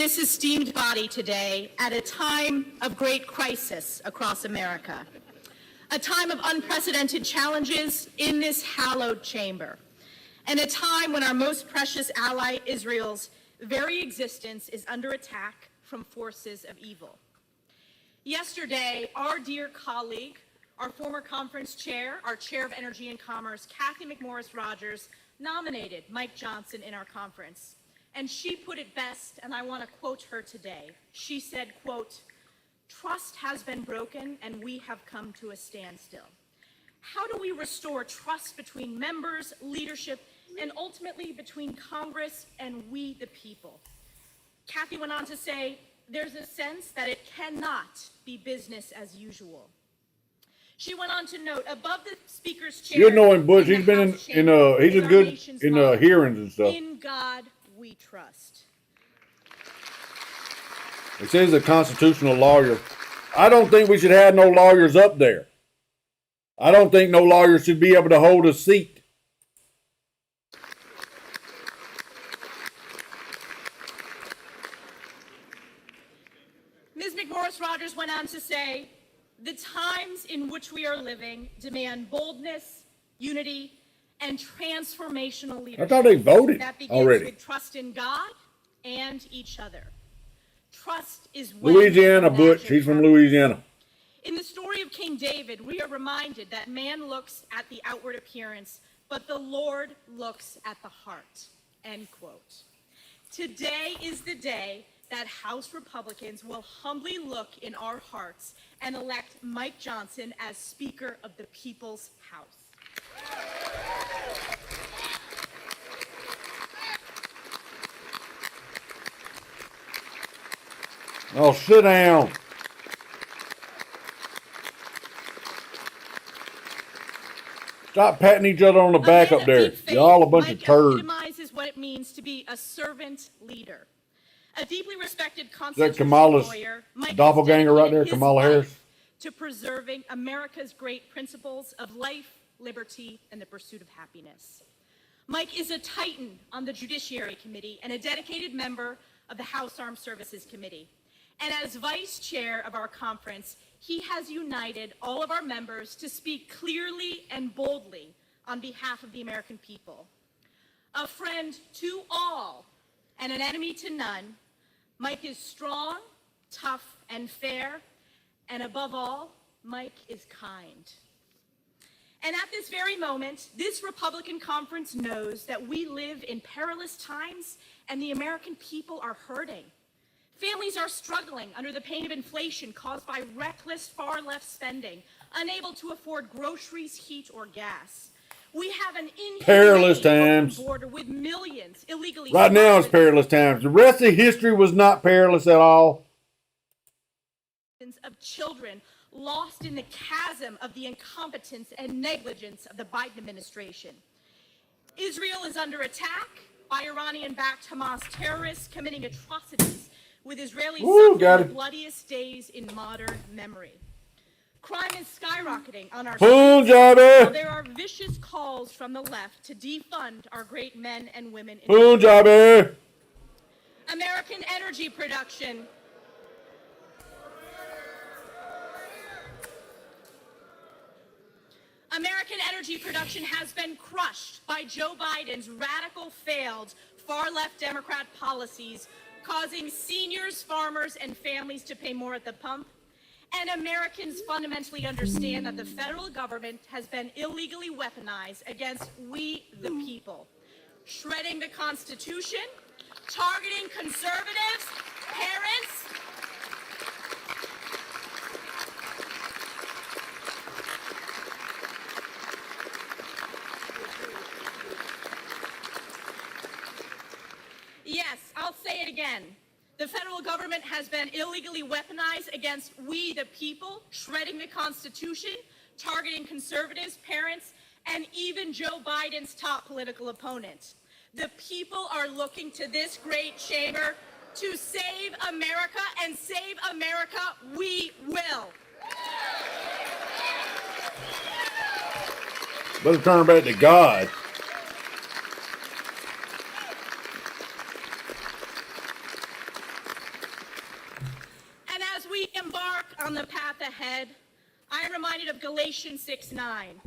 this esteemed body today at a time of great crisis across America, a time of unprecedented challenges in this hallowed chamber, and a time when our most precious ally, Israel's very existence, is under attack from forces of evil. Yesterday, our dear colleague, our former conference chair, our chair of Energy and Commerce, Kathy McMorris Rogers, nominated Mike Johnson in our conference. And she put it best, and I want to quote her today. She said, quote, "Trust has been broken and we have come to a standstill. How do we restore trust between members, leadership, and ultimately between Congress and we the people?" Kathy went on to say, "There's a sense that it cannot be business as usual." She went on to note, above the speaker's chair, You know him, Bush. in He's the been House in chamber, he's is a our good nation's in motto, hearings and stuff. "In God we trust." It says a constitutional lawyer. I don't think we should have no lawyers up there. I don't think no lawyer should be able to hold a seat. Ms. McMorris Rogers went on to say, "The times in which we are living demand boldness, unity, and transformational leadership. I thought they voted that begins already. with trust in God and each other. Trust is when Louisiana, the Butch. magic He's from happens. Louisiana. In the story of King David, we are reminded that man looks at the outward appearance, but the Lord looks at the heart." End quote. Today is the day that House Republicans will humbly look in our hearts and elect Mike Johnson as Speaker of the People's House. Oh, sit down. Stop patting each other on the back up there. Y'all a bunch of turds. Epitomizes what it means to be a servant leader. A deeply respected Is that constitutional Kamala's lawyer, Mike doppelganger right there, dedicated his Kamala life Harris? to preserving America's great principles of life, liberty, and the pursuit of happiness. Mike is a titan on the Judiciary Committee and a dedicated member of the House Armed Services Committee. And as vice chair of our conference, he has united all of our members to speak clearly and boldly on behalf of the American people. A friend to all and an enemy to none, Mike is strong, tough, and fair, and above all, Mike is kind. And at this very moment, this Republican conference knows that we live in perilous times and the American people are hurting. Families are struggling under the pain of inflation caused by reckless far-left spending, unable to afford groceries, heat, or gas. We have an Perilous inhumane times. border with millions illegally Right now it's perilous times. The rest of history was not perilous at all. of children lost in the chasm of the incompetence and negligence of the Biden administration. Israel is under attack by Iranian-backed Hamas terrorists committing atrocities with Israelis Woo, got suffering the it. bloodiest days in modern memory. Crime is skyrocketing on our Boom, streets, Jabby. while there are vicious calls from the left to defund our great men and women in Boom, Jabby. American energy production American energy production has been crushed by Joe Biden's radical, failed, far-left Democrat policies, causing seniors, farmers, and families to pay more at the pump. And Americans fundamentally understand that the federal government has been illegally weaponized against we, the people, shredding the Constitution, targeting conservatives, parents, yes, I'll say it again. The federal government has been illegally weaponized against we, the people, shredding the Constitution, targeting conservatives, parents, and even Joe Biden's top political opponent. The people are looking to this great chamber to save America, and save America we will. Better turn back to God. on the path ahead, I am reminded of Galatians 6:9.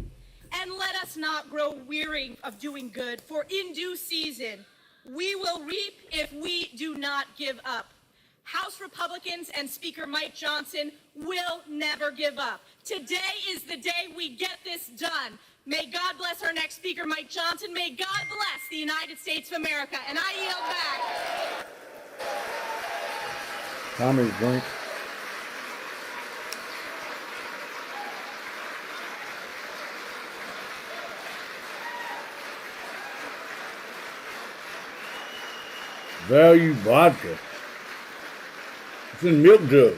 And let us not grow weary of doing good, for in due season we will reap if we do not give up. House Republicans and Speaker Mike Johnson will never give up. Today is the day we get this done. May God bless our next Speaker, Mike Johnson. May God bless the United States of America. And I yield back. Tommy's drink. Value vodka. It's in milk jug.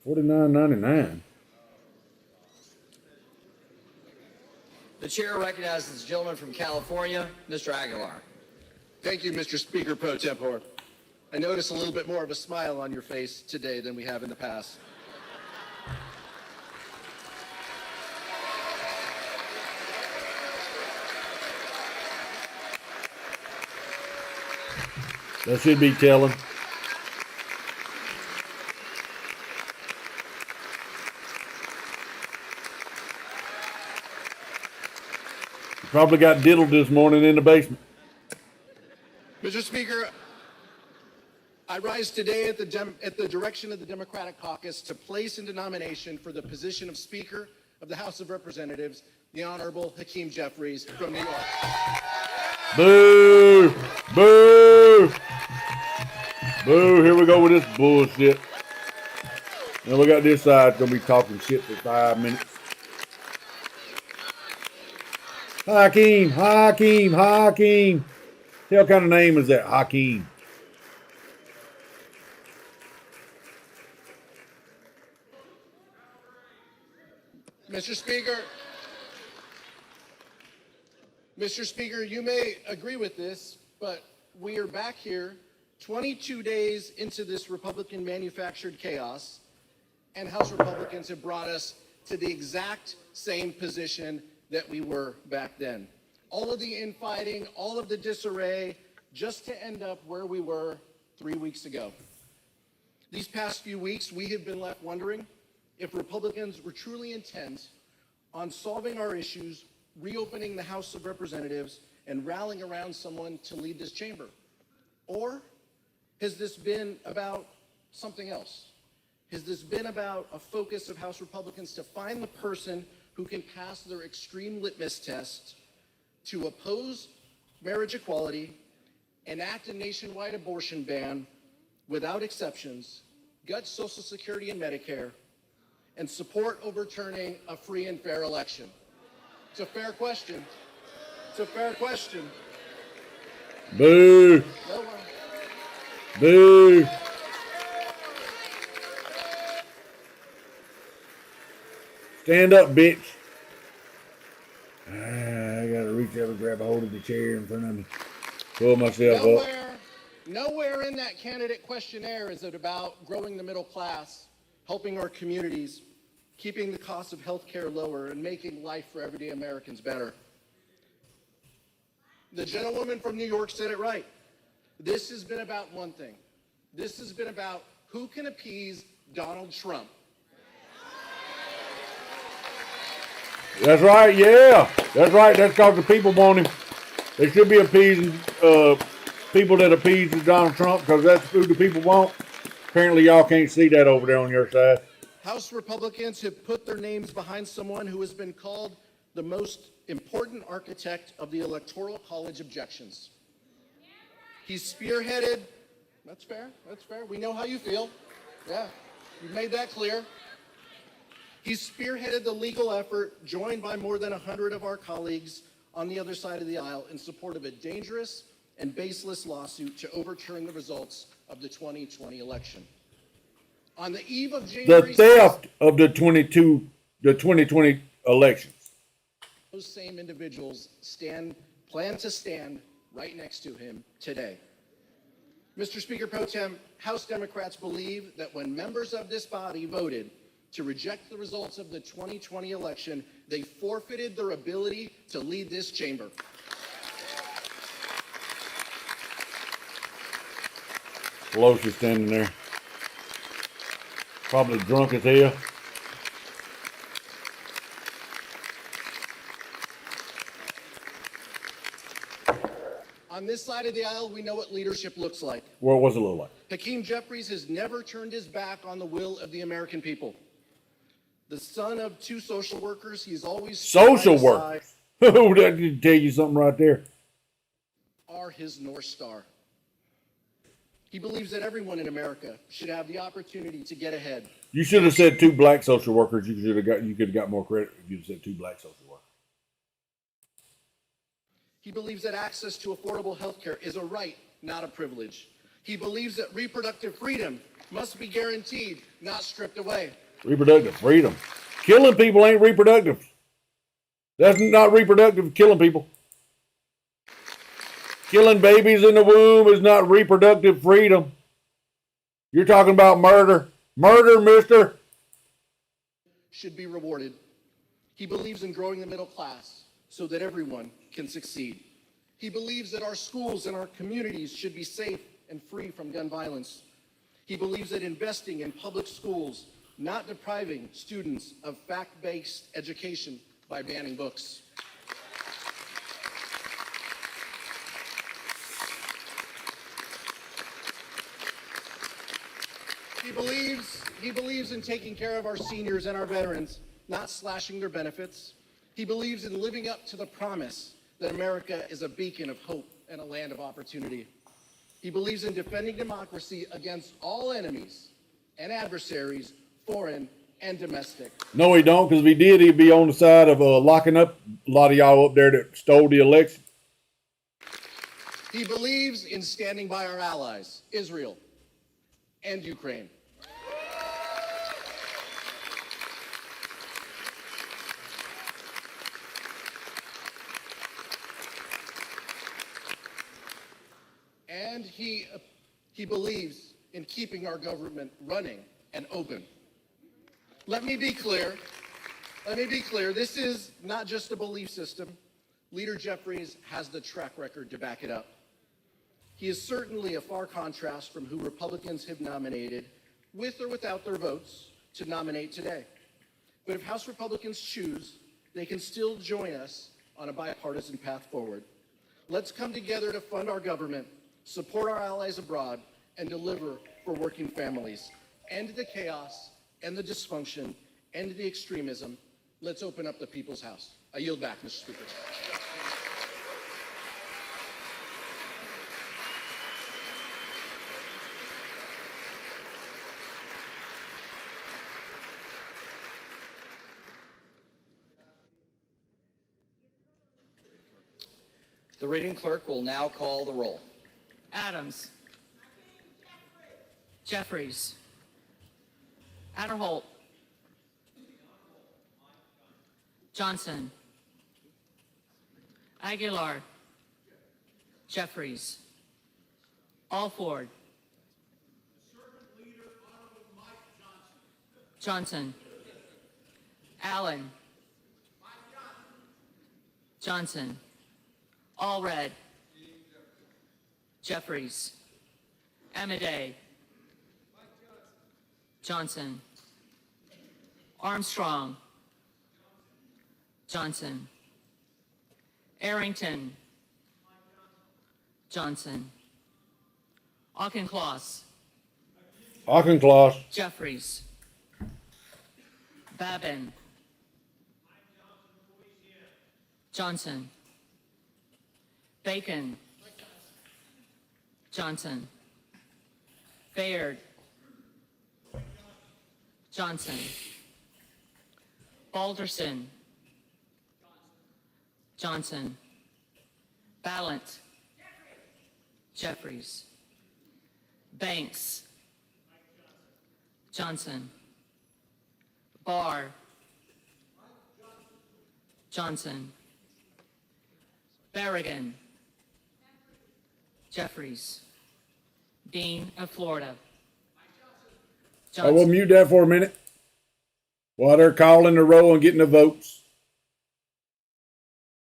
$49.99. The chair recognizes the gentleman from California, Mr. Aguilar. Thank you, Mr. Speaker Pro Tempore. I notice a little bit more of a smile on your face today than we have in the past. That should be telling. You probably got diddled this morning in the basement. Mr. Speaker, I rise today at the direction of the Democratic Caucus to place into nomination for the position of Speaker of the House of Representatives, the Honorable Hakeem Jeffries from New York. Boo! Boo! Boo! Here we go with this bullshit. Now we got this side gonna be talking shit for 5 minutes. Hakeem, Hakeem, Hakeem. What kind of name is that, Hakeem? Mr. Speaker, you may agree with this, but we are back here 22 days into this Republican-manufactured chaos, and House Republicans have brought us to the exact same position that we were back then. All of the infighting, all of the disarray, just to end up where we were 3 weeks ago. These past few weeks, we have been left wondering if Republicans were truly intent on solving our issues, reopening the House of Representatives, and rallying around someone to lead this chamber. Or has this been about something else? Has this been about a focus of House Republicans to find the person who can pass their extreme litmus test to oppose marriage equality, enact a nationwide abortion ban without exceptions, gut Social Security and Medicare, and support overturning a free and fair election? It's a fair question. It's a fair question. Boo! No one. Boo! Stand up, bitch. I gotta reach up and grab a hold of the chair in front of me. Pull myself up. Nowhere in that candidate questionnaire is it about growing the middle class, helping our communities, keeping the cost of health care lower, and making life for everyday Americans better. The gentlewoman from New York said it right. This has been about one thing. This has been about who can appease Donald Trump. That's right, yeah. That's right. That's because the people want him. They should be appeasing people that appease Donald Trump because that's who the people want. Apparently, y'all can't see that over there on your side. House Republicans have put their names behind someone who has been called the most important architect of the Electoral College objections. He's spearheaded, that's fair, we know how you feel. Yeah, you've made that clear. He's spearheaded the legal effort, joined by more than 100 of our colleagues on the other side of the aisle, in support of a dangerous and baseless lawsuit to overturn the results of the 2020 election. On the eve of January The theft of the 2020 elections. Those same individuals plan to stand right next to him today. Mr. Speaker Pro Tem, House Democrats believe that when members of this body voted to reject the results of the 2020 election, they forfeited their ability to lead this chamber. Pelosi's standing there. Probably drunk as hell. On this side of the aisle, we know what leadership looks like. What was it look like? Hakeem Jeffries has never turned his back on the will of the American people. The son of two social workers, he's always Social workers. Oh, that did tell you something right there. Are his North Star. He believes that everyone in America should have the opportunity to get ahead. You should have said two black social workers. You could have got more credit if you said two black social workers. He believes that access to affordable health care is a right, not a privilege. He believes that reproductive freedom must be guaranteed, not stripped away. Reproductive freedom. Killing people ain't reproductive. That's not reproductive, killing people. Killing babies in the womb is not reproductive freedom. You're talking about murder. Murder, mister. Should be rewarded. He believes in growing the middle class so that everyone can succeed. He believes that our schools and our communities should be safe and free from gun violence. He believes that investing in public schools, not depriving students of fact-based education by banning books. He believes in taking care of our seniors and our veterans, not slashing their benefits. He believes in living up to the promise that America is a beacon of hope and a land of opportunity. He believes in defending democracy against all enemies and adversaries, foreign and domestic. No, he don't, because if he did, he'd be on the side of locking up a lot of y'all up there that stole the election. He believes in standing by our allies, Israel and Ukraine. And he believes in keeping our government running and open. Let me be clear. This is not just a belief system. Leader Jeffries has the track record to back it up. He is certainly a far contrast from who Republicans have nominated, with or without their votes, to nominate today. But if House Republicans choose, they can still join us on a bipartisan path forward. Let's come together to fund our government, support our allies abroad, and deliver for working families. End the chaos, end the dysfunction, end the extremism. Let's open up the people's house. I yield back, Mr. Speaker. The reading clerk will now call the roll. Adams. Jeffries. Adderholt. Johnson. Aguilar. Jeffries. Alford. Johnson. Allen. Johnson. Allred. Jeffries. Amedee. Johnson. Armstrong. Johnson. Arrington. Johnson. Auchincloss. Auchincloss. Jeffries. Babin. Johnson. Bacon. Johnson. Baird. Johnson. Balderson. Johnson. Ballant. Jeffries. Banks. Johnson. Barr. Johnson. Berrigan. Jeffries. Dean of Florida. I will mute that for a minute while they're calling the roll and getting the votes.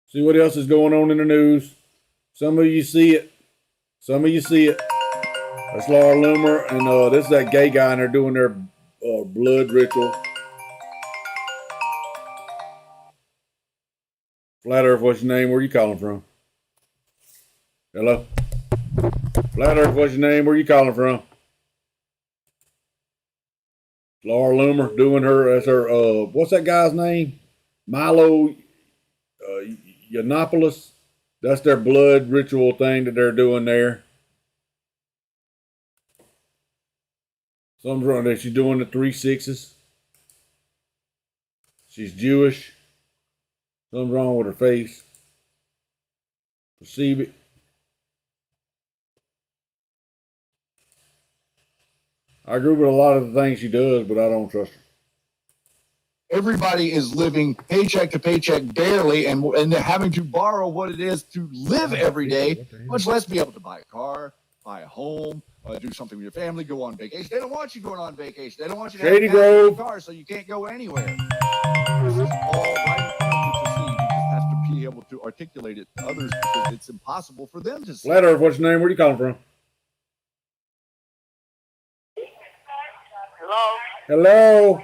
See what else is going on in the news. Some of you see it. Some of you see it. That's Laura Loomer, and this is that gay guy, and they're doing their blood ritual. Flat Earth, what's your name? Where you calling from? Hello? Flat Earth, what's your name? Where you calling from? Laura Loomer doing that's her, what's that guy's name? Milo Yiannopoulos. That's their blood ritual thing that they're doing there. Something's wrong there. She's doing the 3 6s. She's Jewish. Something's wrong with her face. Perceive it. I agree with a lot of the things she does, but I don't trust her. Everybody is living paycheck to paycheck barely, and they're having to borrow what it is to live every day, much less be able to buy a car, buy a home, do something with your family, go on vacation. They don't want you going on vacation. They don't want you to Shady have a Grove. car so you can't go anywhere. This is all right in front of you to see. You just have to be able to articulate it to others because it's impossible for them to see. Flat Earth, what's your name? Where you calling from? Hello. Hello.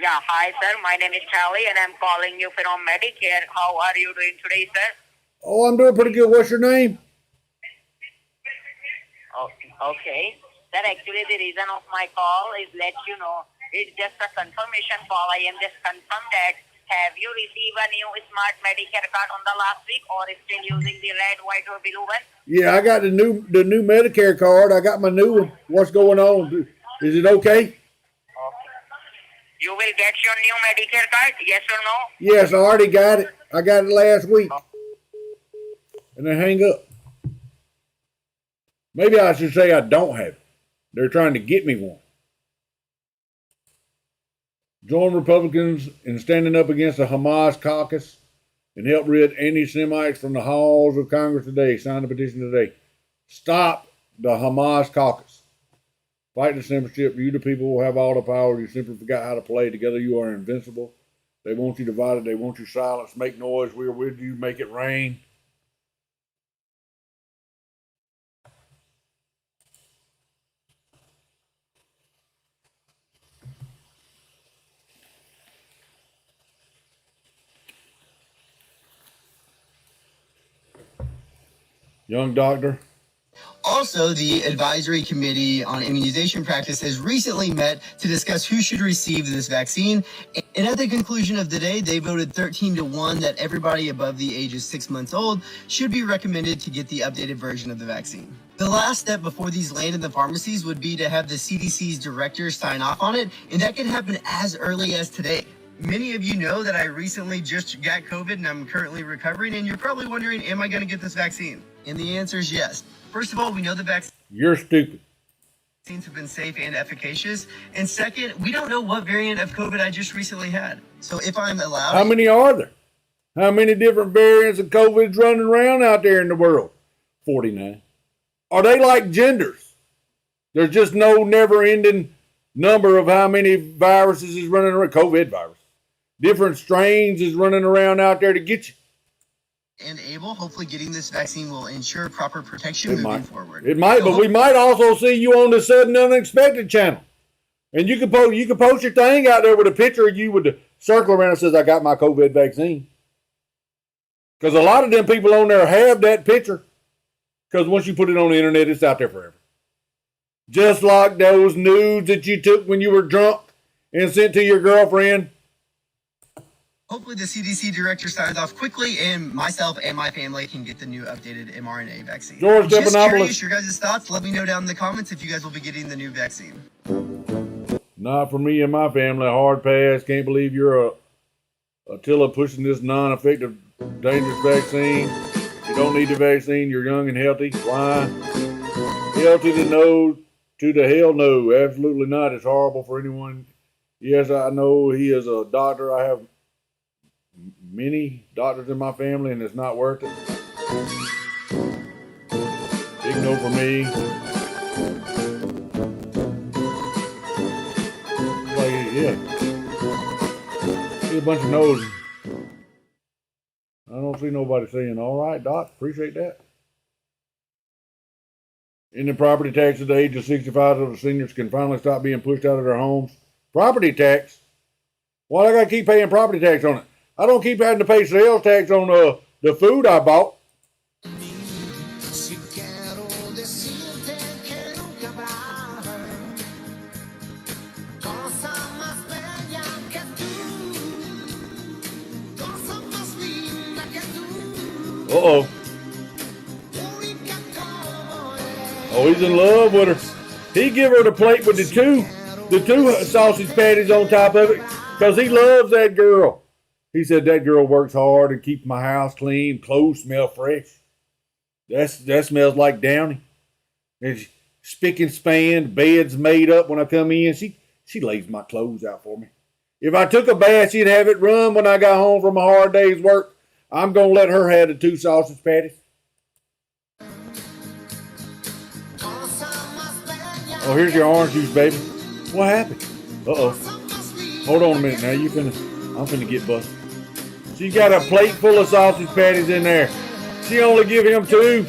Yeah, hi, sir. My name is Charlie, and I'm calling you from Medicare. How are you doing today, sir? Oh, I'm doing pretty good. What's your name? Oh, okay. Sir, actually, the reason of my call is let you know it's just a confirmation call. I am just confirm that have you received a new smart Medicare card on the last week or still using the red, white, or blue one? Yeah, I got the new Medicare card. I got my new one. What's going on? Is it okay? You will get your new Medicare card, yes or no? Yes, I already got it. I got it last week. And then hang up. Maybe I should say I don't have it. They're trying to get me one. Join Republicans in standing up against the Hamas caucus and help rid anti-Semites from the halls of Congress today. Sign the petition today. Stop the Hamas caucus. Fight the censorship. You, the people, will have all the power. You simply forgot how to play. Together you are invincible. They want you divided. They want you silenced. Make noise. We are with you. Make it rain. Young doctor. Also, the Advisory Committee on Immunization Practice has recently met to discuss who should receive this vaccine. And at the conclusion of the day, they voted 13-1 that everybody above the age of 6 months old should be recommended to get the updated version of the vaccine. The last step before these land in the pharmacies would be to have the CDC's director sign off on it, and that can happen as early as today. Many of you know that I recently just got COVID and I'm currently recovering, and you're probably wondering, am I going to get this vaccine? And the answer is yes. First of all, we know the vaccines You're stupid. have been safe and efficacious. And second, we don't know what variant of COVID I just recently had. So if I'm allowed... How many are there? How many different variants of COVID is running around out there in the world? 49. Are they like genders? There's just no never-ending number of how many viruses is running around. COVID virus. Different strains is running around out there to get you. And able, hopefully getting this vaccine will ensure proper protection moving forward. It might, but we might also see you on the Sudden Unexpected channel. And you can post your thing out there with a picture of you with the circle around that says, I got my COVID vaccine. Because a lot of them people on there have that picture. Because once you put it on the internet, it's out there forever. Just like those nudes that you took when you were drunk and sent to your girlfriend. Hopefully the CDC director signs off quickly and myself and my family can get the new updated mRNA vaccine. George Just Stephanopoulos. curious, your guys' thoughts. Let me know down in the comments if you guys will be getting the new vaccine. Not for me and my family. Hard pass. Can't believe you're a Attila pushing this non-effective, dangerous vaccine. You don't need the vaccine. You're young and healthy. Why? Hell to the no, to the hell no. Absolutely not. It's horrible for anyone. Yes, I know he is a doctor. I have many doctors in my family, and it's not worth it. Big no for me. Like, yeah. See a bunch of no's. I don't see nobody saying, all right, doc, appreciate that. And the property tax at the age of 65 so the seniors can finally stop being pushed out of their homes. Property tax? Why do I got to keep paying property tax on it? I don't keep having to pay sales tax on the food I bought. Uh-oh. Oh, he's in love with her. He give her the plate with the two sausage patties on top of it because he loves that girl. He said that girl works hard and keeps my house clean, clothes smell fresh. That smells like Downey. And spick and span, bed's made up when I come in. She lays my clothes out for me. If I took a bath, she'd have it run when I got home from a hard day's work. I'm going to let her have the two sausage patties. Oh, here's your orange juice, baby. What happened? Uh-oh. Hold on a minute now. I'm finna get busted. She's got a plate full of sausage patties in there. She only give him two.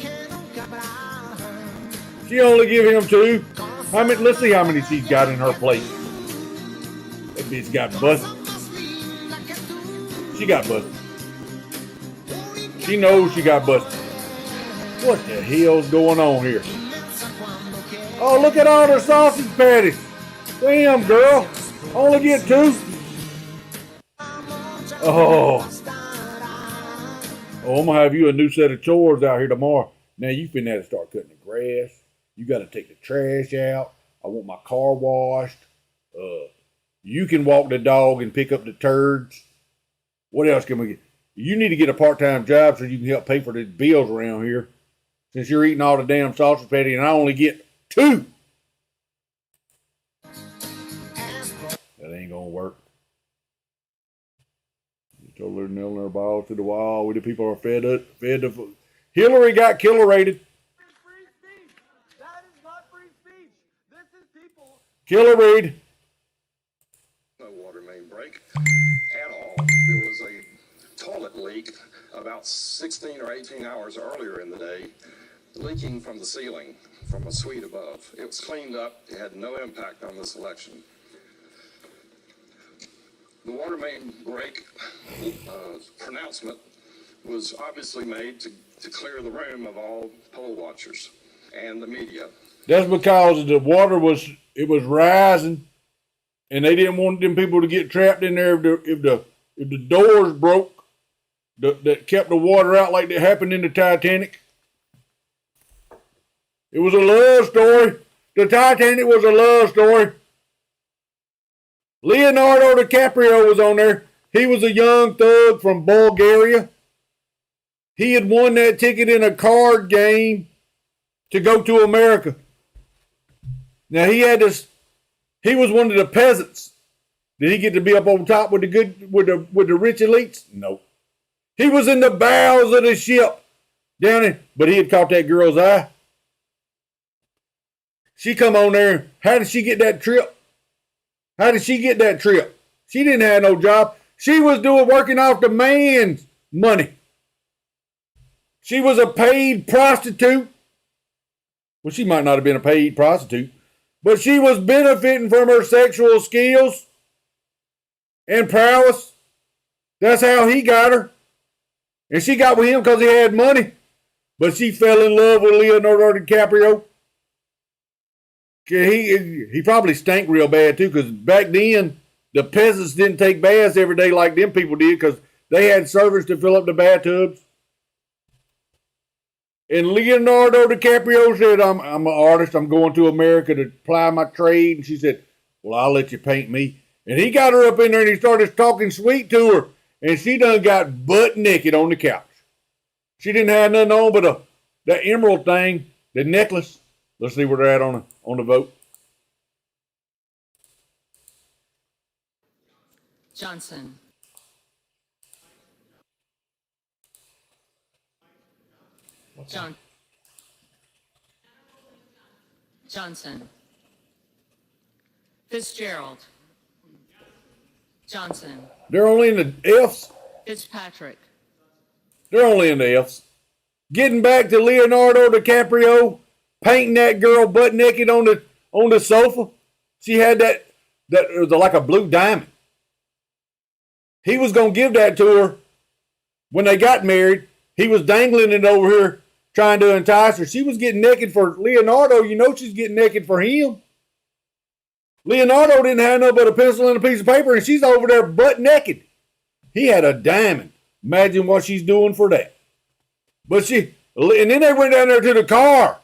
Let's see how many she's got in her plate. That bitch got busted. She got busted. She knows she got busted. What the hell's going on here? Oh, look at all the sausage patties. Damn, girl. Only get two. Oh, I'm going to have you a new set of chores out here tomorrow. Now, you finna have to start cutting the grass. You got to take the trash out. I want my car washed. You can walk the dog and pick up the turds. What else can we get? You need to get a part-time job so you can help pay for the bills around here. Since you're eating all the damn sausage patty and I only get two. That ain't gonna work. You told her nailing her balls to the wall. We the people are fed up. Hillary got killerated. That is not free speech. This is people. Killerated. No water main break at all. There was a toilet leak about 16 or 18 hours earlier in the day, leaking from the ceiling from a suite above. It was cleaned up. It had no impact on this election. The water main break pronouncement was obviously made to clear the room of all poll watchers and the media. That's because the water was rising, and they didn't want them people to get trapped in there if the doors broke that kept the water out like that happened in the Titanic. It was a love story. The Titanic was a love story. Leonardo DiCaprio was on there. He was a young thug from Bulgaria. He had won that ticket in a card game to go to America. Now he was one of the peasants. Did he get to be up on top with the rich elites? No. He was in the bows of the ship down in, but he had caught that girl's eye. She come on there. How did she get that trip? She didn't have no job. She was working off the man's money. She was a paid prostitute. Well, she might not have been a paid prostitute, but she was benefiting from her sexual skills and prowess. That's how he got her. And she got with him because he had money. But she fell in love with Leonardo DiCaprio. He probably stank real bad too, because back then the peasants didn't take baths every day like them people did, because they had servants to fill up the bathtubs. And Leonardo DiCaprio said, I'm an artist. I'm going to America to ply my trade. And she said, well, I'll let you paint me. And he got her up in there and he started talking sweet to her. And she done got butt naked on the couch. She didn't have nothing on but that emerald thing, the necklace. Let's see where they're at on the vote. Johnson. Johnson. Fitzgerald. Johnson. They're only in the F's. Fitzpatrick. They're only in the F's. Getting back to Leonardo DiCaprio, painting that girl butt naked on the sofa. She had that it was like a blue diamond. He was gonna give that to her when they got married. He was dangling it over here trying to entice her. She was getting naked for Leonardo. You know she's getting naked for him. Leonardo didn't have nothing but a pencil and a piece of paper, and she's over there butt naked. He had a diamond. Imagine what she's doing for that. But and then they went down there to the car.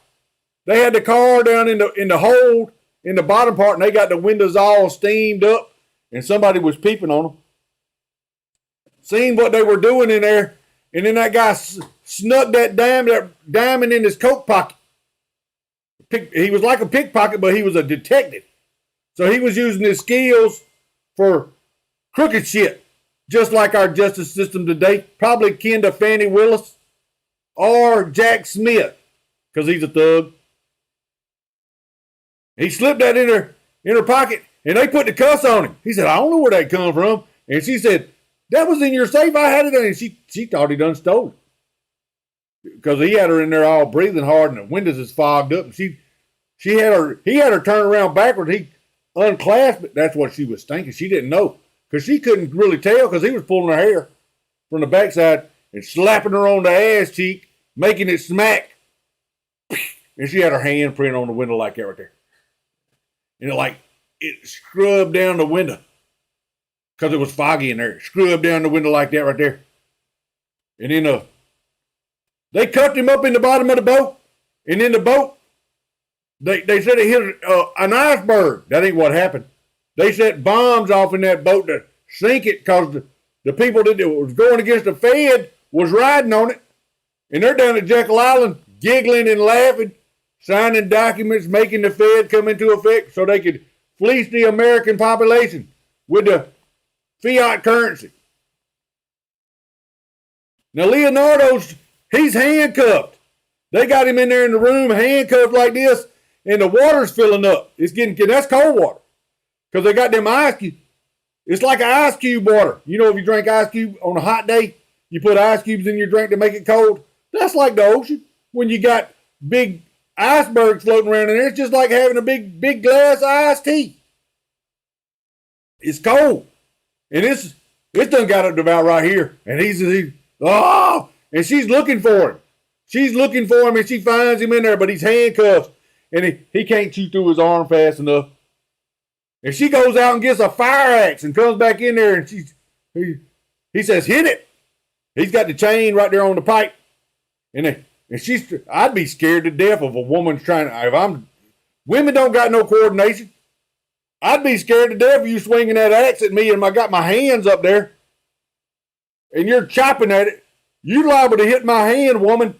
They had the car down in the hold in the bottom part, and they got the windows all steamed up, and somebody was peeping on them. Seen what they were doing in there, and then that guy snuck that diamond in his coat pocket. He was like a pickpocket, but he was a detective. So he was using his skills for crooked shit, just like our justice system today. Probably kin to Fannie Willis or Jack Smith, because he's a thug. He slipped that in her pocket, and they put the cuffs on him. He said, I don't know where that come from. And she said, that was in your safe. I had it in. And she thought he done stole it. Because he had her in there all breathing hard, and the windows is fogged up. And he had her turn around backwards. He unclasped it. That's what she was thinking. She didn't know. Because she couldn't really tell because he was pulling her hair from the backside and slapping her on the ass cheek, making it smack. And she had her hand print on the window like that right there. And it scrubbed down the window because it was foggy in there. Scrubbed down the window like that right there. And then they cuffed him up in the bottom of the boat. And in the boat, they said it hit an iceberg. That ain't what happened. They set bombs off in that boat to sink it because the people that was going against the Fed was riding on it. And they're down at Jekyll Island giggling and laughing, signing documents, making the Fed come into effect so they could fleece the American population with the fiat currency. Now, he's handcuffed. They got him in there in the room, handcuffed like this, and the water's filling up. That's cold water. Because they got them ice cubes. It's like an ice cube water. You know, if you drink ice cube on a hot day, you put ice cubes in your drink to make it cold. That's like the ocean. When you got big icebergs floating around in there, it's just like having a big glass of iced tea. It's cold. And it's done got up to about right here. And and she's looking for him. She's looking for him, and she finds him in there, but he's handcuffed. And he can't chew through his arm fast enough. And she goes out and gets a fire axe and comes back in there, and he says, hit it. He's got the chain right there on the pipe. And I'd be scared to death of a woman women don't got no coordination. I'd be scared to death of you swinging that axe at me and I got my hands up there and you're chopping at it. You liable to hit my hand, woman.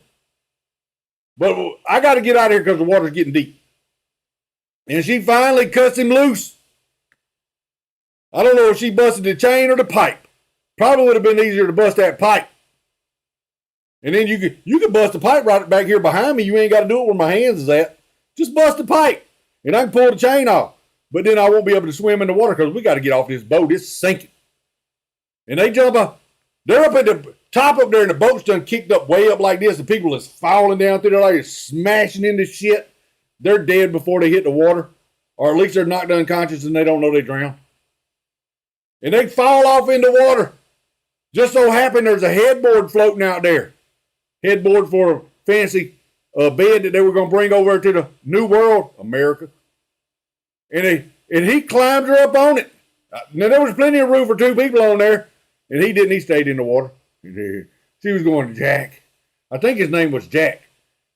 But I got to get out of here because the water's getting deep. And she finally cuts him loose. I don't know if she busted the chain or the pipe. Probably would have been easier to bust that pipe. And then you could bust the pipe right back here behind me. You ain't got to do it where my hands is at. Just bust the pipe. And I can pull the chain off. But then I won't be able to swim in the water because we got to get off this boat. It's sinking. And they jump up. They're up at the top up there and the boat's done kicked up way up like this. And people is falling down through there like it's smashing into shit. They're dead before they hit the water. Or at least they're knocked unconscious and they don't know they drowned. And they fall off into water. Just so happened there's a headboard floating out there. Headboard for a fancy bed that they were going to bring over to the New World, America. And he climbed her up on it. Now, there was plenty of room for two people on there. And he didn't. He stayed in the water. She was going, Jack. I think his name was Jack.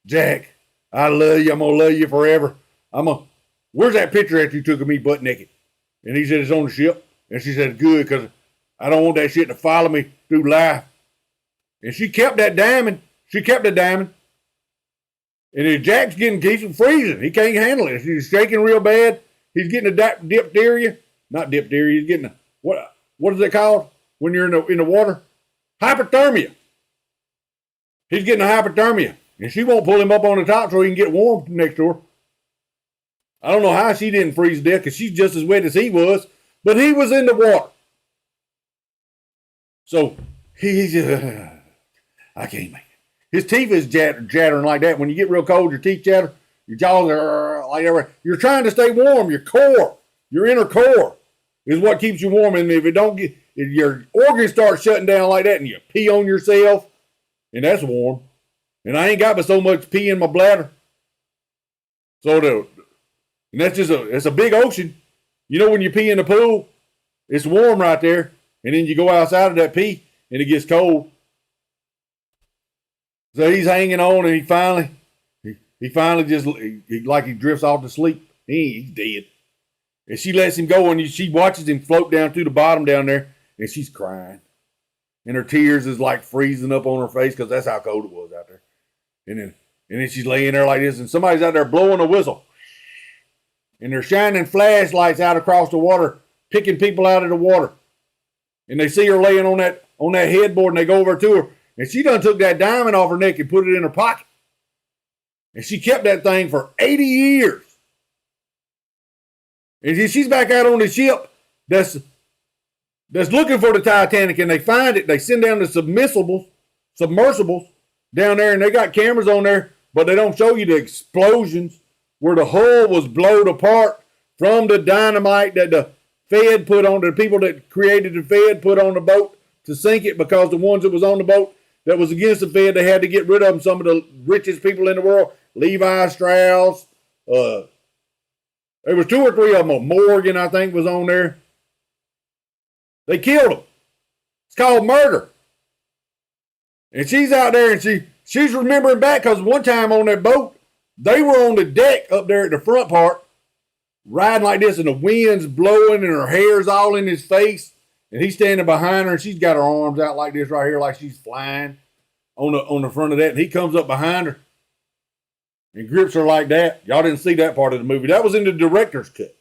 Jack, I love you. I'm going to love you forever. Where's that picture that you took of me butt naked? And he said, it's on the ship. And she said, good, because I don't want that shit to follow me through life. And she kept that diamond. She kept the diamond. And if Jack's he's freezing. He can't handle it. He's shaking real bad. He's getting a diphtheria. Not diphtheria. He's getting what is it called when you're in the water? Hypothermia. He's getting a hypothermia. And she won't pull him up on the top so he can get warm next to her. I don't know how she didn't freeze to death because she's just as wet as he was. But he was in the water. So he's I can't make it. His teeth is chattering like that. When you get real cold, your teeth chatter. Your jaws are like everywhere. You're trying to stay warm. Your core, your inner core, is what keeps you warm. And if your organs start shutting down like that, and you pee on yourself, and that's warm. And I ain't got but so much pee in my bladder. And that's just it's a big ocean. You know when you pee in the pool, it's warm right there, and then you go outside of that pee, and it gets cold. So he's hanging on, and he finally just like he drifts off to sleep. He's dead. And she lets him go, and she watches him float down to the bottom down there, and she's crying, and her tears is like freezing up on her face because that's how cold it was out there. And then she's laying there like this, and somebody's out there blowing a whistle, and they're shining flashlights out across the water, picking people out of the water. And they see her laying on that headboard, and they go over to her, and she done took that diamond off her neck and put it in her pocket. And she kept that thing for 80 years. And she's back out on the ship that's looking for the Titanic, and they find it. They send down the submersibles down there, and they got cameras on there, but they don't show you the explosions where the hull was blown apart from the dynamite that the Fed put on, the people that created the Fed put on the boat to sink it, because the ones that was on the boat that was against the Fed, they had to get rid of them. Some of the richest people in the world, Levi Strauss, there was 2 or 3 of them. Morgan, I think, was on there. They killed them. It's called murder. And she's out there, and she's remembering back, because one time on that boat, they were on the deck up there at the front part, riding like this, and the wind's blowing, and her hair's all in his face, and he's standing behind her, and she's got her arms out like this right here, like she's flying on the front of that, and he comes up behind her and grips her like that. Y'all didn't see that part of the movie. That was in the director's cut.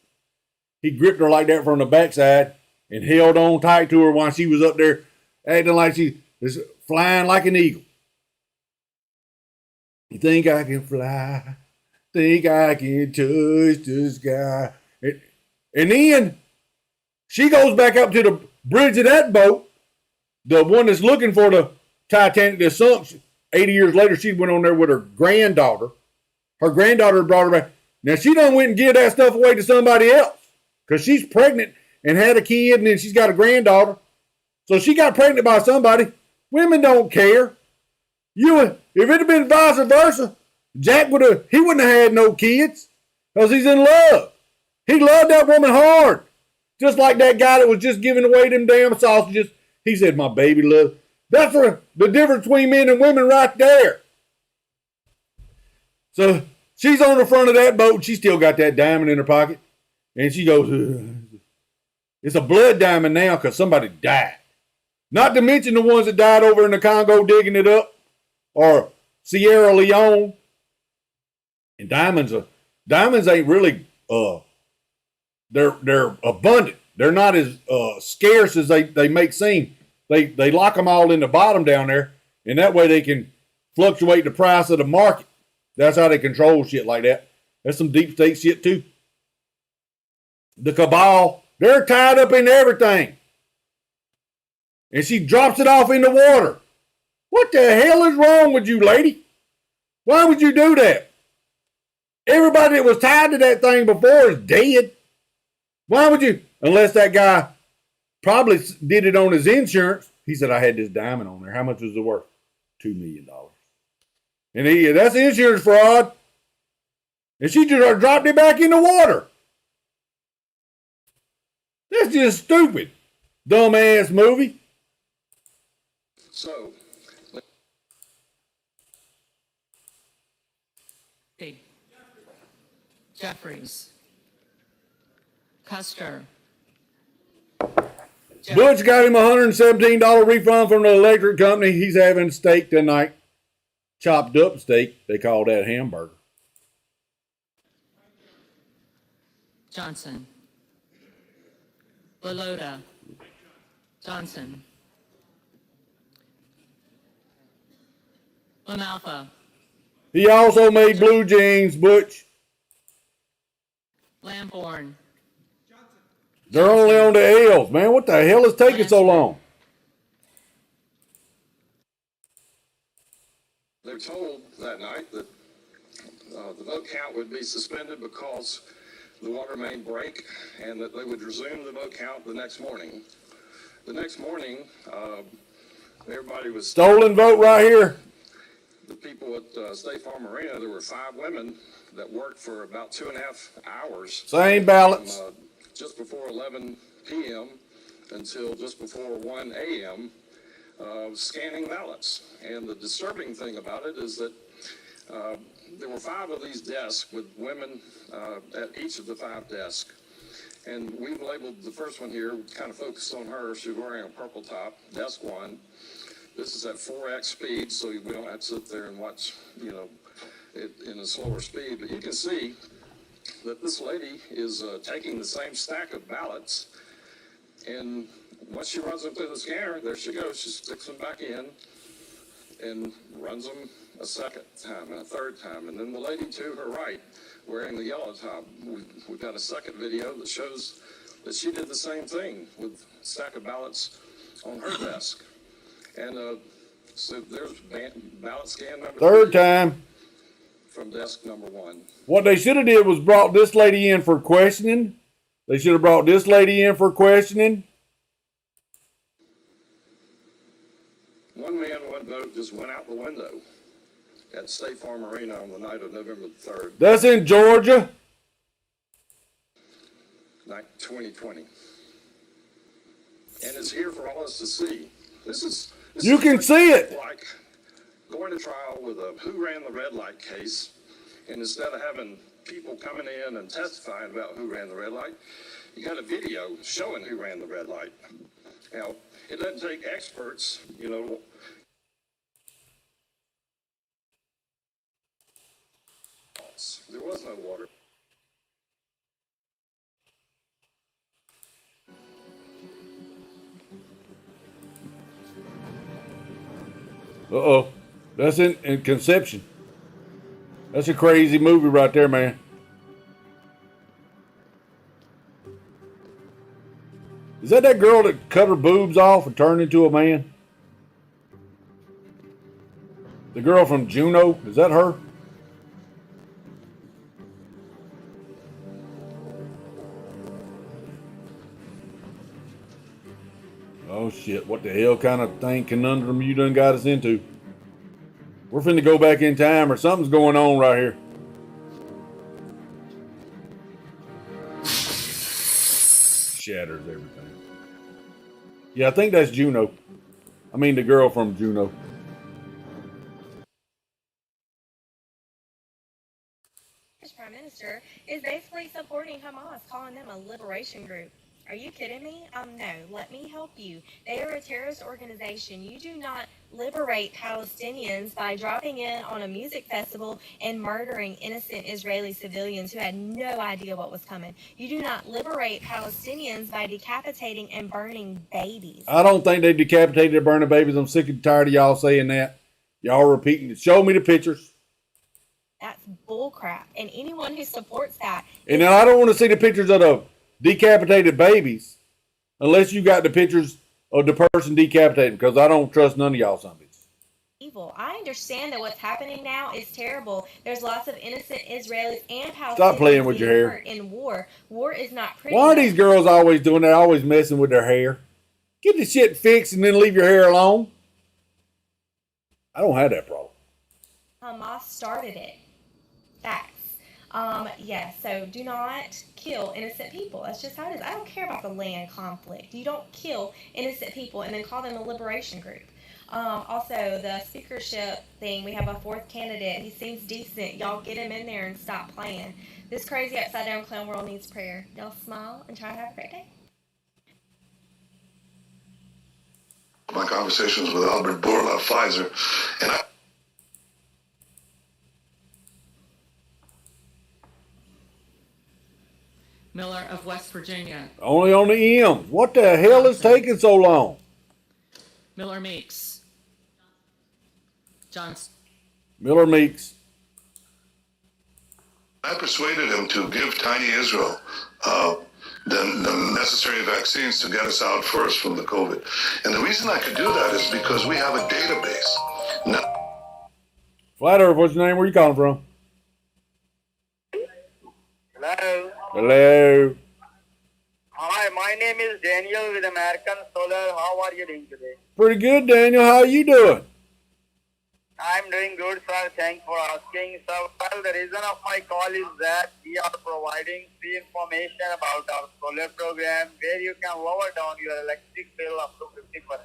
He gripped her like that from the backside and held on tight to her while she was up there acting like she was flying like an eagle. You think I can fly? Think I can touch the sky? And then she goes back up to the bridge of that boat, the one that's looking for the Titanic that sunk 80 years later. She went on there with her granddaughter. Her granddaughter brought her back. Now, she done went and give that stuff away to somebody else because she's pregnant and had a kid, and then she's got a granddaughter. So she got pregnant by somebody. Women don't care. If it had been vice versa, Jack wouldn't have had no kids because he's in love. He loved that woman hard. Just like that guy that was just giving away them damn sausages. He said, my baby love. That's the difference between men and women right there. So she's on the front of that boat, and she still got that diamond in her pocket. And she goes, it's a blood diamond now because somebody died. Not to mention the ones that died over in the Congo digging it up, or Sierra Leone. And diamonds ain't really, they're abundant. They're not as scarce as they make seem. They lock them all in the bottom down there, and that way they can fluctuate the price of the market. That's how they control shit like that. That's some deep state shit too. The cabal, they're tied up in everything. And she drops it off in the water. What the hell is wrong with you, lady? Why would you do that? Everybody that was tied to that thing before is dead. Why would you? Unless that guy probably did it on his insurance. He said, I had this diamond on there. How much was it worth? $2 million. And that's insurance fraud. And she just dropped it back in the water. That's just stupid. Dumbass movie. So, Jeffries. Custer. Butch got him a $117 refund from the electric company. He's having steak tonight. Chopped up steak. They call that hamburger. Johnson. Laloda. Johnson. LaMalfa. He also made blue jeans, Butch. Lamborn. They're only on the L's, man. What the hell is taking so long? they're told that night that the vote count would be suspended because the water main break, and that they would resume the vote count the next morning. The next morning, everybody was Stolen vote right here. The people at State Farm Arena. There were 5 women that worked for about 2.5 hours. Same ballots. From, just before 11 p.m. until just before 1 a.m. Scanning ballots. And the disturbing thing about it is that there were 5 of these desks with women at each of the 5 desks. And we've labeled the first one here, kind of focused on her. She's wearing a purple top, desk 1. This is at 4x speed, so we don't have to sit there and watch, it in a slower speed. But you can see that this lady is taking the same stack of ballots, and once she runs them through the scanner, there she goes. She sticks them back in and runs them a second time and a third time. And then the lady to her right, wearing the yellow top, we've got a second video that shows that she did the same thing with a stack of ballots on her desk. And so there's ballot scan number 3rd 3 time. from desk number 1. What they should have did was brought this lady in for questioning. They should have brought this lady in for questioning. 1 man, 1 vote just went out the window at State Farm Arena on the night of November the 3rd. That's in Georgia. 2020. And it's here for all us to see. This You can see it. Like going to trial with a who ran the red light case, and instead of having people coming in and testifying about who ran the red light, you got a video showing who ran the red light. Now, it doesn't take experts, There was no water. Uh-oh. That's in Conception. That's a crazy movie right there, man. Is that girl that cut her boobs off and turned into a man? The girl from Juno? Is that her? Oh shit, what the hell kind of thing conundrum you done got us into? We're finna go back in time or something's going on right here. Shatters everything. Yeah, I think that's Juno. I mean the girl from Juno. Prime Minister is basically supporting Hamas, calling them a liberation group. Are you kidding me? No, let me help you. They are a terrorist organization. You do not liberate Palestinians by dropping in on a music festival and murdering innocent Israeli civilians who had no idea what was coming. You do not liberate Palestinians by decapitating and burning babies. I don't think they decapitated or burning babies. I'm sick and tired of y'all saying that. Y'all repeating it. Show me the pictures. That's bullcrap. And anyone who supports that. And then I don't want to see the pictures of the decapitated babies unless you got the pictures of the person decapitated, because I don't trust none of y'all zombies. Evil. I understand that what's happening now is terrible. There's lots of innocent Israelis and Palestinians. Stop playing with your hair. In war. War is not pretty. Why are these girls always doing that? Always messing with their hair. Get the shit fixed and then leave your hair alone. I don't have that problem. Hamas started it. Facts. So do not kill innocent people. That's just how it is. I don't care about the land conflict. You don't kill innocent people and then call them a liberation group. Also, the speakership thing, we have a 4th candidate. He seems decent. Y'all get him in there and stop playing. This crazy upside down clown world needs prayer. Y'all smile and try to have a great day. My conversations with Albert Bourla about Pfizer, and Miller of West Virginia. Only on the M. What the hell is taking so long? Miller Meeks. Johnson. Miller Meeks. I persuaded him to give tiny Israel the necessary vaccines to get us out first from the COVID. And the reason I could do that is because we have a database. Now, Flat Earth, what's your name? Where you calling from? Hello. Hi, my name is Daniel with American Solar. How are you doing today? Pretty good, Daniel. How are you doing? I'm doing good, sir. Thanks for asking. So, well, the reason of my call is that we are providing free information about our solar program where you can lower down your electric bill up to 50%.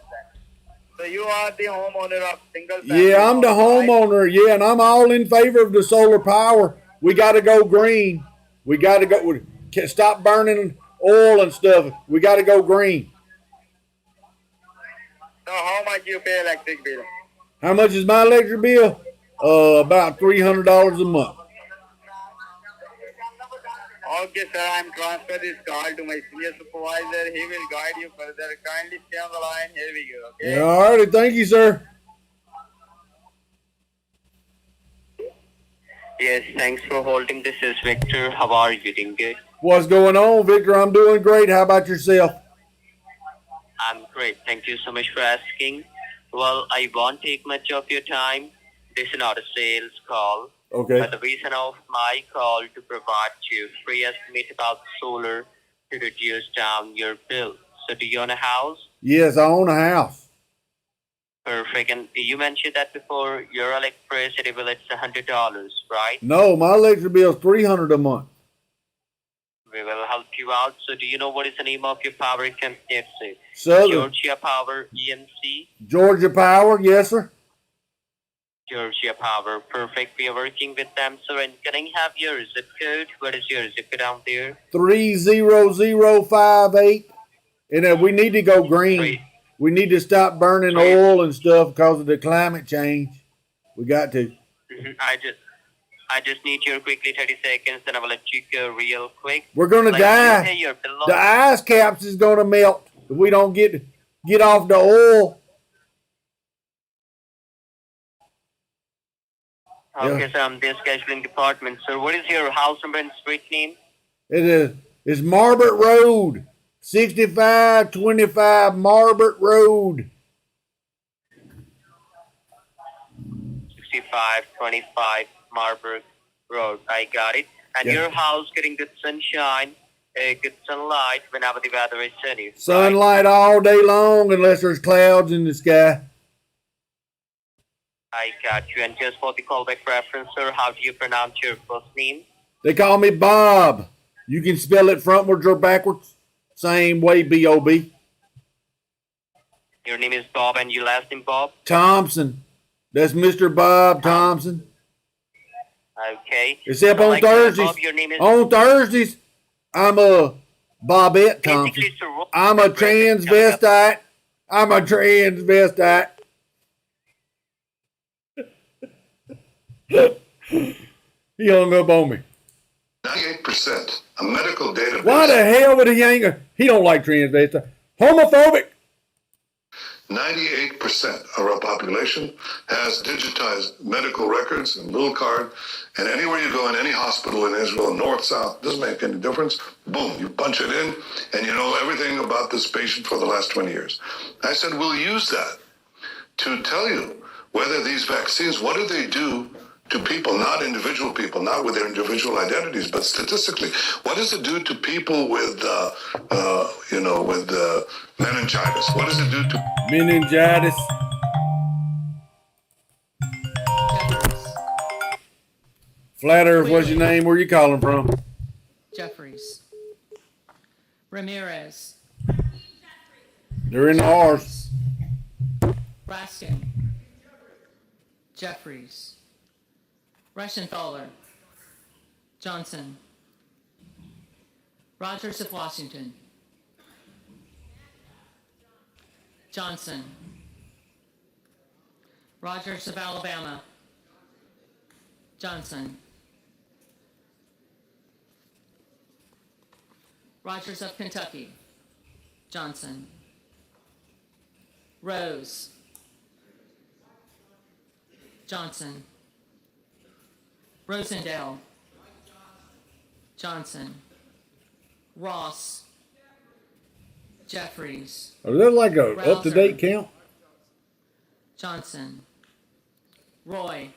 So you are the homeowner of single family Yeah, I'm the home, right? homeowner. Yeah, and I'm all in favor of the solar power. We got to go green. We got to go. Stop burning oil and stuff. We got to go green. So how much you pay electric bill? How much is my electric bill? About $300 a month. Okay, sir. I'm transfer this call to my senior supervisor. He will guide you further. Kindly stay on the line. Here we go. Okay. Yeah, all righty. Thank you, sir. Yes, thanks for holding. This is Victor. How are you doing? Good? What's going on, Victor? I'm doing great. How about yourself? I'm great. Thank you so much for asking. Well, I won't take much of your time. This is not a sales call. Okay. But the reason of my call to provide you free estimate about solar to reduce down your bill. So do you own a house? Yes, I own a house. Perfect. And you mentioned that before your electricity bill it's $100, right? No, my electric bill is $300 a month. We will help you out. So do you know what is the name of your power company? Southern. Georgia Power EMC? Georgia Power, yes, sir. Georgia Power. Perfect. We are working with them. So and can I have your zip code? What is your zip code down there? 30058. And we need to go green. We need to stop burning oil and stuff because of the climate change. We got to. I just need your quickly 30 seconds, then I will let you go real quick. We're gonna die. The ice caps is gonna melt if we don't get off the oil. Okay, Yeah. so I'm the scheduling department. So what is your house number and street name? It's Marbert Road. 6525 Marbert Road. 6525 Marburg Road. I got it. And Yeah. your house getting good sunshine, good sunlight whenever the weather is sunny. Sunlight all day long unless there's clouds in the sky. I got you. And just for the callback reference, sir, how do you pronounce your first name? They call me Bob. You can spell it frontwards or backwards. Same way, B-O-B. Your name is Bob and your last name Bob? Thompson. That's Mr. Bob Thompson. Okay. Except So on like, Thursdays. Bob, your name is On Thursdays, I'm a Bobette Thompson. Basically, sir, what- I'm a transvestite. I'm a transvestite. He hung up on me. 98%. A medical database. Why the hell would he hang? He don't like transvestite. Homophobic. 98% of our population has digitized medical records and little card, and anywhere you go in any hospital in Israel, north, south, doesn't make any difference. Boom, you punch it in, and you know everything about this patient for the last 20 years. I said, we'll use that to tell you whether these vaccines, what do they do to people, not individual people, not with their individual identities, but statistically, what does it do to people with, meningitis? What does it do to Meningitis. Flat Earth, what's your name? Where you calling from? Jeffries. Ramirez. They're in ours. Raskin. Jeffries. Reschenthaler. Johnson. Rogers of Washington. Johnson. Rogers of Alabama. Johnson. Rogers of Kentucky. Johnson. Rose. Johnson. Rosendale. Johnson. Ross. Jeffries. Is that like a Rouser. up-to-date count? Johnson. Roy.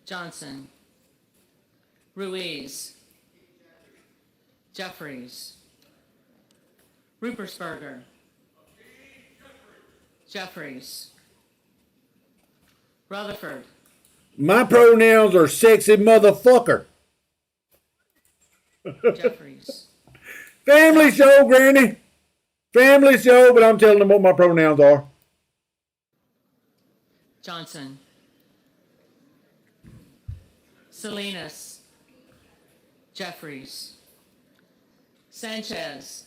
Johnson. Ruiz. Jeffries. Rupersberger. Jeffries. Rutherford. My pronouns are sexy motherfucker. Jeffries. Family show, Granny. Family show, but I'm telling them what my pronouns are. Johnson. Salinas. Jeffries. Sanchez.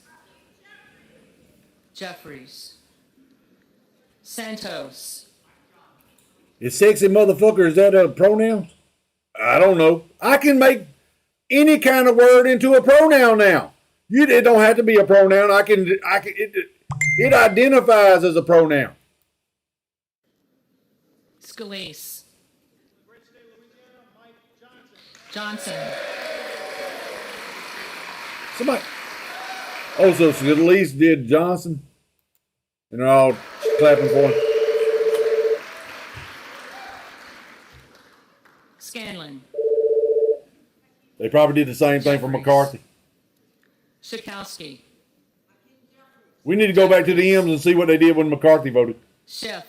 Jeffries. Santos. Is sexy motherfucker, is that a pronoun? I don't know. I can make any kind of word into a pronoun now. It don't have to be a pronoun. It identifies as a pronoun. Scalise. Johnson. Somebody. Oh, so Scalise did Johnson, and they're all clapping for him. Scanlon. They probably did the same thing for McCarthy. Schakowsky. We need to go back to the M's and see what they did when McCarthy voted. Schiff.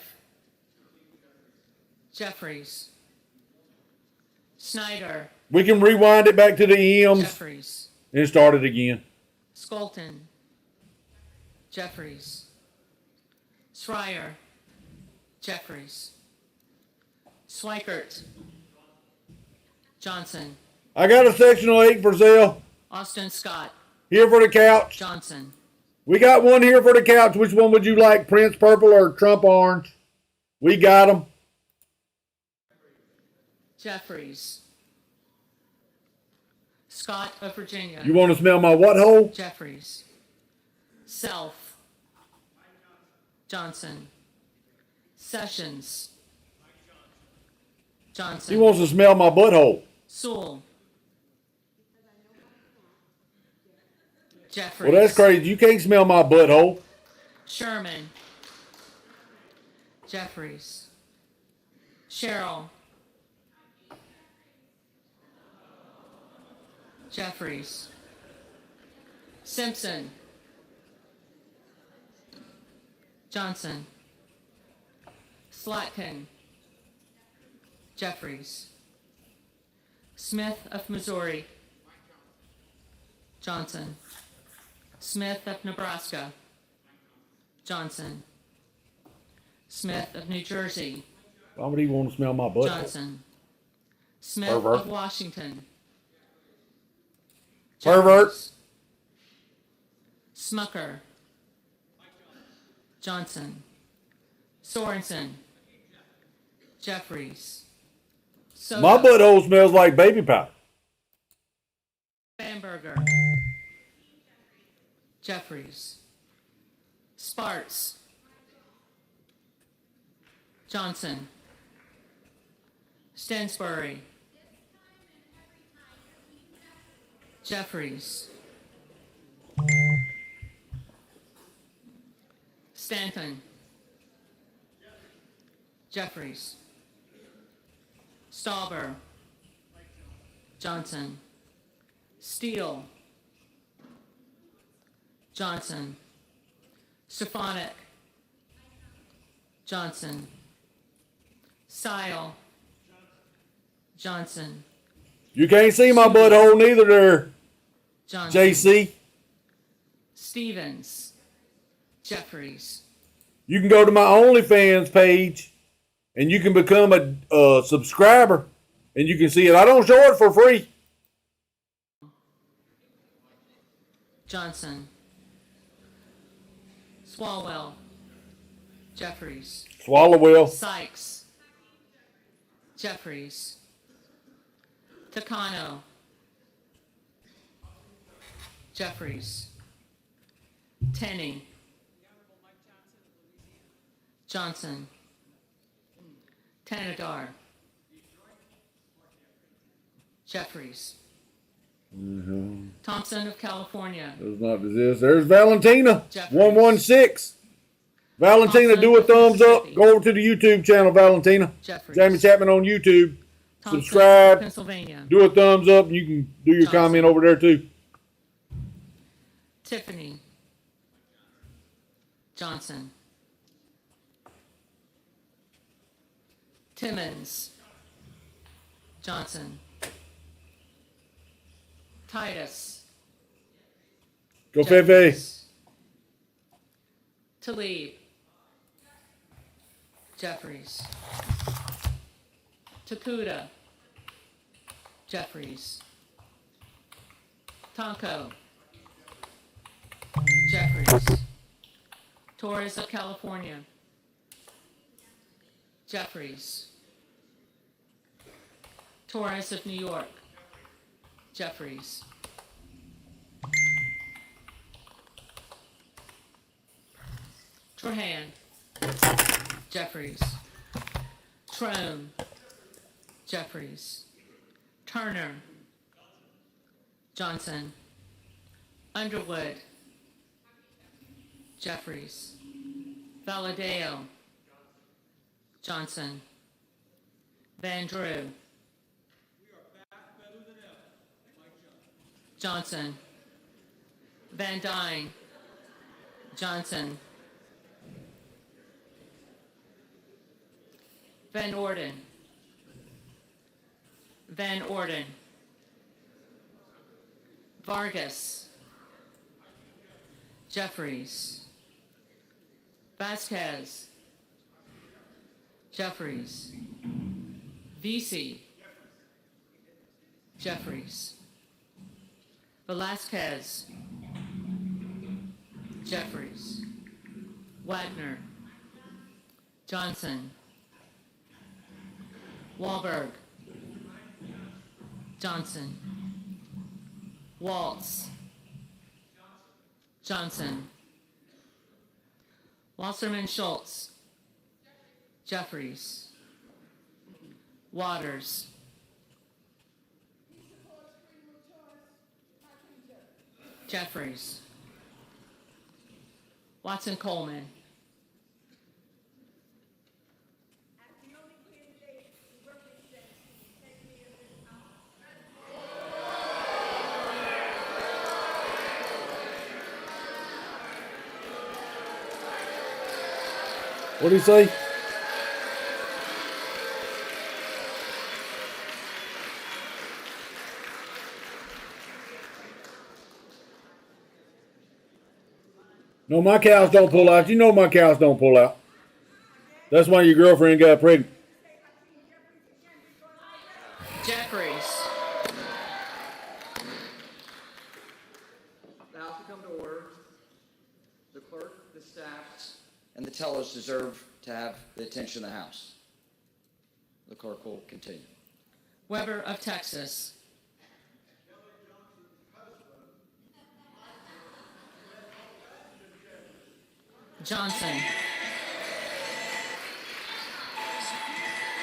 Jeffries. Snyder. We can rewind it back to the M's Jeffries. and start it again. Skolton. Jeffries. Schreier. Jeffries. Swikert. Johnson. I got a sectional 8 for sale. Austin Scott. Here for the couch. Johnson. We got one here for the couch. Which one would you like, Prince Purple or Trump Orange? We got them. Jeffries. Scott of Virginia. You want to smell my what hole? Jeffries. Self. Johnson. Sessions. Johnson. He wants to smell my butthole. Sewell. Jeffries. Well, that's crazy. You can't smell my butthole. Sherman. Jeffries. Sherrill. Jeffries. Simpson. Johnson. Slatkin. Jeffries. Smith of Missouri. Johnson. Smith of Nebraska. Johnson. Smith of New Jersey. Why would he want to smell my butthole? Johnson. Smith Pervert. of Washington. Pervert. Jeffries. Smucker. Johnson. Sorensen. Jeffries. Soto. My butthole smells like baby powder. Bamberger. Jeffries. Sparts. Johnson. Stansbury. Jeffries. Stanton. Jeffries. Stauber. Johnson. Steele. Johnson. Stefanik. Johnson. Sile. Johnson. You can't see my butthole neither there, Johnson. JC. Stevens. Jeffries. You can go to my OnlyFans page and you can become a subscriber and you can see it. I don't show it for free. Johnson. Swalwell. Jeffries. Swallowwell. Sykes. Jeffries. Takano. Jeffries. Tenney. Johnson. Tanadar. Jeffries. Mm-hmm. Thompson of California. There's not this. There's Valentina. Jeffries. 116. Valentina, Thompson do a of thumbs up. Mississippi. Go over to the YouTube channel, Valentina. Jeffries. Jamie Chapman on YouTube. Thompson, Subscribe. Pennsylvania. Do a thumbs up, and you can do your Johnson. comment over there too. Tiffany Johnson. Timmons Johnson. Titus Go Fefe. Talib Jeffries. Takuda Jeffries. Tonko Jeffries. Torres of California Jeffries. Torres of New York Jeffries. Trahan Jeffries. Trone Jeffries. Turner Johnson. Underwood Jeffries. Valadeo Johnson. Van Drew Johnson. Van Dyne Johnson. Van Orden. Van Orden. Vargas. Jeffries. Vasquez. Jeffries. VC. Jeffries. Velasquez. Jeffries. Wagner. Johnson. Wahlberg. Johnson. Waltz. Johnson. Wasserman Schultz. Jeffries. Waters. Jeffries. Watson Coleman. What do you say? No, my cows don't pull out. You know my cows don't pull out. That's why your girlfriend got pregnant. Jeffries. The House will come to order. The clerk, the staff, and the tellers deserve to have the attention of the House. The clerk will continue. Weber of Texas. Johnson.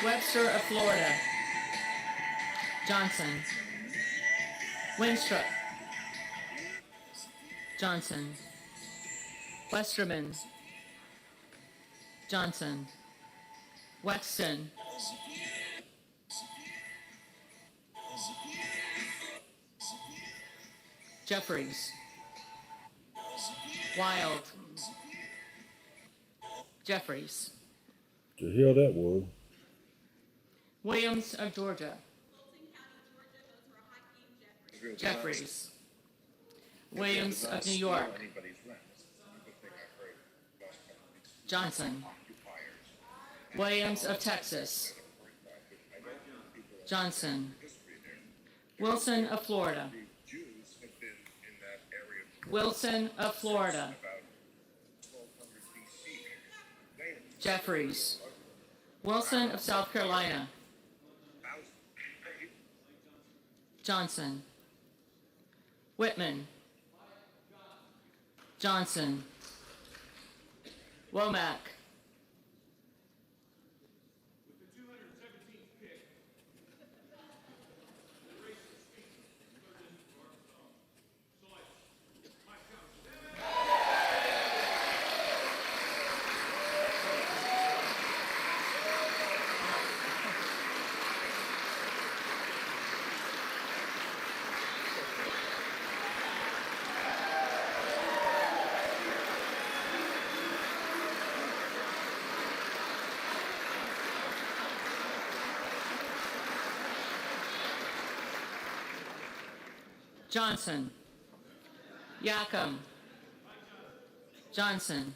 Webster of Florida. Johnson. Winstrup. Johnson. Westerman. Johnson. Wexton. Jeffries. Wild. Jeffries. To hell that was. Williams of Georgia. Jeffries. Williams of New York. Johnson. Williams of Texas. Johnson. Wilson of Florida. Wilson of Florida. Jeffries. Wilson of South Carolina. Johnson. Whitman. Johnson. Womack. Johnson. Yacom. Johnson.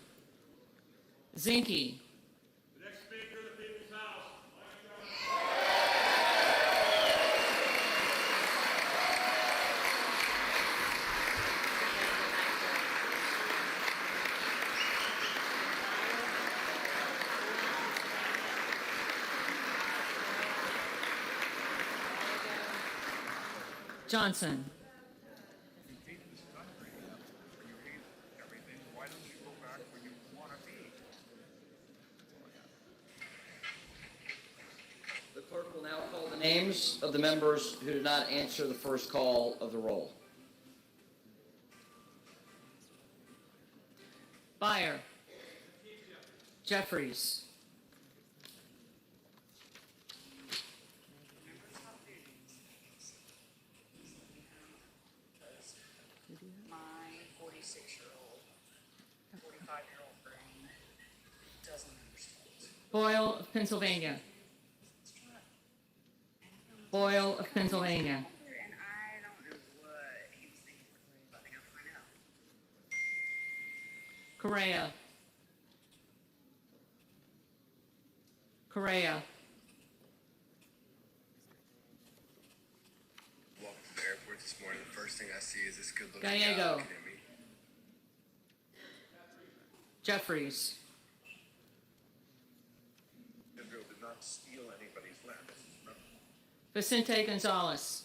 Zinke. Johnson. The clerk will now call the names of the members who did not answer the first call of the roll. Byer. Jeffries. My 46-year-old, 45-year-old brain doesn't understand. Boyle of Pennsylvania. Boyle of Pennsylvania. And I don't know what he was thinking, but I gotta find out. Correa. Correa. Walked to the airport this morning. The first thing I see is this good-looking guy Gallego. looking at me. Jeffries. Israel did not steal anybody's land. Vicente Gonzalez.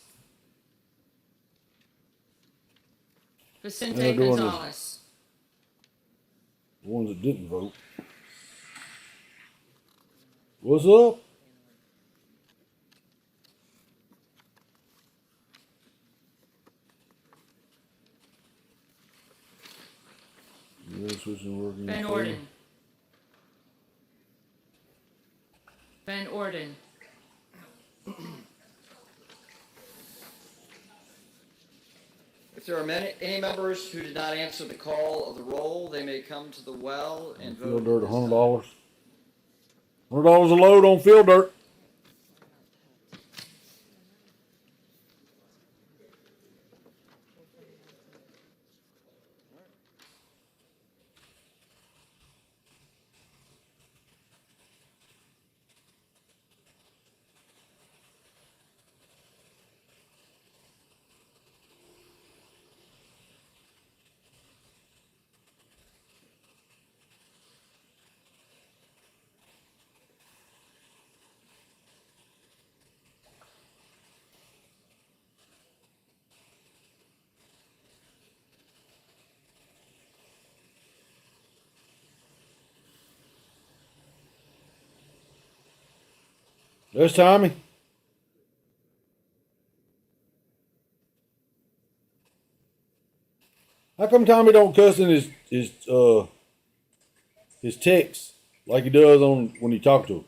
They're Vicente doing Gonzalez. The ones that didn't vote. What's up? Yeah, switching working. Van Orden. Van Orden. If there are any members who did not answer the call of the roll, they may come to the well and Field vote. dirt, $100. $100 a load on field dirt. There's Tommy. How come Tommy don't cuss in his text like he does on when he talk to him?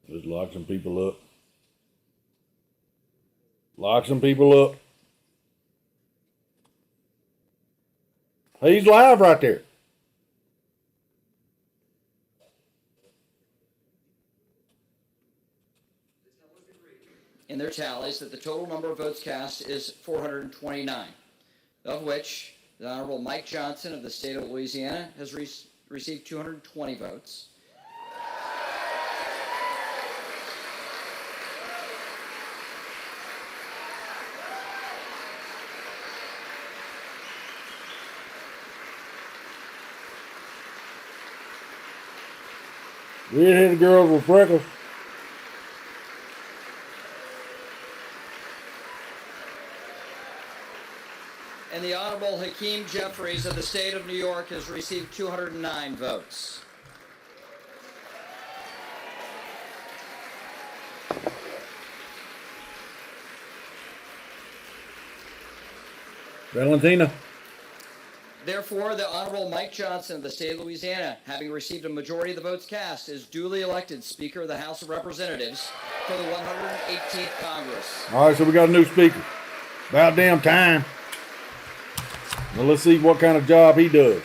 Just lock some people up. Lock some people up. Hey, he's live right there. In their tallies that the total number of votes cast is 429, of which the Honorable Mike Johnson of the state of Louisiana has received 220 votes. Redheaded girls with freckles. And the Honorable Hakeem Jeffries of the state of New York has received 209 votes. Valentina. Therefore, the Honorable Mike Johnson of the state of Louisiana, having received a majority of the votes cast, is duly elected Speaker of the House of Representatives for the 118th Congress. All right, so we got a new speaker. About damn time. Well, let's see what kind of job he does.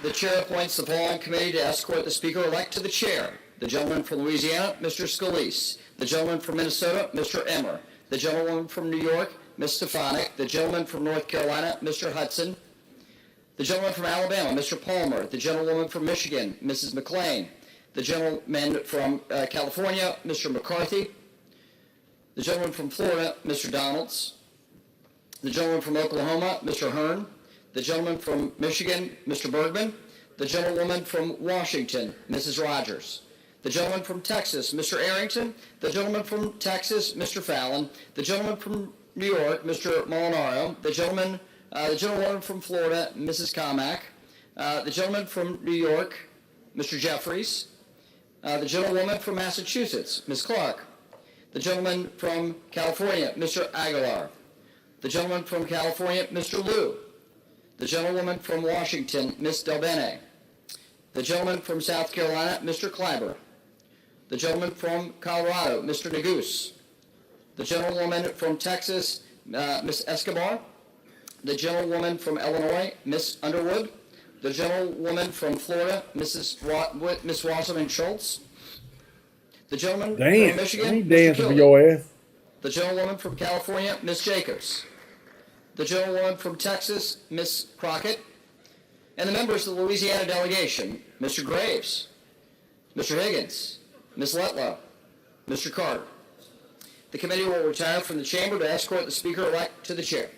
The chair appoints the following committee to escort the speaker-elect to the chair. The gentleman from Louisiana, Mr. Scalise. The gentleman from Minnesota, Mr. Emmer. The gentlewoman from New York, Ms. Stefanik. The gentleman from North Carolina, Mr. Hudson. The gentleman from Alabama, Mr. Palmer. The gentlewoman from Michigan, Mrs. McLean. The gentleman from California, Mr. McCarthy. The gentleman from Florida, Mr. Donalds. The gentleman from Oklahoma, Mr. Hearn. The gentleman from Michigan, Mr. Bergman. The gentlewoman from Washington, Mrs. Rogers. The gentleman from Texas, Mr. Arrington. The gentleman from Texas, Mr. Fallon. The gentleman from New York, Mr. Molinaro. The gentlewoman from Florida, Mrs. Carmack. The gentleman from New York, Mr. Jeffries. The gentlewoman from Massachusetts, Ms. Clark. The gentleman from California, Mr. Aguilar. The gentleman from California, Mr. Liu. The gentlewoman from Washington, Ms. Delbene. The gentleman from South Carolina, Mr. Kleiber. The gentleman from Colorado, Mr. Neguse. The gentlewoman from Texas, Ms. Escobar. The gentlewoman from Illinois, Ms. Underwood. The gentlewoman from Florida, Miss Wasserman Schultz. The gentleman from Michigan, I ain't Mr. dancing for Killian. your ass. The gentlewoman from California, Ms. Jacobs. The gentlewoman from Texas, Ms. Crockett. And the members of the Louisiana delegation, Mr. Graves, Mr. Higgins, Ms. Letlow, Mr. Carter. The committee will retire from the chamber to escort the speaker-elect to the chair.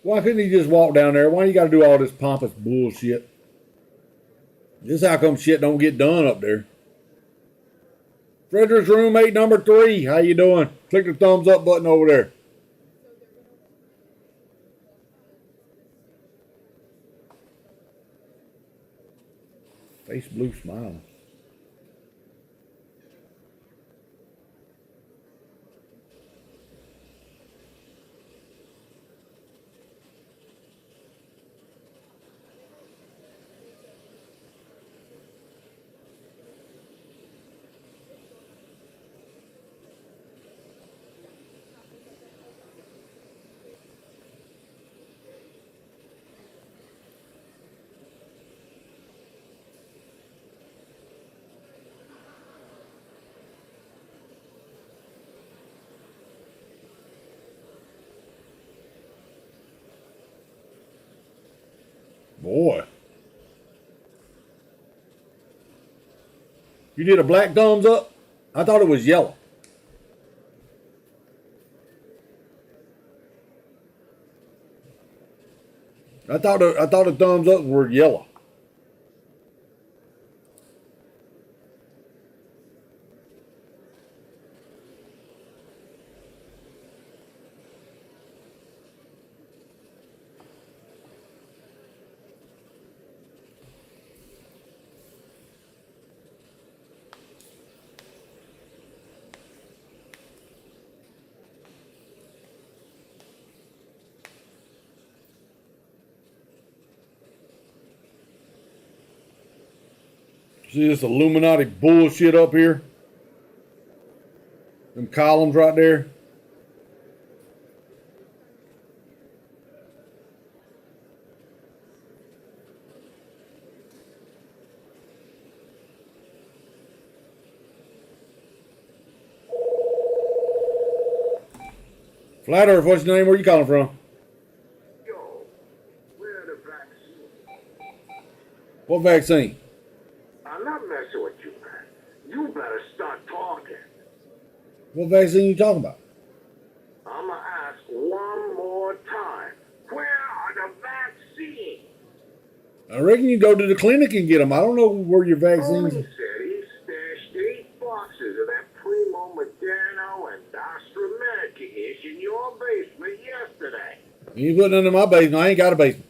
Why couldn't he just walk down there? Why you got to do all this pompous bullshit? This is how come shit don't get done up there. Frederick's roommate number 3. How you doing? Click the thumbs up button over there. Face blue smiling. Boy. You did a black thumbs up? I thought it was yellow. I thought the thumbs up were yellow. See this Illuminati bullshit up here? Them columns right there. Flat Earth, what's your name? Where you calling from? Yo, where the vaccine? What vaccine? I'm not messing with you, man. You better start talking. What vaccine you talking about? I'ma ask one more time. Where are the vaccines? I reckon you go to the clinic and get them. I don't know where your vaccines He are. said he stashed 8 boxes of that Primo Moderno and AstraZeneca-ish in your basement yesterday. You ain't putting none in my basement. I ain't got a basement.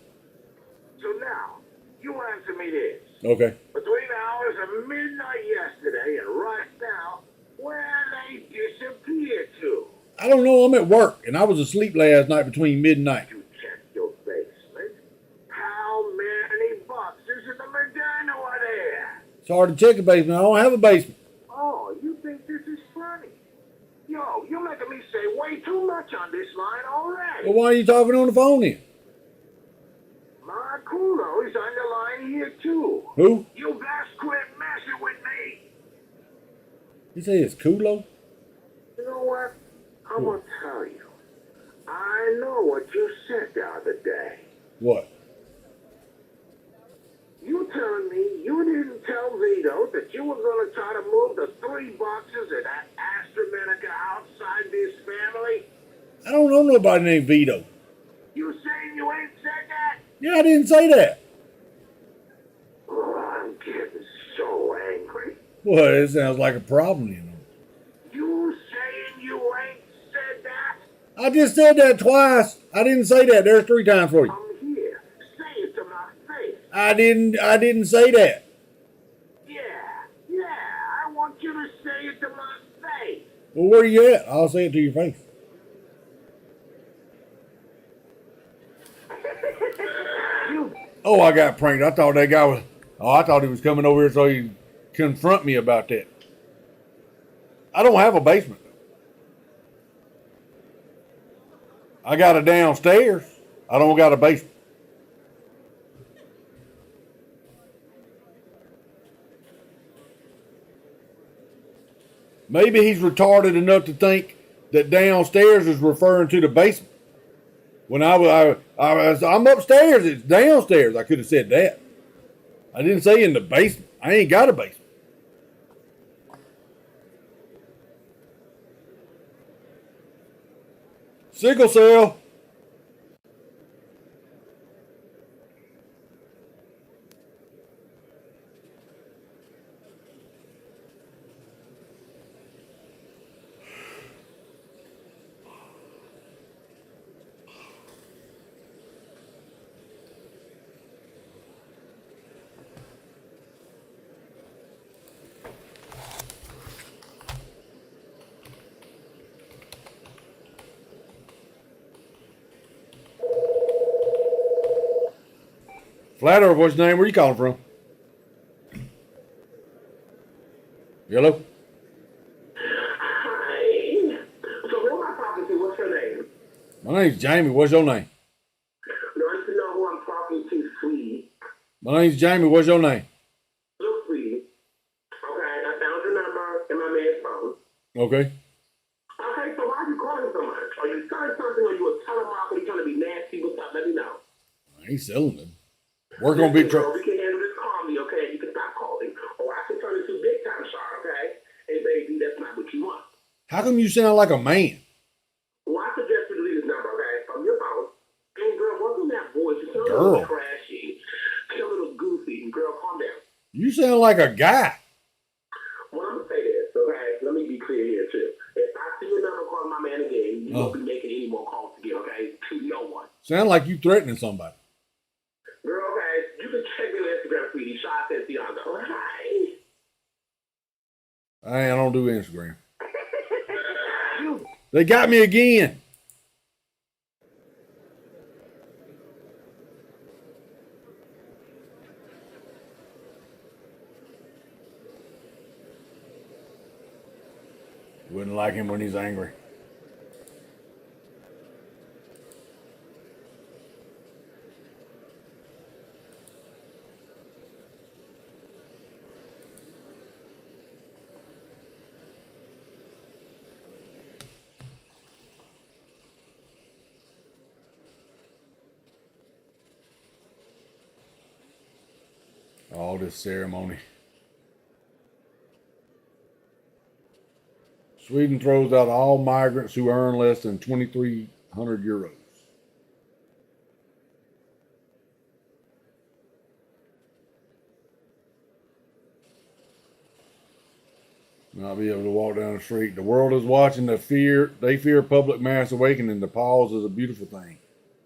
So now, you answer me this. Okay. Between the hours of midnight yesterday and right now, where they disappeared to? I don't know. I'm at work, and I was asleep last night between midnight. You checked your basement. How many boxes of the Moderno are there? It's hard to check a basement. I don't have a basement. Oh, you think this is funny? Yo, you're making me say way too much on this line already. Well, why are you talking on the phone then? My Kulo is on the line here too. Who? You best quit messing with me. You say it's Kulo? You know what? I'm gonna tell you. I know what you said the other day. What? You telling me you didn't tell Vito that you were gonna try to move the 3 boxes of that AstraZeneca outside this family? I don't know nobody named Vito. You saying you ain't said that? Yeah, I didn't say that. Oh, I'm getting so angry. Well, it sounds like a problem, you know. You saying you ain't said that? I just said that twice. I didn't say that. There's 3 times for you. I'm here. Say it to my face. I didn't say that. Yeah, I want you to say it to my face. Well, where you at? I'll say it to your face. Oh, I got pranked. I thought that guy was... Oh, I thought he was coming over here so he'd confront me about that. I don't have a basement. I got a downstairs. I don't got a basement. Maybe he's retarded enough to think that downstairs is referring to the basement. When I'm upstairs, it's downstairs. I could have said that. I didn't say in the basement. I ain't got a basement. Sickle cell. Flat Earth, what's your name? Where you calling from? Hello? Hi. So who am I talking to? What's your name? My name's Jamie. What's your name? Don't you know who I'm talking to, sweetie? My name's Jamie. What's your name? Look, sweetie. Okay, I found your number in my man's phone. Okay. Okay, so why are you calling so much? Are you selling something or you a telemarketer trying to be nasty? What's up? Let me know. I ain't selling them. We're going to be... We can handle this calmly, okay? You can stop calling. Or I can turn into big time shot, okay? Hey, baby, that's not what you want. How come you sound like a man? Well, I suggest you delete his number, okay? From your phone. And girl, what's in that voice? You sound a Girl. little trashy. You sound a little goofy. Girl, calm down. You sound like a guy. Well, I'm gonna say this, okay? Let me be clear here too. If I see your number calling my man again, you won't be making any more calls again, okay? To no one. Sound like you threatening somebody. Girl, okay? You can check me on Instagram, sweetie. Shot says Bianca. Oh, hi. I don't do Instagram. They got me again. Wouldn't like him when he's angry. All this ceremony. Sweden throws out all migrants who earn less than 2,300 euros. Not be able to walk down the street. The world is watching they fear public mass awakening. The pause is a beautiful thing,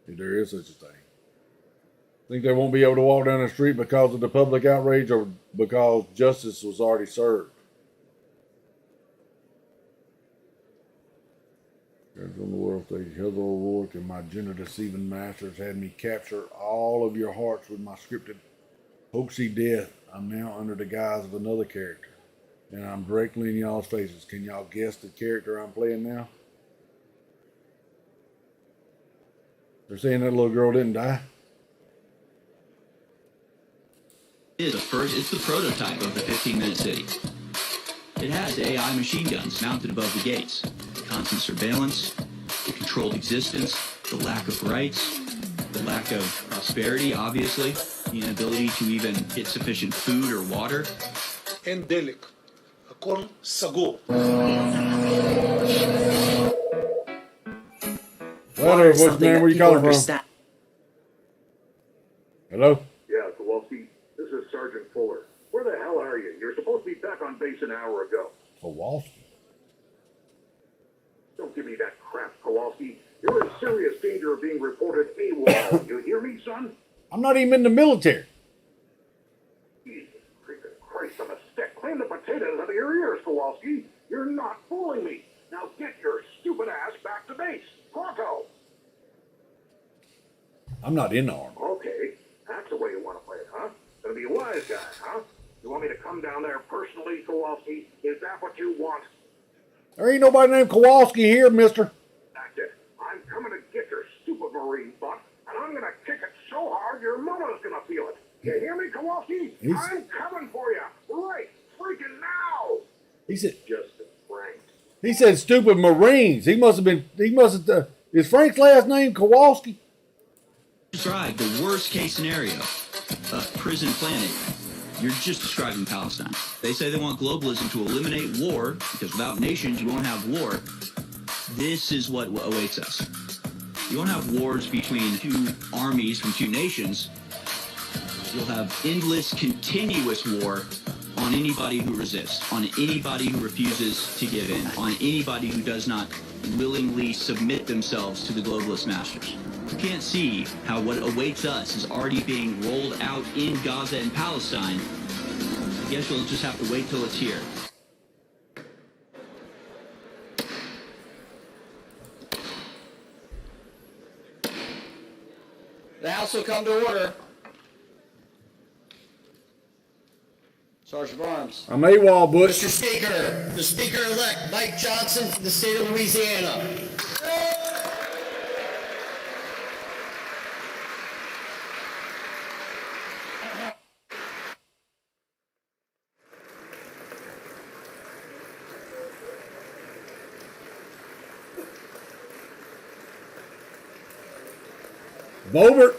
if there is such a thing. Think they won't be able to walk down the street because of the public outrage or because justice was already served? There's on the world stage. Heather O'Rourke and my gender-deceiving masters had me capture all of your hearts with my scripted hoaxy death. I'm now under the guise of another character, and I'm directly in y'all's faces. Can y'all guess the character I'm playing now? They're saying that little girl didn't die. It's the prototype of the 15-minute city. It has AI machine guns mounted above the gates, constant surveillance, the controlled existence, the lack of rights, the lack of prosperity, obviously, the inability to even get sufficient food or water. Endemic. הכל סגור. Whatever, what's the name? Where you calling from? Hello? Yeah, Kowalski. This is Sergeant Fuller. Where the hell are you? You're supposed to be back on base an hour ago. Kowalski? Don't give me that crap, Kowalski. You're in serious danger of being reported AWOL. You hear me, son? I'm not even in the military. Jesus freaking Christ on a stick. Clean the potatoes out of your ears, Kowalski. You're not fooling me. Now get your stupid ass back to base. Pronto. I'm not in the army. Okay, that's the way you want to play it, huh? Gonna be a wise guy, huh? You want me to come down there personally, Kowalski? Is that what you want? There ain't nobody named Kowalski here, mister. That's it. I'm coming to get your stupid Marine butt, and I'm gonna kick it so hard your mama's gonna feel it. You hear me, Kowalski? I'm coming for you, right freaking now. He said, just a prank. He said stupid Marines. Is Frank's last name Kowalski? Describe the worst case scenario of prison planet. You're just describing Palestine. They say they want globalism to eliminate war, because without nations, you won't have war. This is what awaits us. You won't have wars between two armies from two nations. You'll have endless, continuous war on anybody who resists, on anybody who refuses to give in, on anybody who does not willingly submit themselves to the globalist masters. You can't see how what awaits us is already being rolled out in Gaza and Palestine. I guess we'll just have to wait till it's here. The House will come to order. Sergeant Barnes. I'm AWOL, Bush. Mr. Speaker, the Speaker-elect, Mike Johnson from the state of Louisiana. Bobert.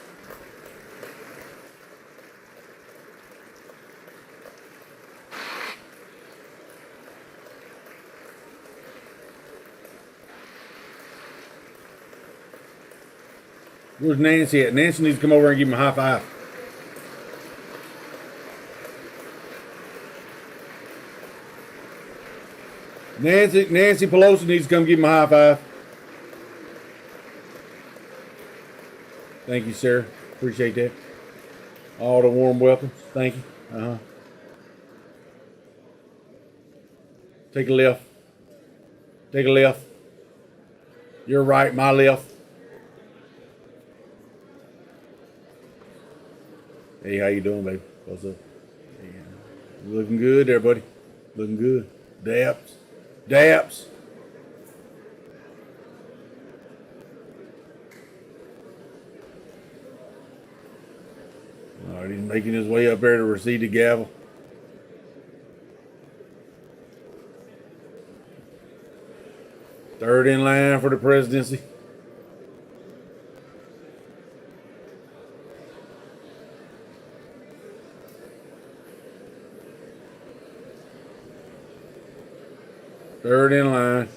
Where's Nancy at? Nancy needs to come over and give him a high five. Nancy Pelosi needs to come give him a high five. Thank you, sir. Appreciate that. All the warm welcomes. Thank you. Take a left. Take a left. Your right, my left. Hey, how you doing, baby? What's up? Yeah. Looking good there, buddy. Looking good. Daps. All right, he's making his way up there to receive the gavel. Third in line for the presidency. Third in line.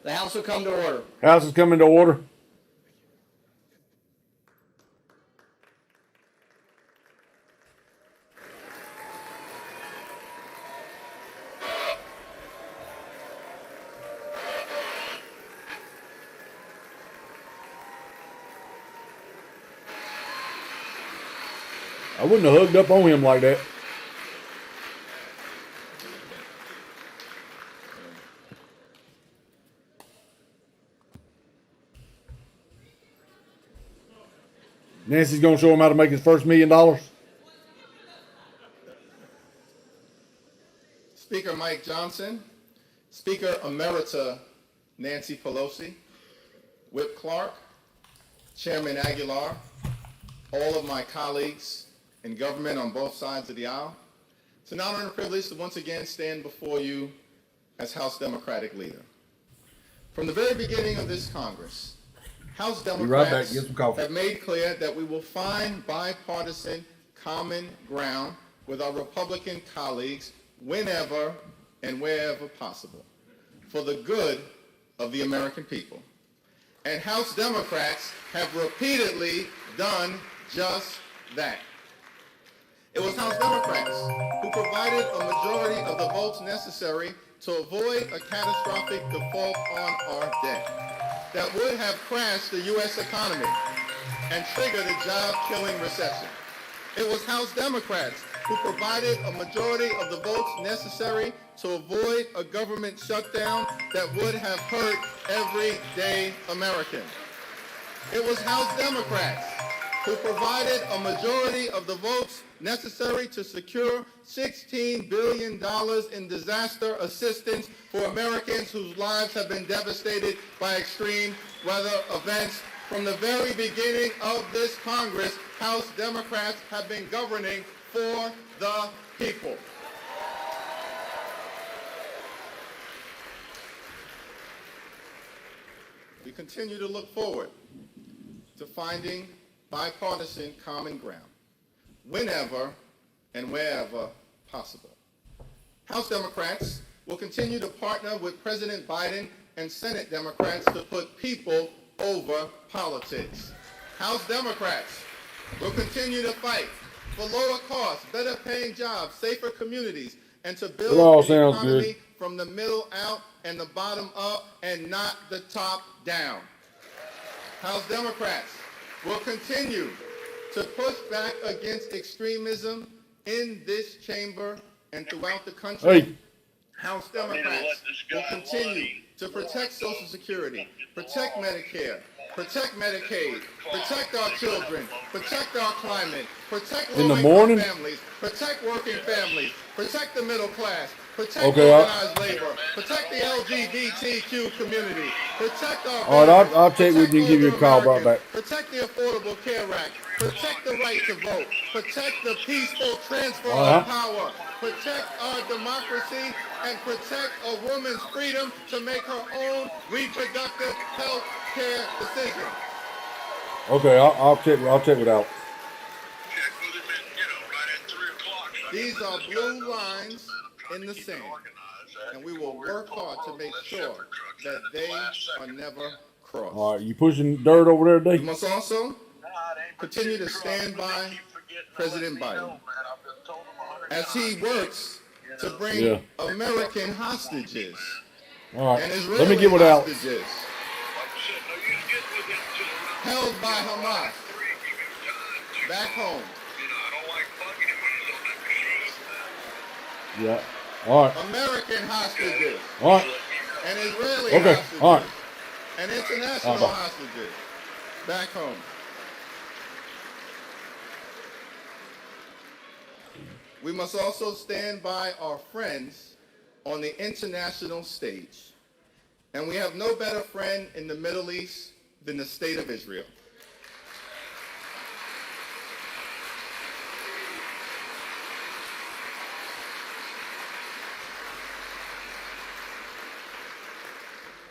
The House will come to order. House is coming to order. I wouldn't have hugged up on him like that. Nancy's going to show him how to make his first $1 million. Speaker Mike Johnson, Speaker Emerita Nancy Pelosi, Whip Clark, Chairman Aguilar, all of my colleagues in government on both sides of the aisle. It's an honor and a privilege to once again stand before you as House Democratic leader. From the very beginning of this Congress, House Democrats have made clear that we will find bipartisan common ground with our Republican colleagues whenever and wherever possible for the good of the American people. And House Democrats have repeatedly done just that. It was House Democrats who provided a majority of the votes necessary to avoid a catastrophic default on our debt that would have crashed the U.S. economy and triggered a job-killing recession. It was House Democrats who provided a majority of the votes necessary to avoid a government shutdown that would have hurt everyday American. It was House Democrats who provided a majority of the votes necessary to secure $16 billion in disaster assistance for Americans whose lives have been devastated by extreme weather events. From the very beginning of this Congress, House Democrats have been governing for the people. We continue to look forward to finding bipartisan common ground whenever and wherever possible. House Democrats will continue to partner with President Biden and Senate Democrats to put people over politics. House Democrats will continue to fight for lower costs, better paying jobs, safer communities, and to build an economy from the middle out and the bottom up and not the top down. House Democrats will continue to push back against extremism in this chamber and throughout the country. Hey. House Democrats will continue to protect Social Security, protect Medicare, protect Medicaid, protect our children, protect our climate, protect In the low-income morning? families, protect working families, protect the middle class, protect Okay, organized labor, protect the LGBTQ community, protect our all right, veterans, I'll check with protect you and give you older a call about Americans, that. protect the Affordable Care Act, protect the right to vote, protect the peaceful transfer All of right. power, protect our democracy, and protect a woman's freedom to make her own reproductive health care decision. Okay, I'll check it out. These are blue lines in the sand, and we will work hard to make sure that they are never crossed. All right, you pushing dirt over there We today? must also continue to stand by President Biden as he works to bring American hostages All and right, Israeli let me get with Alex. hostages held by Hamas back home. Yeah. All right. American hostages. All right. And Israeli Okay. hostages. All right. And international bye. hostages back home. We must also stand by our friends on the international stage. And we have no better friend in the Middle East than the State of Israel.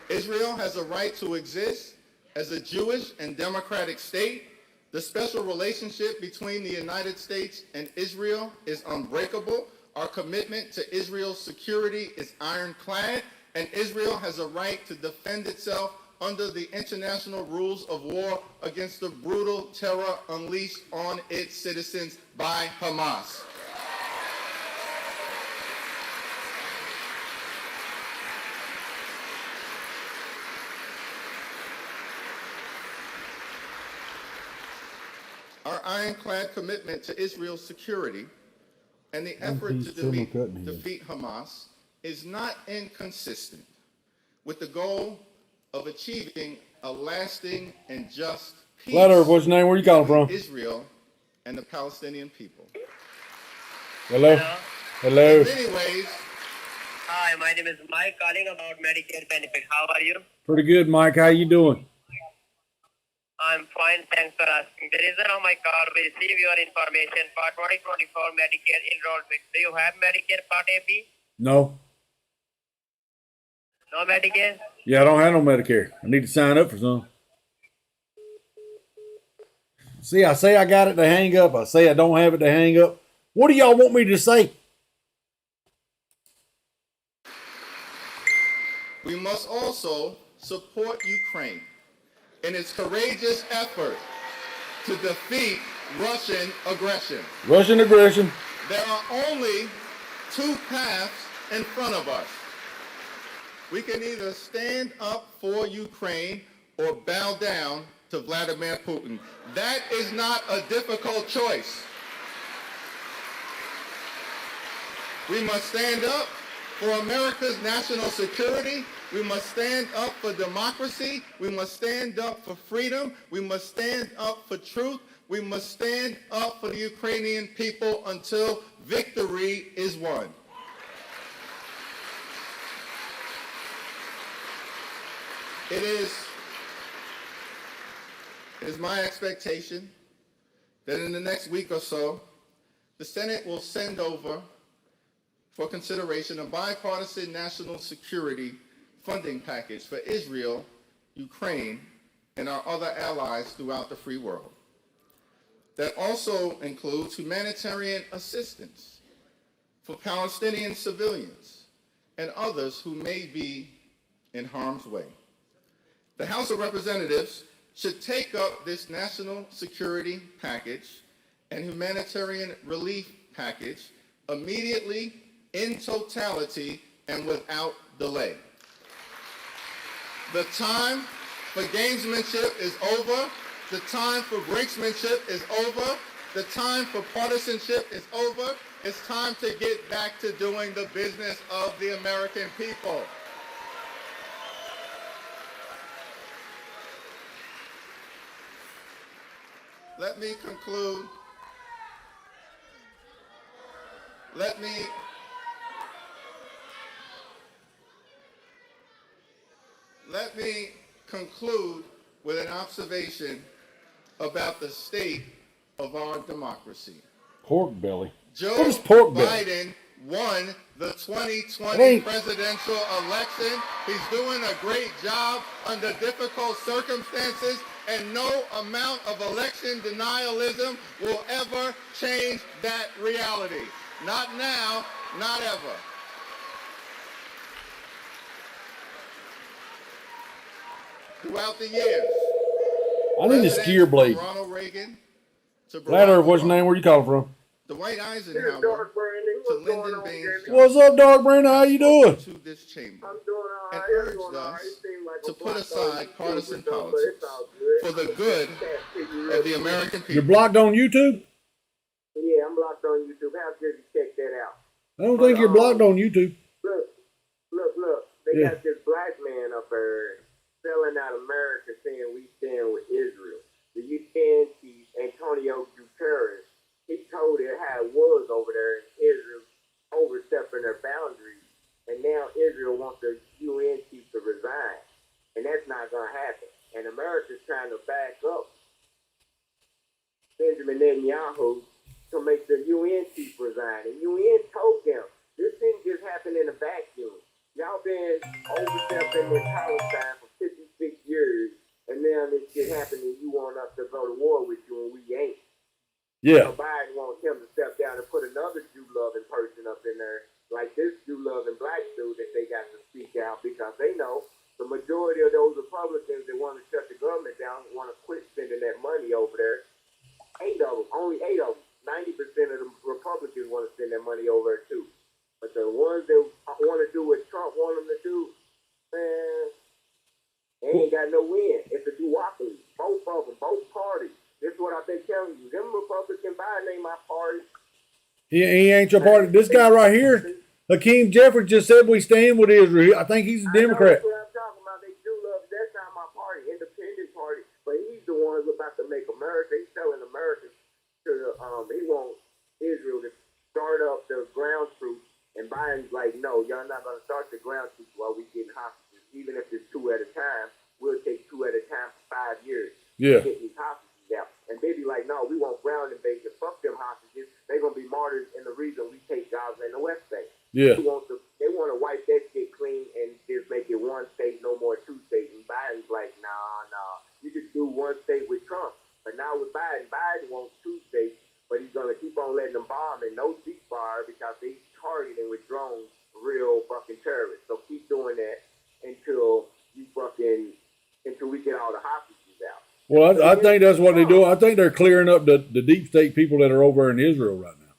Israel has a right to exist as a Jewish and democratic state. The special relationship between the United States and Israel is unbreakable. Our commitment to Israel's security is ironclad, and Israel has a right to defend itself under the international rules of war against the brutal terror unleashed on its citizens by Hamas. Our ironclad commitment to Israel's security and the effort to defeat Hamas is not inconsistent with the goal of achieving a lasting and just peace Letter, what's your name? Where you calling from? between Israel and the Palestinian people. Hello? Hello? In many ways, Hi, my name is Mike, calling about Medicare benefit. How are you? Pretty good, Mike. How you doing? I'm fine, thanks for asking. The reason of my call, we receive your information for 2024 Medicare enrollment. Do you have Medicare Part AB? No. No Medicare? Yeah, I don't have no Medicare. I need to sign up for some. See, I say I got it to hang up. I say I don't have it to hang up. What do y'all want me to say? we must also support Ukraine in its courageous effort to defeat Russian aggression. Russian aggression. There are only two paths in front of us. We can either stand up for Ukraine or bow down to Vladimir Putin. That is not a difficult choice. We must stand up for America's national security. We must stand up for democracy. We must stand up for freedom. We must stand up for truth. We must stand up for the Ukrainian people until victory is won. It is my expectation that in the next week or so, the Senate will send over for consideration a bipartisan national security funding package for Israel, Ukraine, and our other allies throughout the free world. That also includes humanitarian assistance for Palestinian civilians and others who may be in harm's way. The House of Representatives should take up this national security package and humanitarian relief package immediately, in totality, and without delay. The time for gamesmanship is over. The time for brinksmanship is over. The time for partisanship is over. It's time to get back to doing the business of the American people. let me conclude. Let me conclude with an observation about the state of our democracy. Pork belly. Joe What is pork belly? Biden won the It 2020 ain't- presidential election. He's doing a great job under difficult circumstances, and no amount of election denialism will ever change that reality. Not now, not ever. Throughout the years, I need a skier blade. from Ronald Reagan to Flat Earth, Barack what's your Obama, name? Where you calling from? Dwight Eisenhower to Lyndon Baines What's up, Dark Brain? How you doing? to this chamber I'm doing all and right. urged Doing all right. us It seems like to a put block aside on partisan YouTube, but politics it's all good. for the good of the American You're people. blocked on YouTube? Yeah, I'm blocked on YouTube. How good you check that out? I don't think you're blocked on YouTube. Look. They Yeah. got this black man up there selling out America saying we stand with Israel. The UN chief, Antonio Guterres, he told it how it was over there in Israel, overstepping their boundaries. And now Israel wants the UN chief to resign. And that's not going to happen. And America's trying to back up Benjamin Netanyahu to make the UN chief resign. And UN told them, this didn't just happen in a vacuum. Y'all been overstepping in Palestine for 56 years, and now this shit happened and you want us to go to war with you and we ain't. Yeah. So Biden wants him to step down and put another Jew-loving person up in there, like this Jew-loving black dude that they got to speak out, because they know the majority of those Republicans that want to shut the government down want to quit spending that money over there. 8 of them, only 8 of them. 90% of the Republicans want to spend that money over there too. But the ones that want to do what Trump want them to do, man, they ain't got no win. It's a duopoly. Both of them, both parties. This is what I've been telling you. Them Republican Biden ain't my party. He ain't your party. This guy right here, Hakeem Jeffries, just said we stand with Israel. I think he's a Democrat. That's what I'm talking about. They do love. That's not my party, independent party. But he's the one who's about to make America. He's telling America to he wants Israel to start up the ground troops. And Biden's like, no, y'all not going to start the ground troops while we getting hostages. Even if it's 2 at a time, we'll take 2 at a time for 5 years. Yeah. To get these hostages out. And they be like, no, we want ground invasion. Fuck them hostages. They're going to be martyrs in the reason we take Gaza and the West Bank. Yeah. They want to wipe that shit clean and just make it 1 state, no more 2 states. And Biden's like, nah. You could do 1 state with Trump. But now with Biden wants 2 states. But he's going to keep on letting them bomb and no ceasefire because they targeting with drones real fucking terrorists. So keep doing that until we get all the hostages out. Well, I think that's what they're doing. I think they're clearing up the deep state people that are over in Israel right now.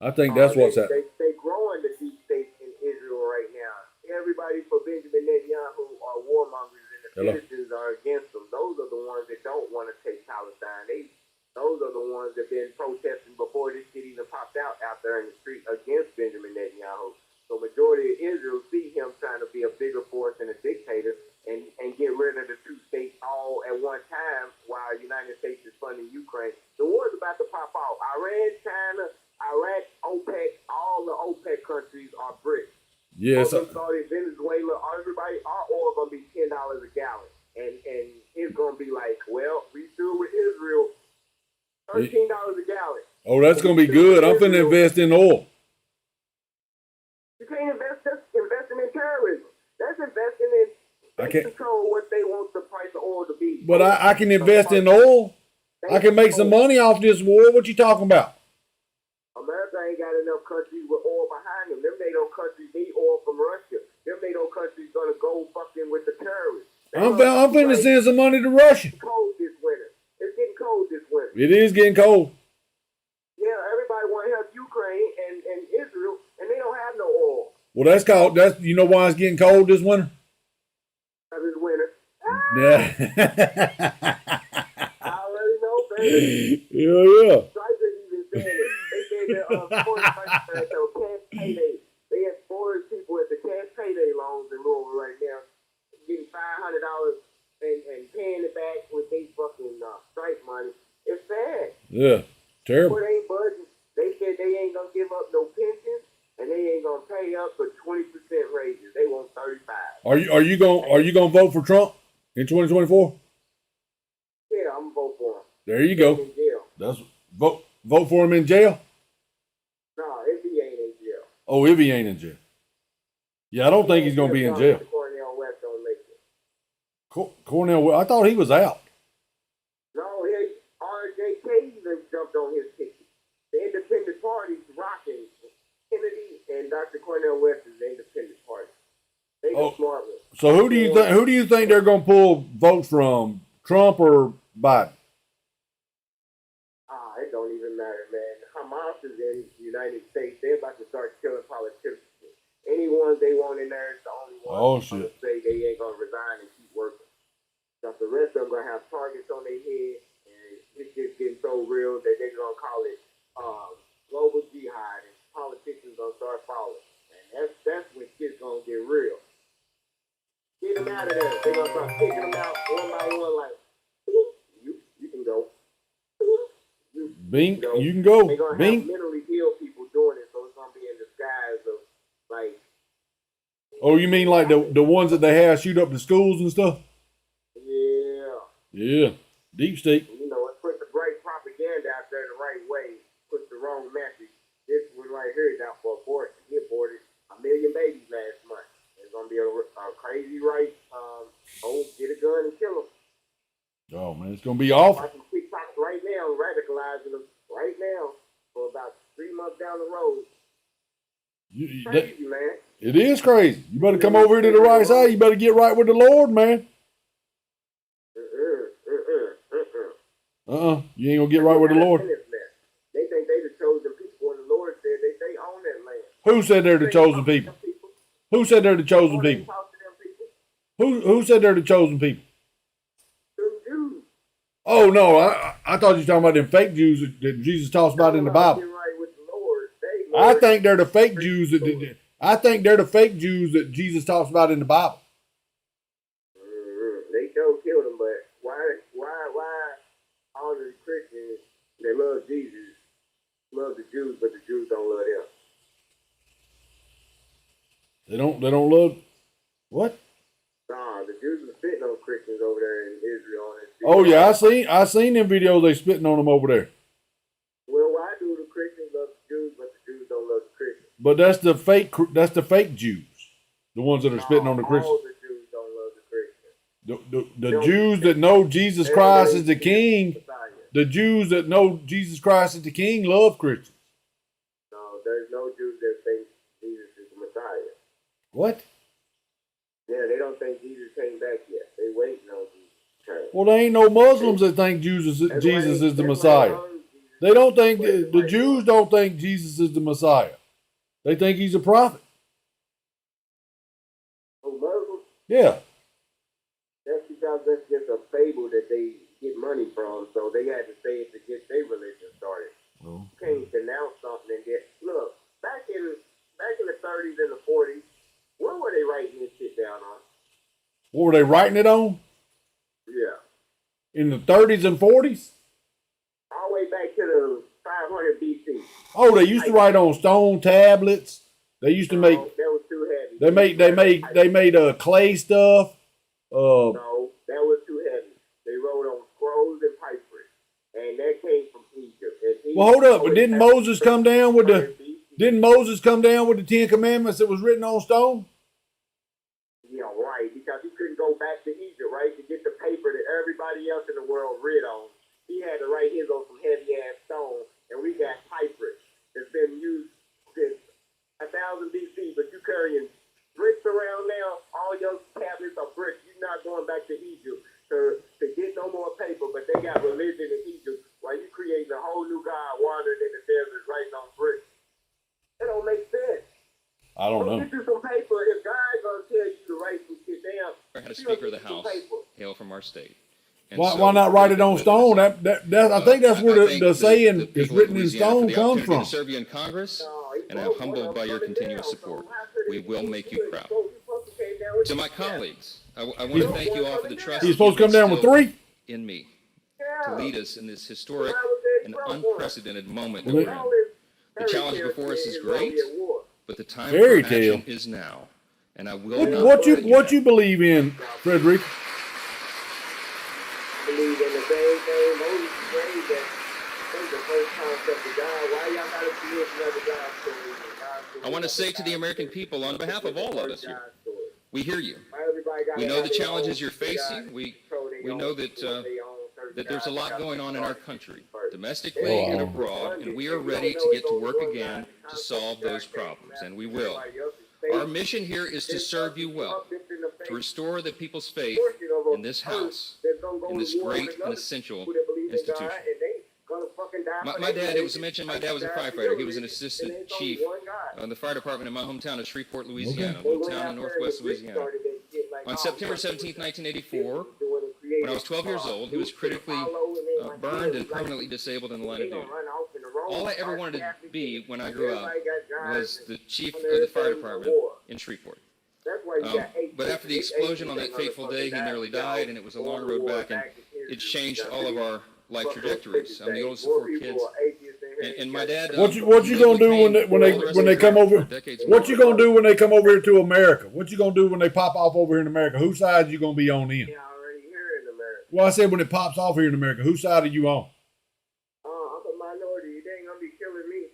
I think that's what's happening. They growing the deep state in Israel right now. Everybody for Benjamin Netanyahu are warmongers and the citizens are against them. Those are the ones that don't want to take Palestine. Those are the ones that been protesting before this shit even popped out there in the street against Benjamin Netanyahu. So majority of Israel see him trying to be a bigger force and a dictator and get rid of the 2 states all at one time while the United States is funding Ukraine. The war's about to pop off. Iran, China, Iraq, OPEC, all the OPEC countries are BRICS. Yes. Saudi, Venezuela, everybody, our oil going to be $10 a gallon. And it's going to be like, well, we still with Israel. $13 a gallon. Oh, that's going to be good. I'm finna invest in oil. You can't investing in terrorism. That's investing in control what they want the price of oil to be. But I can invest in oil. I can make some money off this war. What you talking about? America ain't got enough countries with oil behind them. Them NATO countries need oil from Russia. Them NATO countries gonna go fucking with the terrorists. I'm finna send some money to Russia. It's cold this winter. It's getting cold this winter. It is getting cold. Yeah, everybody want to help Ukraine and Israel, and they don't have no oil. Well, you know why it's getting cold this winter? This winter. Yeah. I already know, baby. Yeah. Strikers even saying it. They said that cash payday. They have 4 people at the cash payday loans in Louisville right now, getting $500 and paying it back with their fucking strike money. It's Yeah, terrible. But ain't budging. They said they ain't gonna give up no pensions, and they ain't gonna pay up for 20% raises. They want 35. Are you gonna vote for Trump in 2024? Yeah, I'm gonna vote for him. There you go. In jail. That's vote for him in jail. No, if he ain't in jail. Oh, if he ain't in jail. Yeah, I don't think he's gonna be in jail. Cornell West don't make it. Cornell, I thought he was out. No, RJK even jumped on his ticket. The independent party's rocking. Kennedy and Dr. Cornell West is the independent party. They the smart ones. So who do you think they're gonna pull votes from? Trump or Biden? It don't even matter, man. Hamas is in the United States. They're about to start killing politicians. Anyone they want in there is the only one. Oh shit! Say they ain't gonna resign and keep working. Because the rest of them gonna have targets on their head, and it's just getting so real that they're gonna call it global jihad, and politicians gonna start following. And that's when shit's gonna get real. Get them out of there. They're gonna start picking them out one by one, like you can go. Bink, you can go. They're gonna have mentally ill people doing it, so it's gonna be in disguise of like. Oh, you mean like the ones that they have shoot up the schools and stuff? Yeah. Yeah. Deep state. You know, it puts the right propaganda out there the right way, puts the wrong message. This one right here is out for abortion. He aborted 1 million babies last month. It's gonna be a crazy right. Get a gun and kill them. Oh man, it's gonna be awful. Watching TikToks right now, radicalizing them right now for about 3 months down the road. Crazy, man. It is crazy. You better come over here to the right side. You better get right with the Lord, man. You ain't gonna get right with the Lord. They think they the chosen people, and the Lord said they own that land. Who said they're the chosen people? Who said they're the chosen people? Who said they're the chosen people? Oh no, I thought you were talking about them fake Jews that Jesus talks about in the Bible. I think they're the fake Jews that Jesus talks about in the Bible. They sure killed them, but why all the Christians, they love Jesus, love the Jews, but the Jews don't love them? They don't love what? Nah, the Jews are spitting on Christians over there in Israel. Oh yeah, I seen them videos. They spitting on them over there. Well, why do the Christians love the Jews, but the Jews don't love the Christians? But that's the fake Jews, the ones that are spitting on the Christians. All the Jews don't love the Christians. The Jews that know Jesus Christ is the King, the Jews that know Jesus Christ is the King love Christians. No, there's no Jews that think Jesus is the Messiah. What? Yeah, they don't think Jesus came back yet. They waiting on Jesus. Well, there ain't no Muslims that think Jesus is the Messiah. They don't think the Jews don't think Jesus is the Messiah. They think he's a prophet. Oh, Muslims? Yeah. That's because that's just a fable that they get money from, so they had to say it to get their religion started. Oh. You can't denounce something and get look back in the 30s and the 40s. What were they writing this shit down on? What were they writing it on? Yeah. In the 30s and 40s? All the way back to the 500 BC. Oh, they used to write on stone tablets. They used to make. That was too heavy. They made clay stuff. No, that was too heavy. They wrote on scrolls and papyrus, and that came from Egypt. Well, hold up, but didn't Moses come down with the? Didn't Moses come down with the 10 Commandments that was written on stone? Yeah, right. Because he couldn't go back to Egypt, right, to get the paper that everybody else in the world read on. He had to write his on some heavy ass stone, and we got papyrus that's been used since 1000 BC. But you carrying bricks around now. All your tablets are bricks. You're not going back to Egypt to get no more paper. But they got religion in Egypt while you creating a whole new god wandering in the desert writing on bricks. That don't make sense. I don't know. Get you some paper. If God's gonna tell you to write some shit down, I had a Speaker of the House hail from our state. And why not write it on stone? I think that's where the saying is written in stone comes from. To serve you in Congress, and I'm humbled by your continuous support. We will make you proud. To my colleagues, I want to thank you all for the trust He's supposed to come down with 3 in me to lead us in this historic an unprecedented moment that Well, we're in. The challenge before us is great, but the time for Fairy action tale. is now. And I will not What let what you believe in, Frederick? I believe in the same thing Moses prayed that was the first concept of God. Why y'all gotta create another God story? I want to say to the American people, on behalf of all of us here, we hear you. We know the challenges you're facing. We know that that there's a lot going on in our country, domestically and abroad, and we are ready to get to work again to solve those problems, and we will. Our mission here is to serve you well, to restore the people's faith in this house, in this great and essential institution. My dad, it was mentioned, my dad was a firefighter. He was an assistant chief on the fire department in my hometown of Shreveport, Louisiana, a little town in northwest Louisiana. On September 17, 1984, when I was 12 years old, he was critically burned and permanently disabled in the line of duty. All I ever wanted to be when I grew up was the chief of the fire department in Shreveport. But after the explosion on that fateful day, he nearly died, and it was a long road back, and it changed all of our life trajectories. I'm the oldest of 4 kids, and my dad. What you gonna do when they come over? What you gonna do when they come over here to America? What you gonna do when they pop off over here in America? Whose side you gonna be on then? Well, I said when it pops off here in America, whose side are you on? I'm a minority. They ain't gonna be killing me.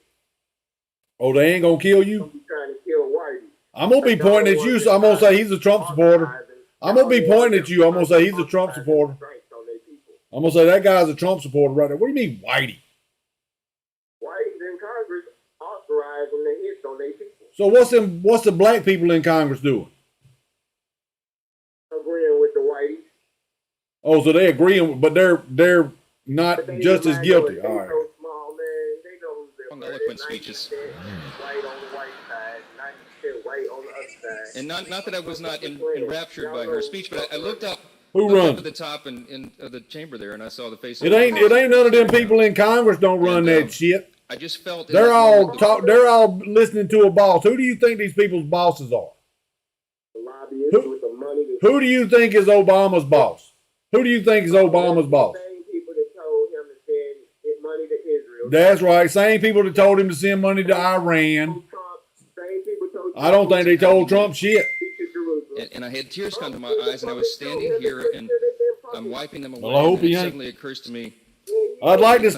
Oh, they ain't gonna kill you? Be trying to kill Whitey. I'm gonna be pointing at you, so I'm gonna say he's a Trump supporter. I'm gonna be pointing at you. I'm gonna say he's a Trump supporter. I'm gonna say that guy's a Trump supporter right there. What do you mean, Whitey? Whitey's in Congress authorizing the hits on their people. So what's the black people in Congress doing? Agreeing with the Whitey. Oh, so they agreeing, but they're not just as guilty. All right. So small, man. They know who's their Eloquent speeches. White on the white side, 90% white on the other side. And not that I was not enraptured by her speech, but I looked up. Who Looked runs? up at the top in the chamber there, and I saw the face. It ain't none of them people in Congress don't run that shit. I just felt They're all listening to a boss. Who do you think these people's bosses are? Who do you think is Obama's boss? Who do you think is Obama's boss? That's right. Same people that told him to send money to Iran. I don't think they told Trump shit. And I had tears come to my eyes, and I was standing here, and I'm wiping them away. Well, I hope and he it ain't. suddenly occurs to me. I'd like to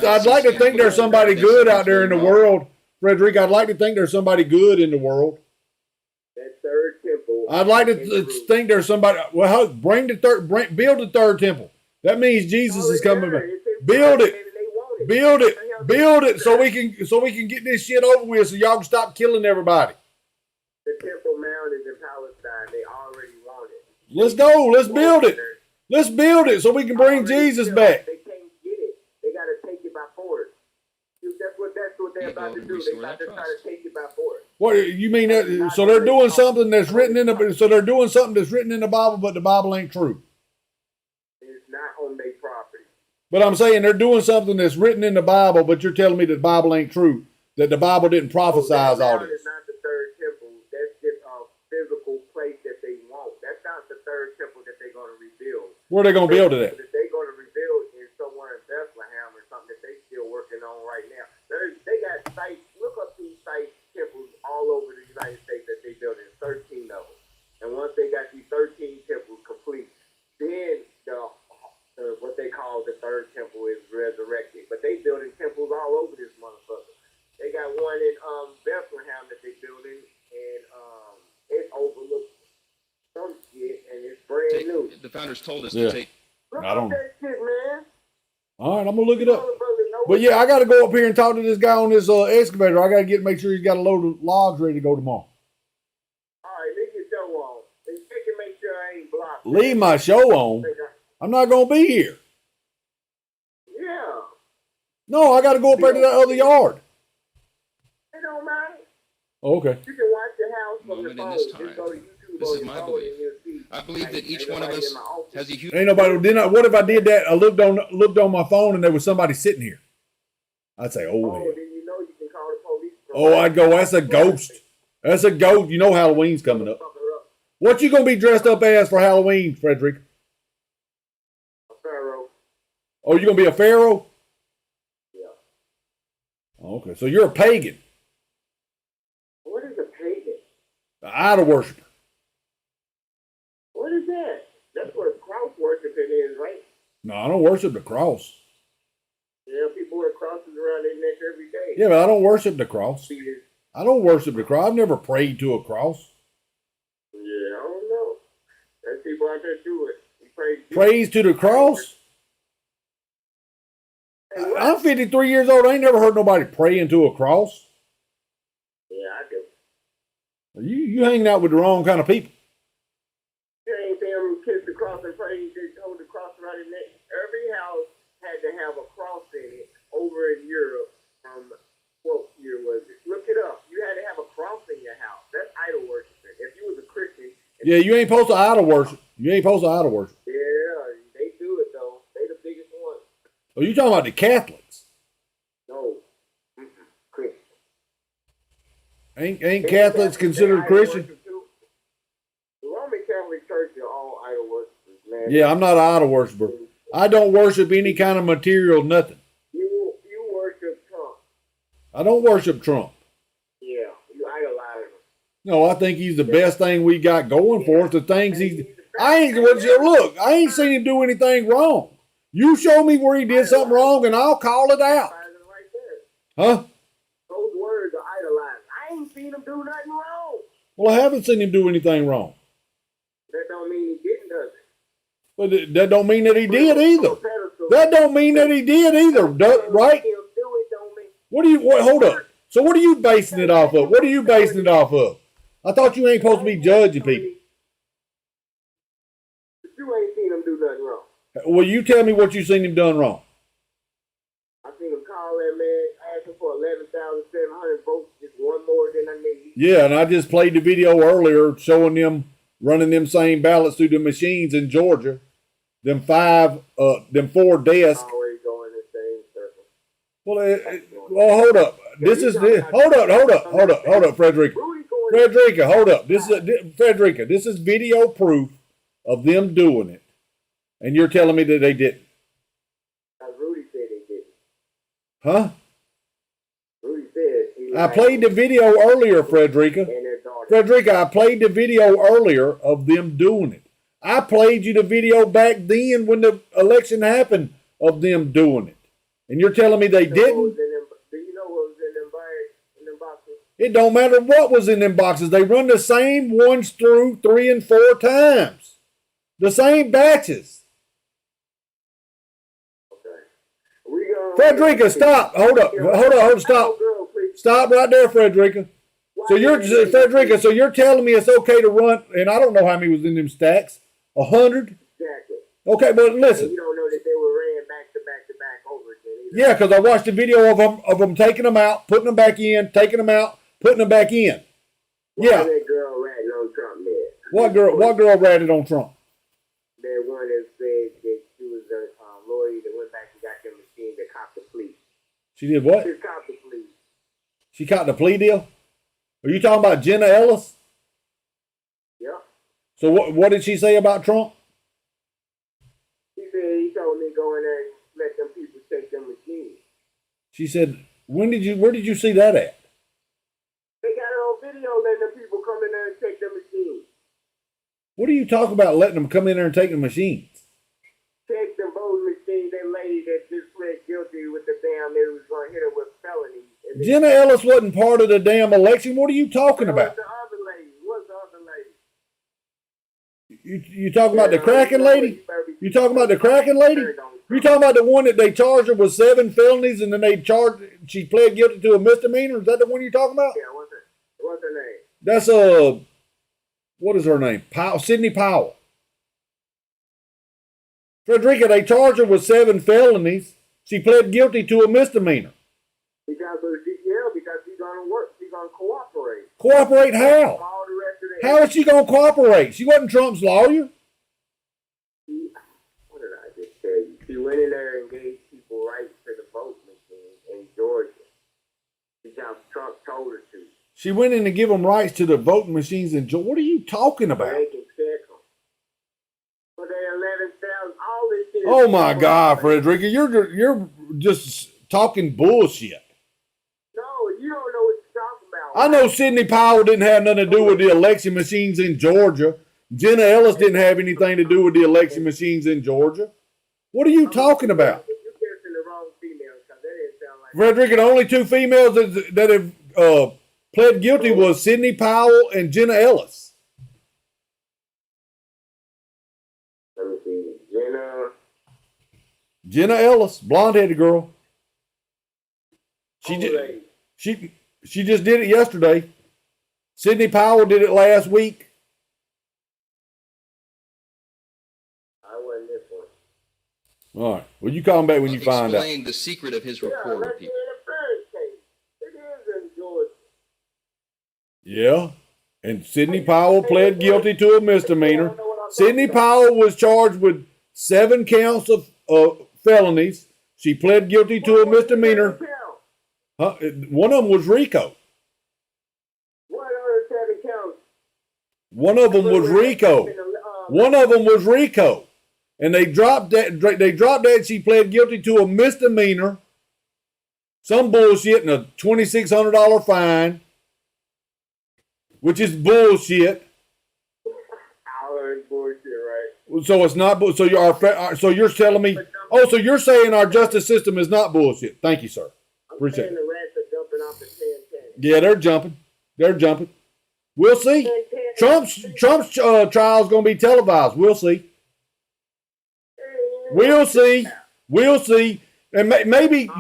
think there's somebody good out there in the world, Frederick. I'd like to think there's somebody good in the world. That third temple. I'd like to think there's somebody. Well, build the third temple. That means Jesus is coming back. Build it, so we can get this shit over with, so y'all can stop killing everybody. The Temple Mount is in Palestine. They already want it. Let's go. Let's build it. Let's build it so we can bring Jesus back. They can't get it. They got to take it by force. That's what they're about to do. They're about to try to take it by force. What you mean? So they're doing something that's written in the. So they're doing something that's written in the Bible, but the Bible ain't true. It's not on their property. But I'm saying they're doing something that's written in the Bible, but you're telling me that the Bible ain't true. That the Bible didn't prophesize all this. It's not the third temple. That's just a physical place that they want. That's not the third temple that they're going to rebuild. Where are they going to build it at? That they're going to rebuild is somewhere in Bethlehem or something that they're still working on right now. They got sites. Look up these site temples all over the United States that they built in 13 of them. And once they got these 13 temples complete, then what they call the third temple is resurrected. But they building temples all over this motherfucker. They got one in Bethlehem that they building, and it overlooks some shit, and it's brand new. The founders told us to take. I don't know. That shit, man. All right, I'm gonna look it up. But yeah, I got to go up here and talk to this guy on this excavator. I got to make sure he's got a load of logs ready to go tomorrow. All right, leave your show on. And check and make sure I ain't blocked. Leave my show on. I'm not gonna be here. Yeah. No, I got to go up there to that other yard. It don't matter. Oh, okay. You can watch your house from Moment the in phone. this Just time. go to YouTube This on is your my phone belief. and you'll see. I believe that each one of us has a huge. Ain't nobody. What if I did that? I looked on my phone and there was somebody sitting here. I'd say, oh, hell. Then you know you can call the police. Oh, I'd go, that's a ghost. That's a ghost. You know Halloween's coming up. What you gonna be dressed up as for Halloween, Frederick? A pharaoh. Oh, you gonna be a pharaoh? Yeah. Okay, so you're a pagan. What is a pagan? An idol worshiper. What is that? That's what cross worshiping is, right? No, I don't worship the cross. Yeah, people wear crosses around their neck every day. Yeah, but I don't worship the cross. I don't worship the cross. I've never prayed to a cross. Yeah, I don't know. There's people out there do it. Praise to the cross? I'm 53 years old. I ain't never heard nobody praying to a cross. Yeah, I do. You hanging out with the wrong kind of people. You ain't seen them kiss the cross and pray. They hold the cross around their neck. Every house had to have a cross in it over in Europe. What year was it? Look it up. You had to have a cross in your house. That's idol worshiping. If you was a Christian. Yeah, you ain't supposed to idol worship. You ain't supposed to idol worship. Yeah, they do it though. They the biggest ones. Oh, you talking about the Catholics? No. Christian. Ain't Catholics considered Christian? The Roman Catholic Church are all idol worshipers, man. Yeah, I'm not an idol worshiper. I don't worship any kind of material, nothing. You worship Trump. I don't worship Trump. Yeah, you idolize him. No, I think he's the best thing we got going for us. The things I ain't seen him do anything wrong. You show me where he did something wrong and I'll call it out. Huh? Those words are idolized. I ain't seen him do nothing wrong. Well, I haven't seen him do anything wrong. That don't mean he didn't, does it? But that don't mean that he did either. That don't mean that he did either, right? Hold up. So what are you basing it off of? What are you basing it off of? I thought you ain't supposed to be judging people. But you ain't seen him do nothing wrong. Well, you tell me what you seen him done wrong. I seen him call that man, asking for 11,700 votes, just one more than I need. Yeah, and I just played the video earlier showing them running them same ballots through the machines in Georgia. Them 4 desks. Always going the same circle. Well, hold up. Hold up, Frederica. Frederica, hold up. Frederica, this is video proof of them doing it. And you're telling me that they didn't. Rudy said they didn't. Huh? Rudy said I played the video earlier, Frederica. Frederica, I played the video earlier of them doing it. I played you the video back then when the election happened of them doing it. And you're telling me they didn't? Do you know what was in them boxes? It don't matter what was in them boxes. They run the same ones through 3 and 4 times. The same batches. Frederica, stop. Hold up, stop. Stop right there, Frederica. So you're telling me it's okay to run, and I don't know how many was in them stacks. 100? Exactly. Okay, but listen. And you don't know that they were ran back to back to back over again either. Yeah, because I watched the video of them taking them out, putting them back in, taking them out, putting them back in. Yeah. That girl ratted on Trump, man. What girl ratted on Trump? That one that said that she was a lawyer that went back and got their machine that copped the plea. She did what? She copped the plea. She caught the plea deal? Are you talking about Jenna Ellis? Yep. So what did she say about Trump? He said he told me go in there and let them people take their machines. She said, where did you see that at? They got it on video letting them people come in there and take their machines. What are you talking about letting them come in there and take the machines? Take them voting machines, that lady that just pled guilty with the damn, they was going to hit her with felonies. Jenna Ellis wasn't part of the damn election. What are you talking about? The other lady. What's the other lady? You talking about the cracking lady? You talking about the cracking lady? You talking about the one that they charged her with 7 felonies and then she pled guilty to a misdemeanor? Is that the one you're talking about? Yeah, what's her name? That's what is her name? Sidney Powell. Frederica, they charged her with 7 felonies. She pled guilty to a misdemeanor. Because she's going to work. She's going to cooperate. Cooperate how? How is she going to cooperate? She wasn't Trump's lawyer. What did I just tell you? She went in there and gave people rights to the vote machine in Georgia. Because Trump told her to. She went in to give them rights to the voting machines in Georgia. What are you talking about? They can check them. For their 11,000, all this shit. Oh my God, Frederica, you're just talking bullshit. I know Sidney Powell didn't have nothing to do with the election machines in Georgia. Jenna Ellis didn't have anything to do with the election machines in Georgia. What are you talking about? You guessing the wrong female, because that didn't sound like. Frederica, the only two females that have pled guilty was Sidney Powell and Jenna Ellis. Let me see. Jenna Ellis, blonde-headed girl. She just did it yesterday. Sidney Powell did it last week. I wasn't this one. All right. Well, you call him back when you find out. Explain the secret of his report, people. It is in Georgia. Yeah. And Sidney Powell pled guilty to a misdemeanor. Sidney Powell was charged with 7 counts of felonies. She pled guilty to a misdemeanor. One of them was RICO. What other 7 counts? One of them was RICO. One of them was RICO. And they dropped that. She pled guilty to a misdemeanor. Some bullshit and a $2,600 fine. Which is bullshit. Bullshit, right? So it's not. So you're telling me. Oh, so you're saying our justice system is not bullshit. Thank you, sir. Appreciate it. The rats are jumping off the 10. Yeah, they're jumping. They're jumping. We'll see. Trump's trial is going to be televised. We'll see. We'll see. We'll see. And maybe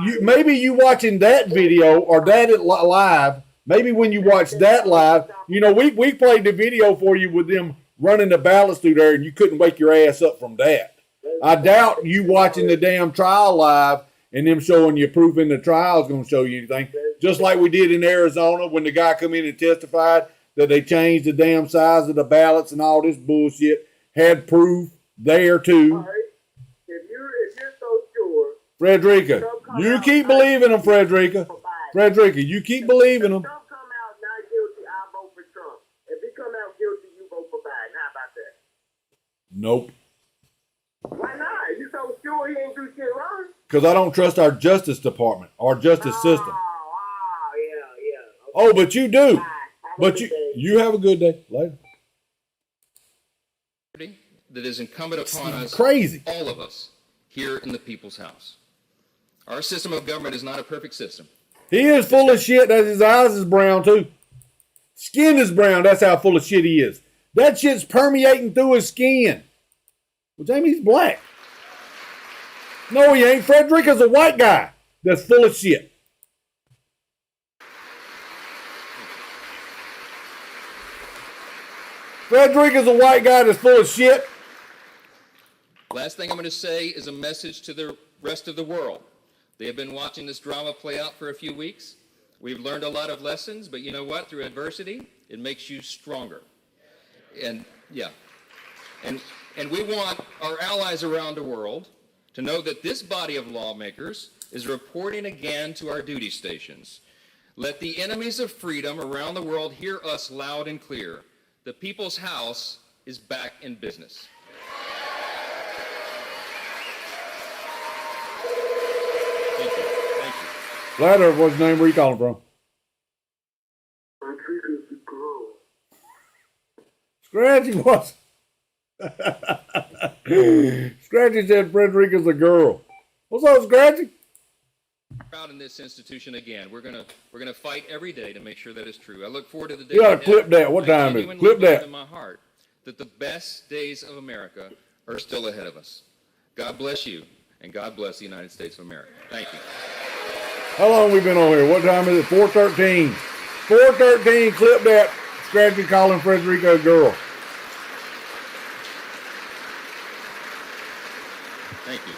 you watching that video or that live. Maybe when you watch that live, you know, we played the video for you with them running the ballots through there, and you couldn't wake your ass up from that. I doubt you watching the damn trial live and them showing you proof in the trial is going to show you anything. Just like we did in Arizona when the guy come in and testified that they changed the damn size of the ballots and all this bullshit. Had proof there too. All right. If you're so sure, Frederica, you keep believing them, Frederica. Frederica, you keep believing them. If Trump come out not guilty, I vote for Trump. If he come out guilty, you vote for Biden. How about that? Nope. Why not? You so sure he ain't do shit wrong? Because I don't trust our Justice Department, our justice system. Yeah. Oh, but you do. But you have a good day. Later. That is incumbent upon us, crazy, all of us, here in the people's house. Our system of government is not a perfect system. He is full of shit. That his eyes is brown too. Skin is brown. That's how full of shit he is. That shit's permeating through his skin. Well, Jamie's black. No, he ain't. Frederica's a white guy that's full of shit. Frederica's a white guy that's full of shit. Last thing I'm going to say is a message to the rest of the world. They have been watching this drama play out for a few weeks. We've learned a lot of lessons, but you know what? Through adversity, it makes you stronger. And yeah. And we want our allies around the world to know that this body of lawmakers is reporting again to our duty stations. Let the enemies of freedom around the world hear us loud and clear. The People's House is back in business. Thank you. Thank you. Ladder, what's the name? Where you calling from? Scratchy was. Scratchy said Frederica's a girl. What's up, Scratchy? Proud in this institution again. We're gonna fight every day to make sure that is true. I look forward to the day. You gotta clip that. What time is it? Clip that. In my heart that the best days of America are still ahead of us. God bless you, and God bless the United States of America. Thank you. How long we been on here? What time is it? 4:13. 4:13. Clip that. Scratchy calling Frederica a girl. Thank you.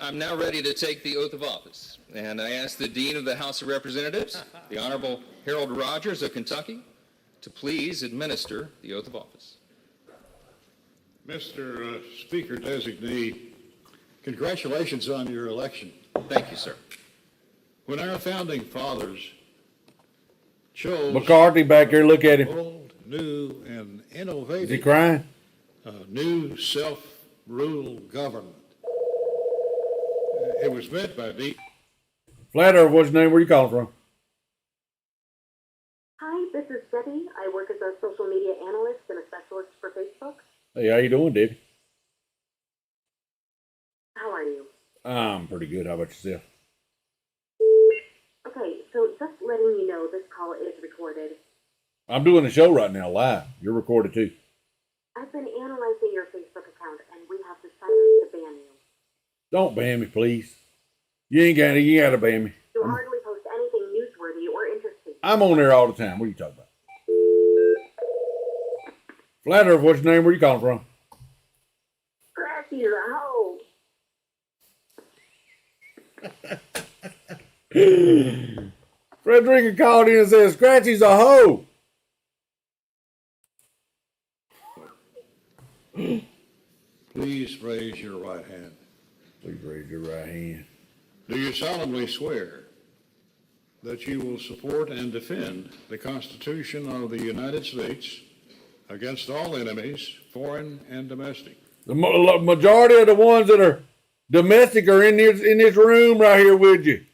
I'm now ready to take the oath of office, and I ask the Dean of the House of Representatives, the Honorable Harold Rogers of Kentucky, to please administer the oath of office. Mr. Speaker Designee, congratulations on your election. Thank you, sir. When our founding fathers chose McCarthy back here, look at him. Old, new, and innovative. Is he crying? New self-rule government. It was meant by Flat Earth, what's your name? Where you calling from? Hi, this is Debbie. I work as a social media analyst and a specialist for Facebook. Hey, how you doing, Debbie? How are you? I'm pretty good. How about yourself? Okay, so just letting you know this call is recorded. I'm doing a show right now, live. You're recorded too. I've been analyzing your Facebook account and we have decided to ban you. Don't ban me, please. You gotta ban me. You hardly post anything newsworthy or interesting. I'm on there all the time. What are you talking about? Flat Earth, what's your name? Where you calling from? Scratchy's a hoe. Frederica called in and said, Scratchy's a hoe. Please raise your right hand. Please raise your right hand. Do you solemnly swear that you will support and defend the Constitution of the United States against all enemies, foreign and domestic? The majority of the ones that are domestic are in this room right here with you.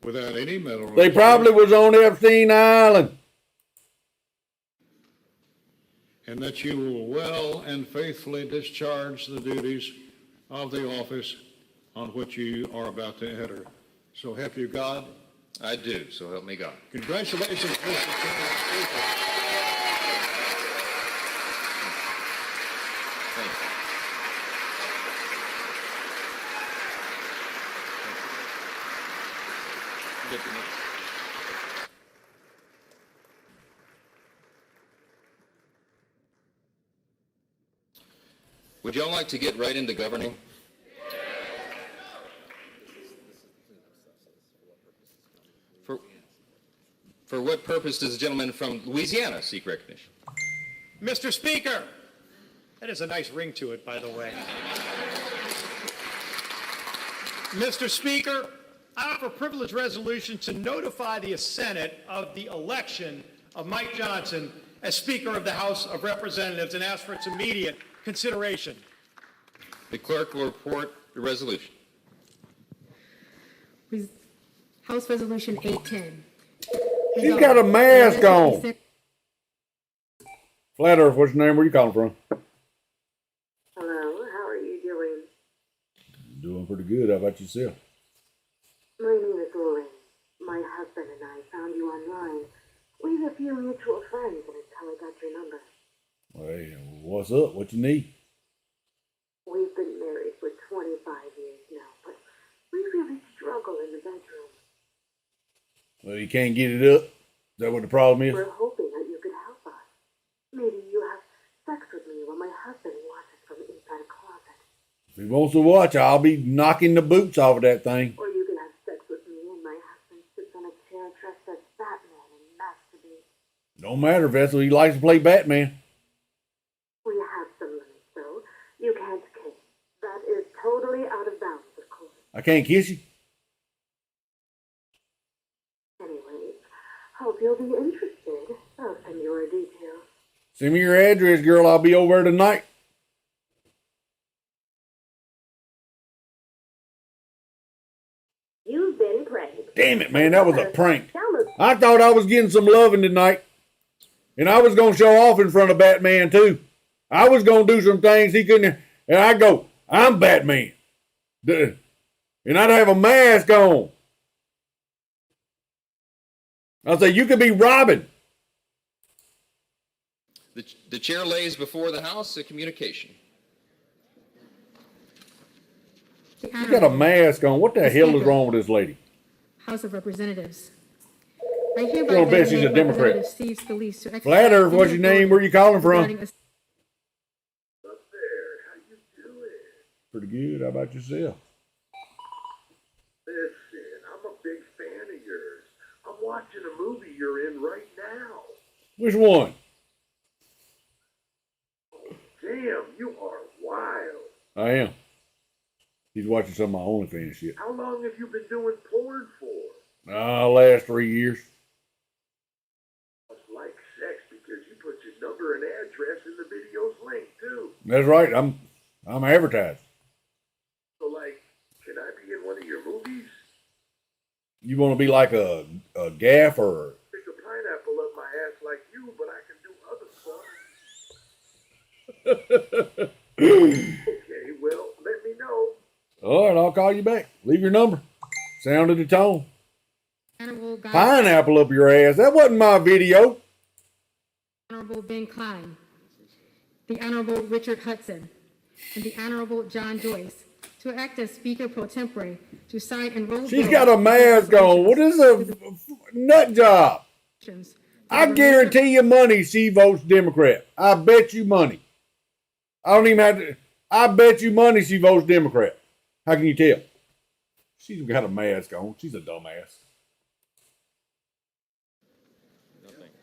Without any mental They probably was on Epstein Island. And that you will well and faithfully discharge the duties of the office on which you are about to enter. So help you God? I do, so help me God. Congratulations, Mr. Chairman. Thank you. Get the next. Would y'all like to get right into governing? For what purpose does the gentleman from Louisiana seek recognition? Mr. Speaker, that is a nice ring to it, by the way. Mr. Speaker, I offer privilege resolution to notify the Senate of the election of Mike Johnson as Speaker of the House of Representatives and ask for its immediate consideration. The clerk will report the resolution. House Resolution 810. He's got a mask on. Flat Earth, what's your name? Where you calling from? Hello, how are you doing? Doing pretty good. How about yourself? My name is Lorraine. My husband and I found you online. We have a few mutual friends, and it's how I got your number. Hey, what's up? What you need? We've been married for 25 years now, but we really struggle in the bedroom. Well, you can't get it up? Is that what the problem is? We're hoping that you could help us. Maybe you have sex with me while my husband watches from inside a closet. If he wants to watch, I'll be knocking the boots off of that thing. Or you can have sex with me and my husband sits on a chair dressed as Batman and masturbates. Don't matter, Vessel. He likes to play Batman. We have some limits, though. You can't kiss. That is totally out of bounds, of course. I can't kiss you? Anyways, hope you'll be interested. I'll send you our details. Send me your address, girl. I'll be over there tonight. You've been pranked. Damn it, man. That was a prank. I thought I was getting some loving tonight. And I was going to show off in front of Batman, too. I was going to do some things he couldn't. And I go, I'm Batman. And I'd have a mask on. I'll say, you could be Robin. The chair lays before the House a communication. She's got a mask on. What the hell is wrong with this lady? House of Representatives. I hereby Don't bet she's a designate Democrat. Representative Steve Scalise to exercise Flat Earth, what's your name? Where you calling from? regarding a- Pretty good. How about yourself? Listen, I'm a big fan of yours. I'm watching a movie you're in right now. Which one? Damn, you are wild. I am. He's watching some of my OnlyFans shit. How long have you been doing porn for? Last 3 years. Must like sex because you put your number and address in the video's link too. That's right. I'm advertised. So like, can I be in one of your movies? You want to be like a gaffer? Stick a pineapple up my ass like you, but I can do other stuff. Okay, well, let me know. All right, I'll call you back. Leave your number. Sounded the tone. Pineapple up your ass. That wasn't my video. Honorable Ben Klein, the Honorable Richard Hudson, and the Honorable John Joyce to act as Speaker pro tempore to sign and roll. She's got a mask on. What is a nut job? I guarantee you money she votes Democrat. I bet you money. I don't even have to. I bet you money she votes Democrat. How can you tell? She's got a mask on. She's a dumbass.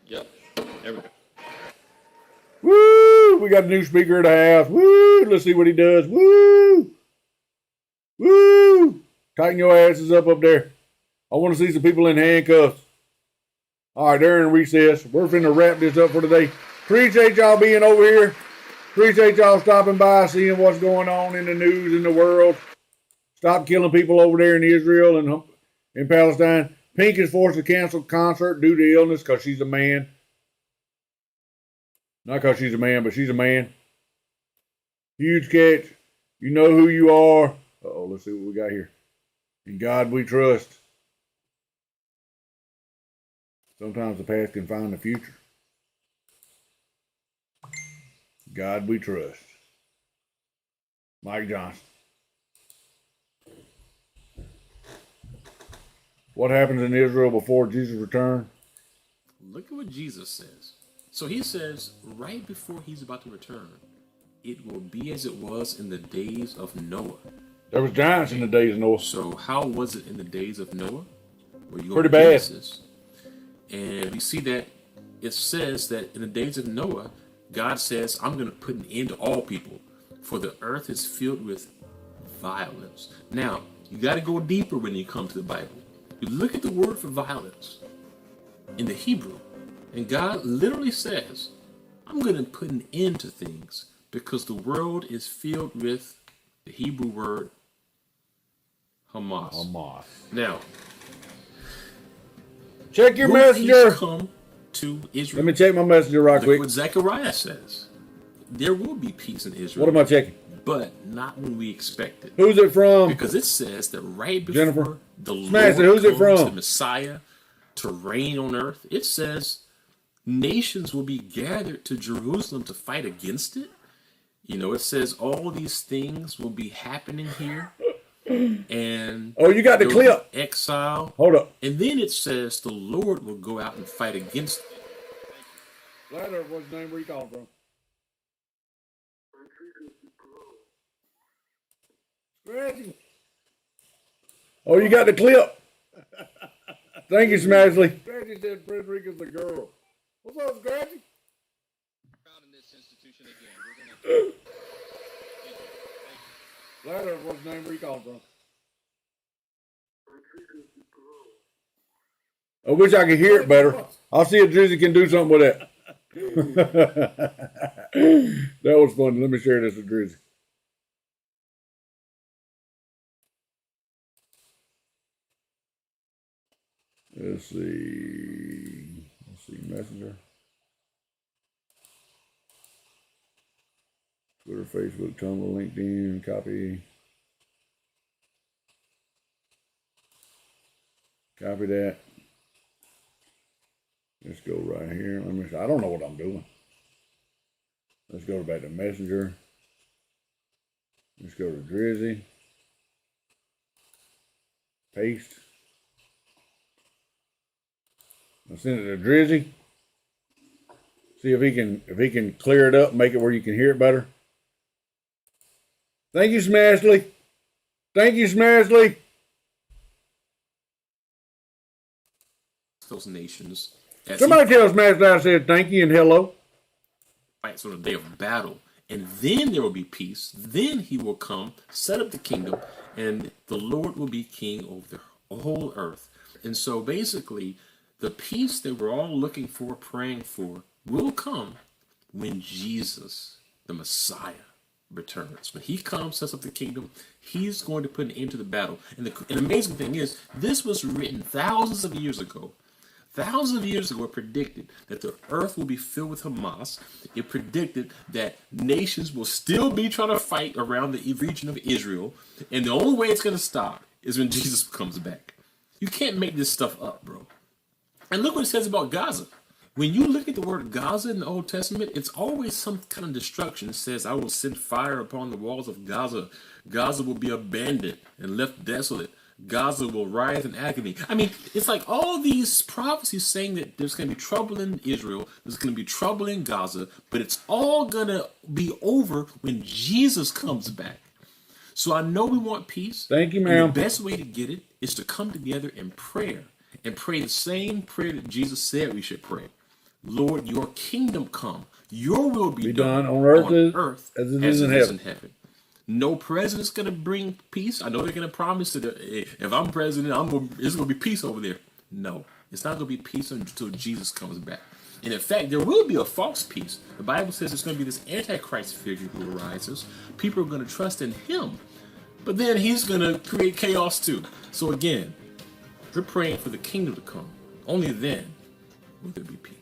Yep. Everybody. Woo! We got a new speaker at the house. Woo! Let's see what he does. Woo! Woo! Tighten your asses up there. I want to see some people in handcuffs. All right, they're in recess. We're finna wrap this up for today. Appreciate y'all being over here. Appreciate y'all stopping by, seeing what's going on in the news in the world. Stop killing people over there in Israel and in Palestine. Pink is forced to cancel concert due to illness because she's a man. Not because she's a man, but she's a man. Huge catch. You know who you are. Uh-oh, let's see what we got here. In God we trust. Sometimes the past can find the future. God we trust. Mike Johnson. What happens in Israel before Jesus' return? Look at what Jesus says. So he says, right before he's about to return, it will be as it was in the days of Noah. There was giants in the days of Noah. So how was it in the days of Noah? Well, you go pretty to bad. Genesis, and we see that it says that in the days of Noah, God says, I'm going to put an end to all people, for the earth is filled with violence. Now, you got to go deeper when you come to the Bible. You look at the word for violence in the Hebrew, and God literally says, I'm going to put an end to things because the world is filled with the Hebrew word Hamas. Hamas. Now, check your will messenger. peace come to Israel? Let me check my messenger right Look quick. what Zechariah says. There will be peace in Israel. What am I checking? But not when we expect it. Who's it from? Because it says that right before Jennifer? the Smash Lord it. Who's it comes, from? the Messiah, to reign on earth, it says nations will be gathered to Jerusalem to fight against it. You know, it says all these things will be happening here. And oh, you got the there will clip. be exile. Hold up. And then it says the Lord will go out and fight against it. Ladder, what's the name? Where you calling from? Scratchy. Oh, you got the clip. Thank you, Smashley. Scratchy said Frederica's the girl. What's up, Scratchy? Proud in this institution again. Ladder, what's the name? Where you calling from? I wish I could hear it better. I'll see if Drizzy can do something with that. That was fun. Let me share this with Drizzy. Let's see. Messenger. Twitter, Facebook, Tumblr, LinkedIn, copy. Copy that. Let's go right here. I don't know what I'm doing. Let's go back to Messenger. Let's go to Drizzy. Paste. I'll send it to Drizzy. See if he can clear it up, make it where you can hear it better. Thank you, Smashley. Thank you, Smashley. Those nations. Somebody tell Smashley I said thank you and hello. Fights on the day of battle, and then there will be peace. Then he will come, set up the kingdom, and the Lord will be king over the whole earth. And so basically, the peace that we're all looking for, praying for, will come when Jesus, the Messiah, returns. When he comes, sets up the kingdom, he's going to put an end to the battle. And the amazing thing is, this was written thousands of years ago. Thousands of years ago, it predicted that the earth will be filled with Hamas. It predicted that nations will still be trying to fight around the region of Israel. And the only way it's going to stop is when Jesus comes back. You can't make this stuff up, bro. And look what it says about Gaza. When you look at the word Gaza in the Old Testament, it's always some kind of destruction. It says, I will send fire upon the walls of Gaza. Gaza will be abandoned and left desolate. Gaza will rise in agony. I mean, it's like all these prophecies saying that there's going to be trouble in Israel, there's going to be trouble in Gaza, but it's all going to be over when Jesus comes back. So I know we want peace. Thank you, ma'am. And the best way to get it is to come together in prayer and pray the same prayer that Jesus said we should pray. Lord, your kingdom come. Your will be done on earth as it is in heaven. No president's going to bring peace. I know they're going to promise that if I'm president, it's going to be peace over there. No, it's not going to be peace until Jesus comes back. And in fact, there will be a false peace. The Bible says there's going to be this Antichrist figure who arises. People are going to trust in him. But then he's going to create chaos too. So again, we're praying for the kingdom to come. Only then will there be peace.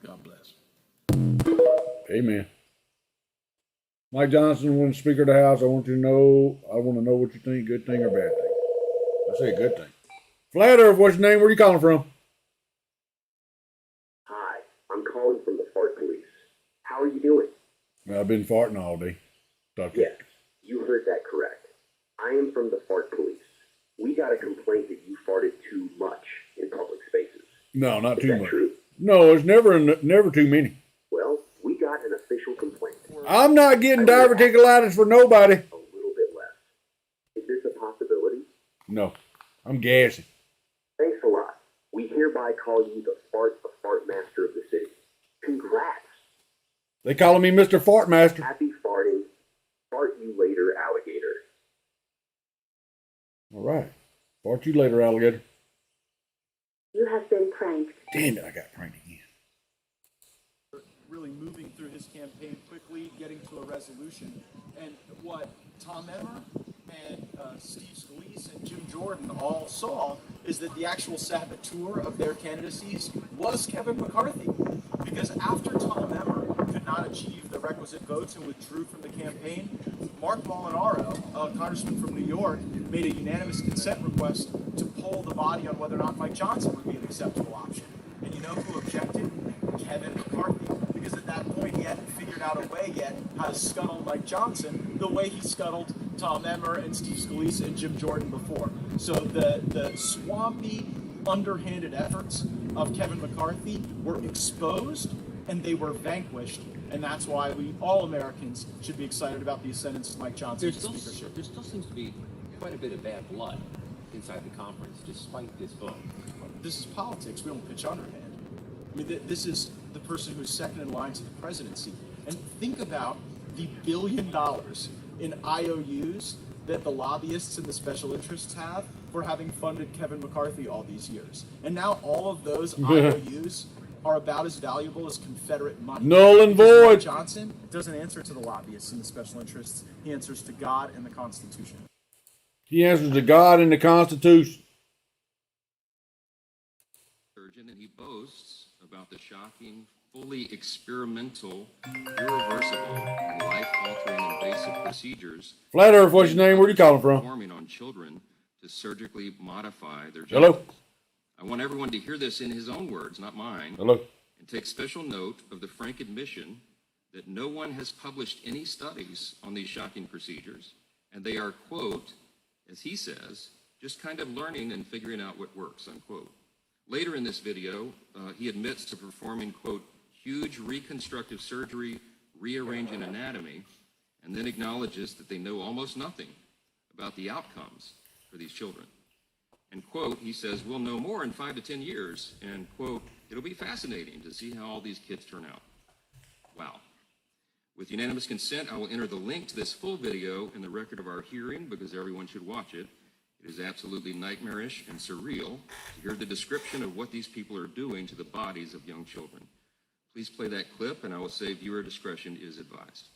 God bless. Amen. Mike Johnson, when Speaker of the House, I want to know what you think, good thing or bad thing. I say good thing. Flat Earth, what's your name? Where are you calling from? Hi, I'm calling from the fart police. How are you doing? I've been farting all day. Yes, you heard that correct. I am from the fart police. We got a complaint that you farted too much in public spaces. No, not Is too that much. True? No, it's never too many. Well, we got an official complaint. I'm not getting diverticulitis for nobody. A little bit less. Is this a possibility? No, I'm gassy. Thanks a lot. We hereby call you the fart master of the city. Congrats. They calling me Mr. Fart Master. Happy farting. Fart you later, alligator. All right. Fart you later, alligator. You have been pranked. Damn it, I got pranked again. Really moving through his campaign quickly, getting to a resolution. And what Tom Emmer and Steve Scalise and Jim Jordan all saw is that the actual saboteur of their candidacies was Kevin McCarthy. Because after Tom Emmer could not achieve the requisite votes and withdrew from the campaign, Mark Molinaro, a congressman from New York, made a unanimous consent request to poll the body on whether or not Mike Johnson would be an acceptable option. And you know who objected? Kevin McCarthy. Because at that point he hadn't figured out a way yet how to scuttle Mike Johnson the way he scuttled Tom Emmer and Steve Scalise and Jim Jordan before. So the swampy, underhanded efforts of Kevin McCarthy were exposed and they were vanquished. And that's why all Americans should be excited about the ascendance of Mike Johnson's speakership. There still seems to be quite a bit of bad blood inside the conference, despite this vote. This is politics. We don't pitch underhand. I mean, this is the person who's second in line to the presidency. And think about the $1 billion in IOUs that the lobbyists and the special interests have for having funded Kevin McCarthy all these years. And now all of those IOUs are about as valuable as Confederate money. Null and Because void. Mike Johnson doesn't answer to the lobbyists and the special interests. He answers to God and the Constitution. He answers to God and the Constitution. And he boasts about the shocking, fully experimental, irreversible, and life-altering invasive procedures. Flat Earth, what's your name? Where are you calling from? Performing on children to surgically modify their Hello? genitals. I want everyone to hear this in his own words, not mine. Hello? And take special note of the frank admission that no one has published any studies on these shocking procedures, and they are, quote, as he says, just kind of learning and figuring out what works, unquote. Later in this video, he admits to performing, quote, huge reconstructive surgery, rearranging anatomy, and then acknowledges that they know almost nothing about the outcomes for these children. And, quote, he says, we'll know more in 5 to 10 years, and, quote, it'll be fascinating to see how all these kids turn out. Wow. With unanimous consent, I will enter the link to this full video in the record of our hearing because everyone should watch it. It is absolutely nightmarish and surreal to hear the description of what these people are doing to the bodies of young children. Please play that clip, and I will say viewer discretion is advised.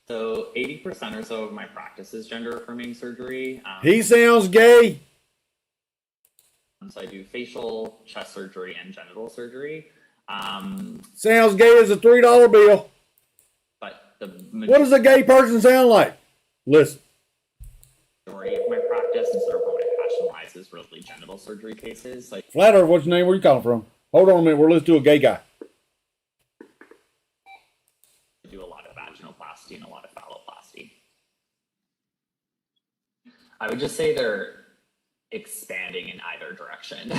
So 80% or so of my practice is gender affirming surgery. He sounds gay. So I do facial, chest surgery, and genital surgery. Sounds gay as a $3 bill. But the What does a gay person sound like? Listen. majority of my practice, and sort of where my passion lies, is really genital surgery cases. Like Flat Earth, what's your name? Where you calling from? Hold on a minute. We're listening to a gay guy. I do a lot of vaginoplasty and a lot of phalloplasty. I would just say they're expanding in either direction.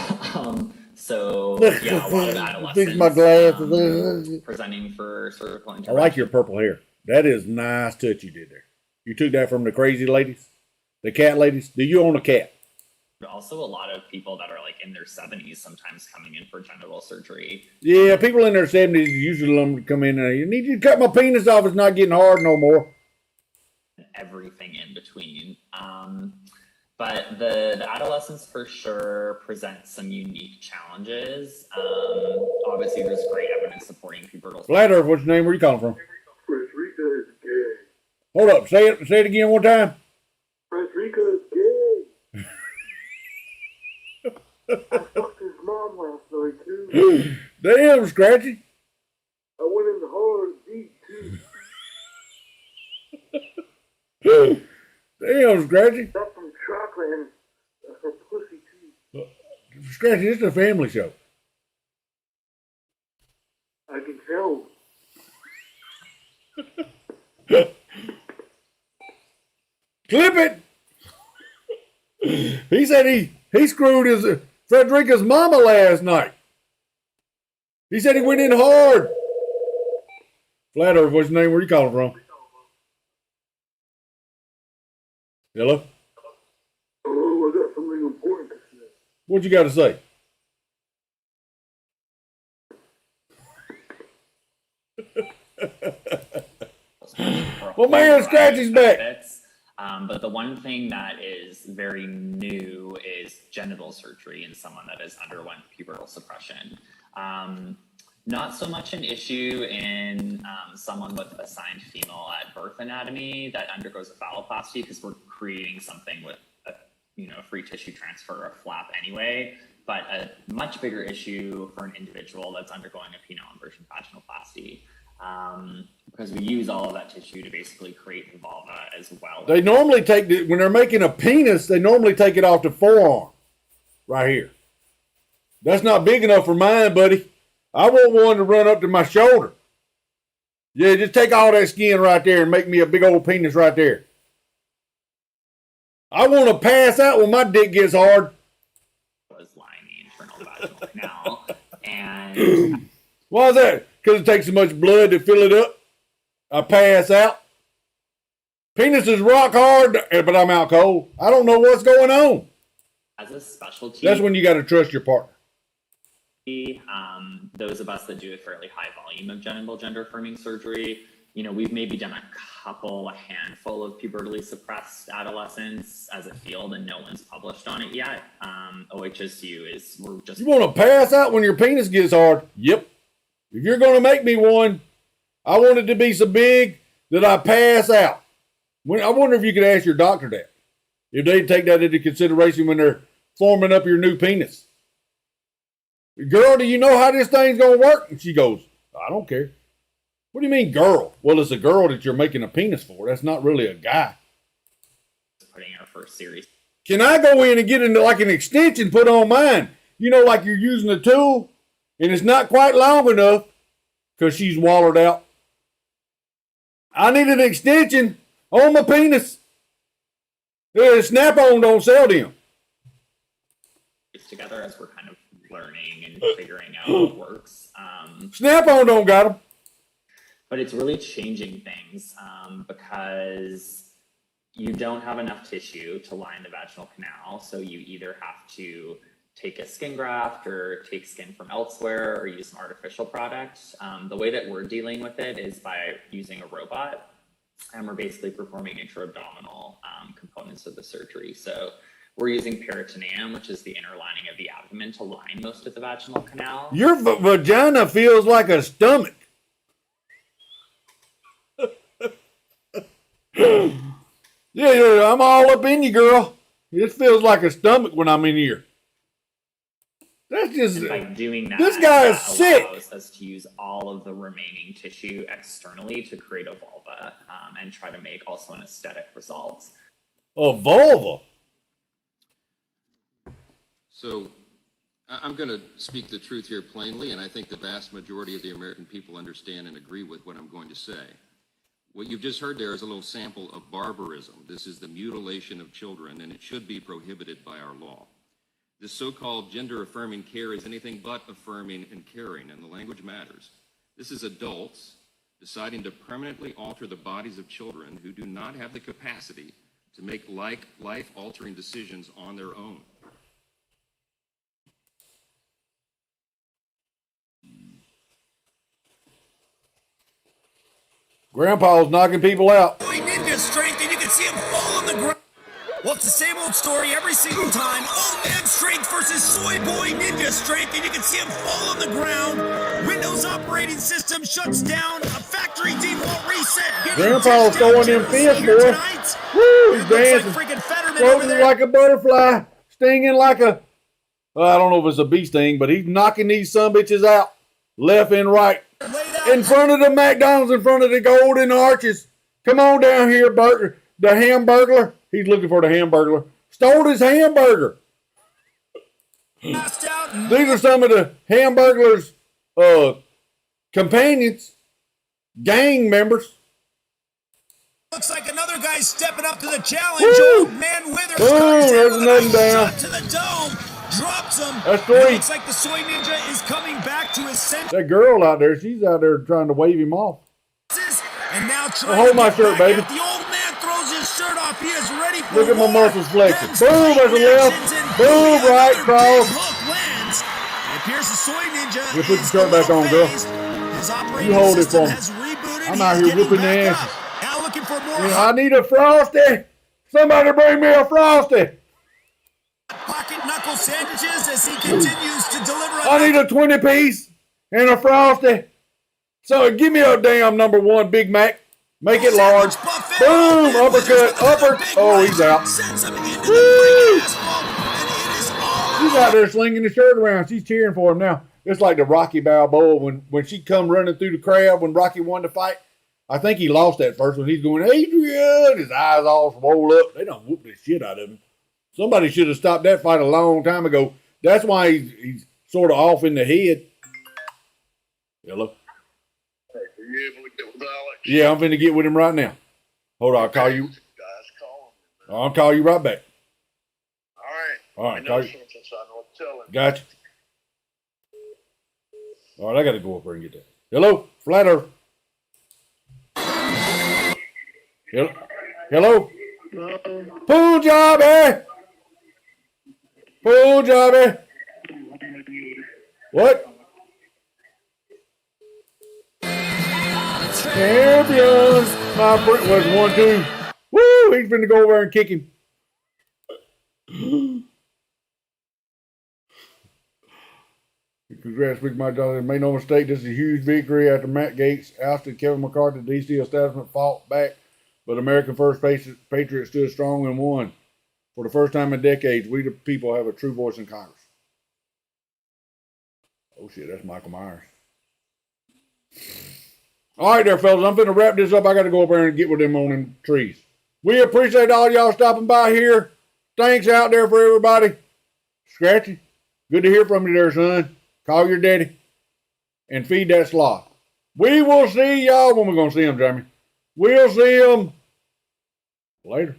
So yeah, a lot of adolescents Fix my glasses. Presenting for cervical I intervention. like your purple hair. That is nice touch you did there. You took that from the crazy ladies? The cat ladies? Do you own a cat? Also, a lot of people that are like in their 70s sometimes coming in for genital surgery. Yeah, people in their 70s usually come in and you need you to cut my penis off. It's not getting hard no more. Everything in between. But the adolescents for sure present some unique challenges. Obviously, there's great evidence supporting pubertal. Flat Earth, what's your name? Where you calling from? Frederica is gay. Hold up. Say it again one time. Frederica is gay. I fucked his mom last night, too. Damn, Scratchy. I went in the hard deep, too. Damn, Scratchy. Got some chocolate and her pussy, too. Scratchy, this is a family show. I can tell. Clip it. He said he screwed his Frederica's mama last night. He said he went in hard. Flat Earth, what's your name? Where you calling from? Hello? Oh, I got something important to say. What you got to say? Well, man, Scratchy's back. But the one thing that is very new is genital surgery in someone that has underwent pubertal suppression. Not so much an issue in someone with assigned female at birth anatomy that undergoes a phalloplasty, because we're creating something with a free tissue transfer or a flap anyway. But a much bigger issue for an individual that's undergoing a penile inversion vaginoplasty. Because we use all of that tissue to basically create the vulva as well. They normally take when they're making a penis, they normally take it off the forearm, right here. That's not big enough for mine, buddy. I want one to run up to my shoulder. Yeah, just take all that skin right there and make me a big old penis right there. I want to pass out when my dick gets hard. Was lining the internal vaginal canal, and why is that? Because it takes so much blood to fill it up. I pass out. Penis is rock hard, but I'm out cold. I don't know what's going on. As a specialty, that's when you got to trust your partner. Those of us that do a fairly high volume of gender affirming surgery, we've maybe done a handful of pubertally suppressed adolescents as a field, and no one's published on it yet. OHSU we're just. You want to pass out when your penis gets hard? Yep. If you're going to make me one, I want it to be so big that I pass out. I wonder if you could ask your doctor that. If they take that into consideration when they're forming up your new penis. Girl, do you know how this thing's going to work? And she goes, I don't care. What do you mean, girl? Well, it's a girl that you're making a penis for. That's not really a guy. Putting our first series. Can I go in and get into like an extension put on mine? Like you're using a tool and it's not quite long enough because she's wallered out. I need an extension on my penis. Snap-on don't sell them. Together as we're kind of learning and figuring out what works. Snap-on don't got them. But it's really changing things because you don't have enough tissue to line the vaginal canal. So you either have to take a skin graft or take skin from elsewhere or use some artificial product. The way that we're dealing with it is by using a robot, and we're basically performing intra-abdominal components of the surgery. So we're using peritoneum, which is the inner lining of the abdomen, to line most of the vaginal canal. Your vagina feels like a stomach. Yeah, I'm all up in you, girl. It feels like a stomach when I'm in here. That's just. And by doing that, this guy is that sick. allows us to use all of the remaining tissue externally to create a vulva and try to make also an aesthetic result. A vulva? So I'm going to speak the truth here plainly, and I think the vast majority of the American people understand and agree with what I'm going to say. What you've just heard there is a little sample of barbarism. This is the mutilation of children, and it should be prohibited by our law. This so-called gender-affirming care is anything but affirming and caring, and the language matters. This is adults deciding to permanently alter the bodies of children who do not have the capacity to make life-altering decisions on their own. Grandpa's knocking people out. Ninja strength, and you can see him fall on the ground. Well, it's the same old story every single time. Old man strength versus soy boy ninja strength, and you can see him fall on the ground. Windows operating system shuts down. A factory default reset. Grandpa's throwing them fists, boy. Woo, he's dancing. Floating like a butterfly. Stinging like a... Well, I don't know if it's a bee sting, but he's knocking these sumbitches out. Left and right. In front of the McDonald's, in front of the Golden Arches. Come on down here, the Hamburglar. He's looking for the Hamburglar. Stole his hamburger. These are some of the Hamburglar's companions, gang members. Looks like another guy stepping up to the challenge. Woo! Old man Withers. There's nothing down. Shot to the dome. Drops him. That's three. It looks like the soy ninja is coming back to his senses. That girl out there, she's out there trying to wave him off. And now trying hold to my get shirt, back baby. at the old man throws his shirt off. He is ready for Look at my war. muscles flexing. Boom, there's a left. Boom, right, cross. It appears the soy ninja You put your shirt back on, girl. You hold it for me. I'm out here whooping the ass. Now looking for more. I need a Frosty. Somebody bring me a Frosty. Pocket knuckle sandwiches as he continues to deliver. I need a 20-piece and a Frosty. So give me a damn number one Big Mac. Make it large. Boom, uppercut, Oh, he's out. Woo! She's out there slinging the shirt around. She's cheering for him now. It's like the Rocky Balboa when she come running through the crowd when Rocky won the fight. I think he lost that first one. He's going, Adrian. His eyes all swole up. They done whooped the shit out of him. Somebody should have stopped that fight a long time ago. That's why he's sort of off in the head. Hello? Hey, are you able to get with Alex? Yeah, I'm finna get with him right now. Hold on, I'll call you. Guys, call him. I'll call you right back. All right. Call you. Something, so I know what to tell him. Gotcha. All right, I got to go up there and get that. Hello? Flat Earth. Hello? Punjabi! Punjabi! What? Champions! My friend was 1-2. Woo! He's finna go over and kick him. Congrats, Big Mike Johnson. Made no mistake, this is a huge victory after Matt Gaetz ousted Kevin McCarthy. The DC establishment fought back, but American First Patriots stood strong and won. For the first time in decades, we the people have a true voice in Congress. Oh shit, that's Michael Myers. All right there, fellas, I'm finna wrap this up. I got to go up there and get with them on them trees. We appreciate all y'all stopping by here. Thanks out there for everybody. Scratchy, good to hear from you there, son. Call your daddy and feed that sloth. We will see y'all when we're going to see him, Jamie. We'll see him later.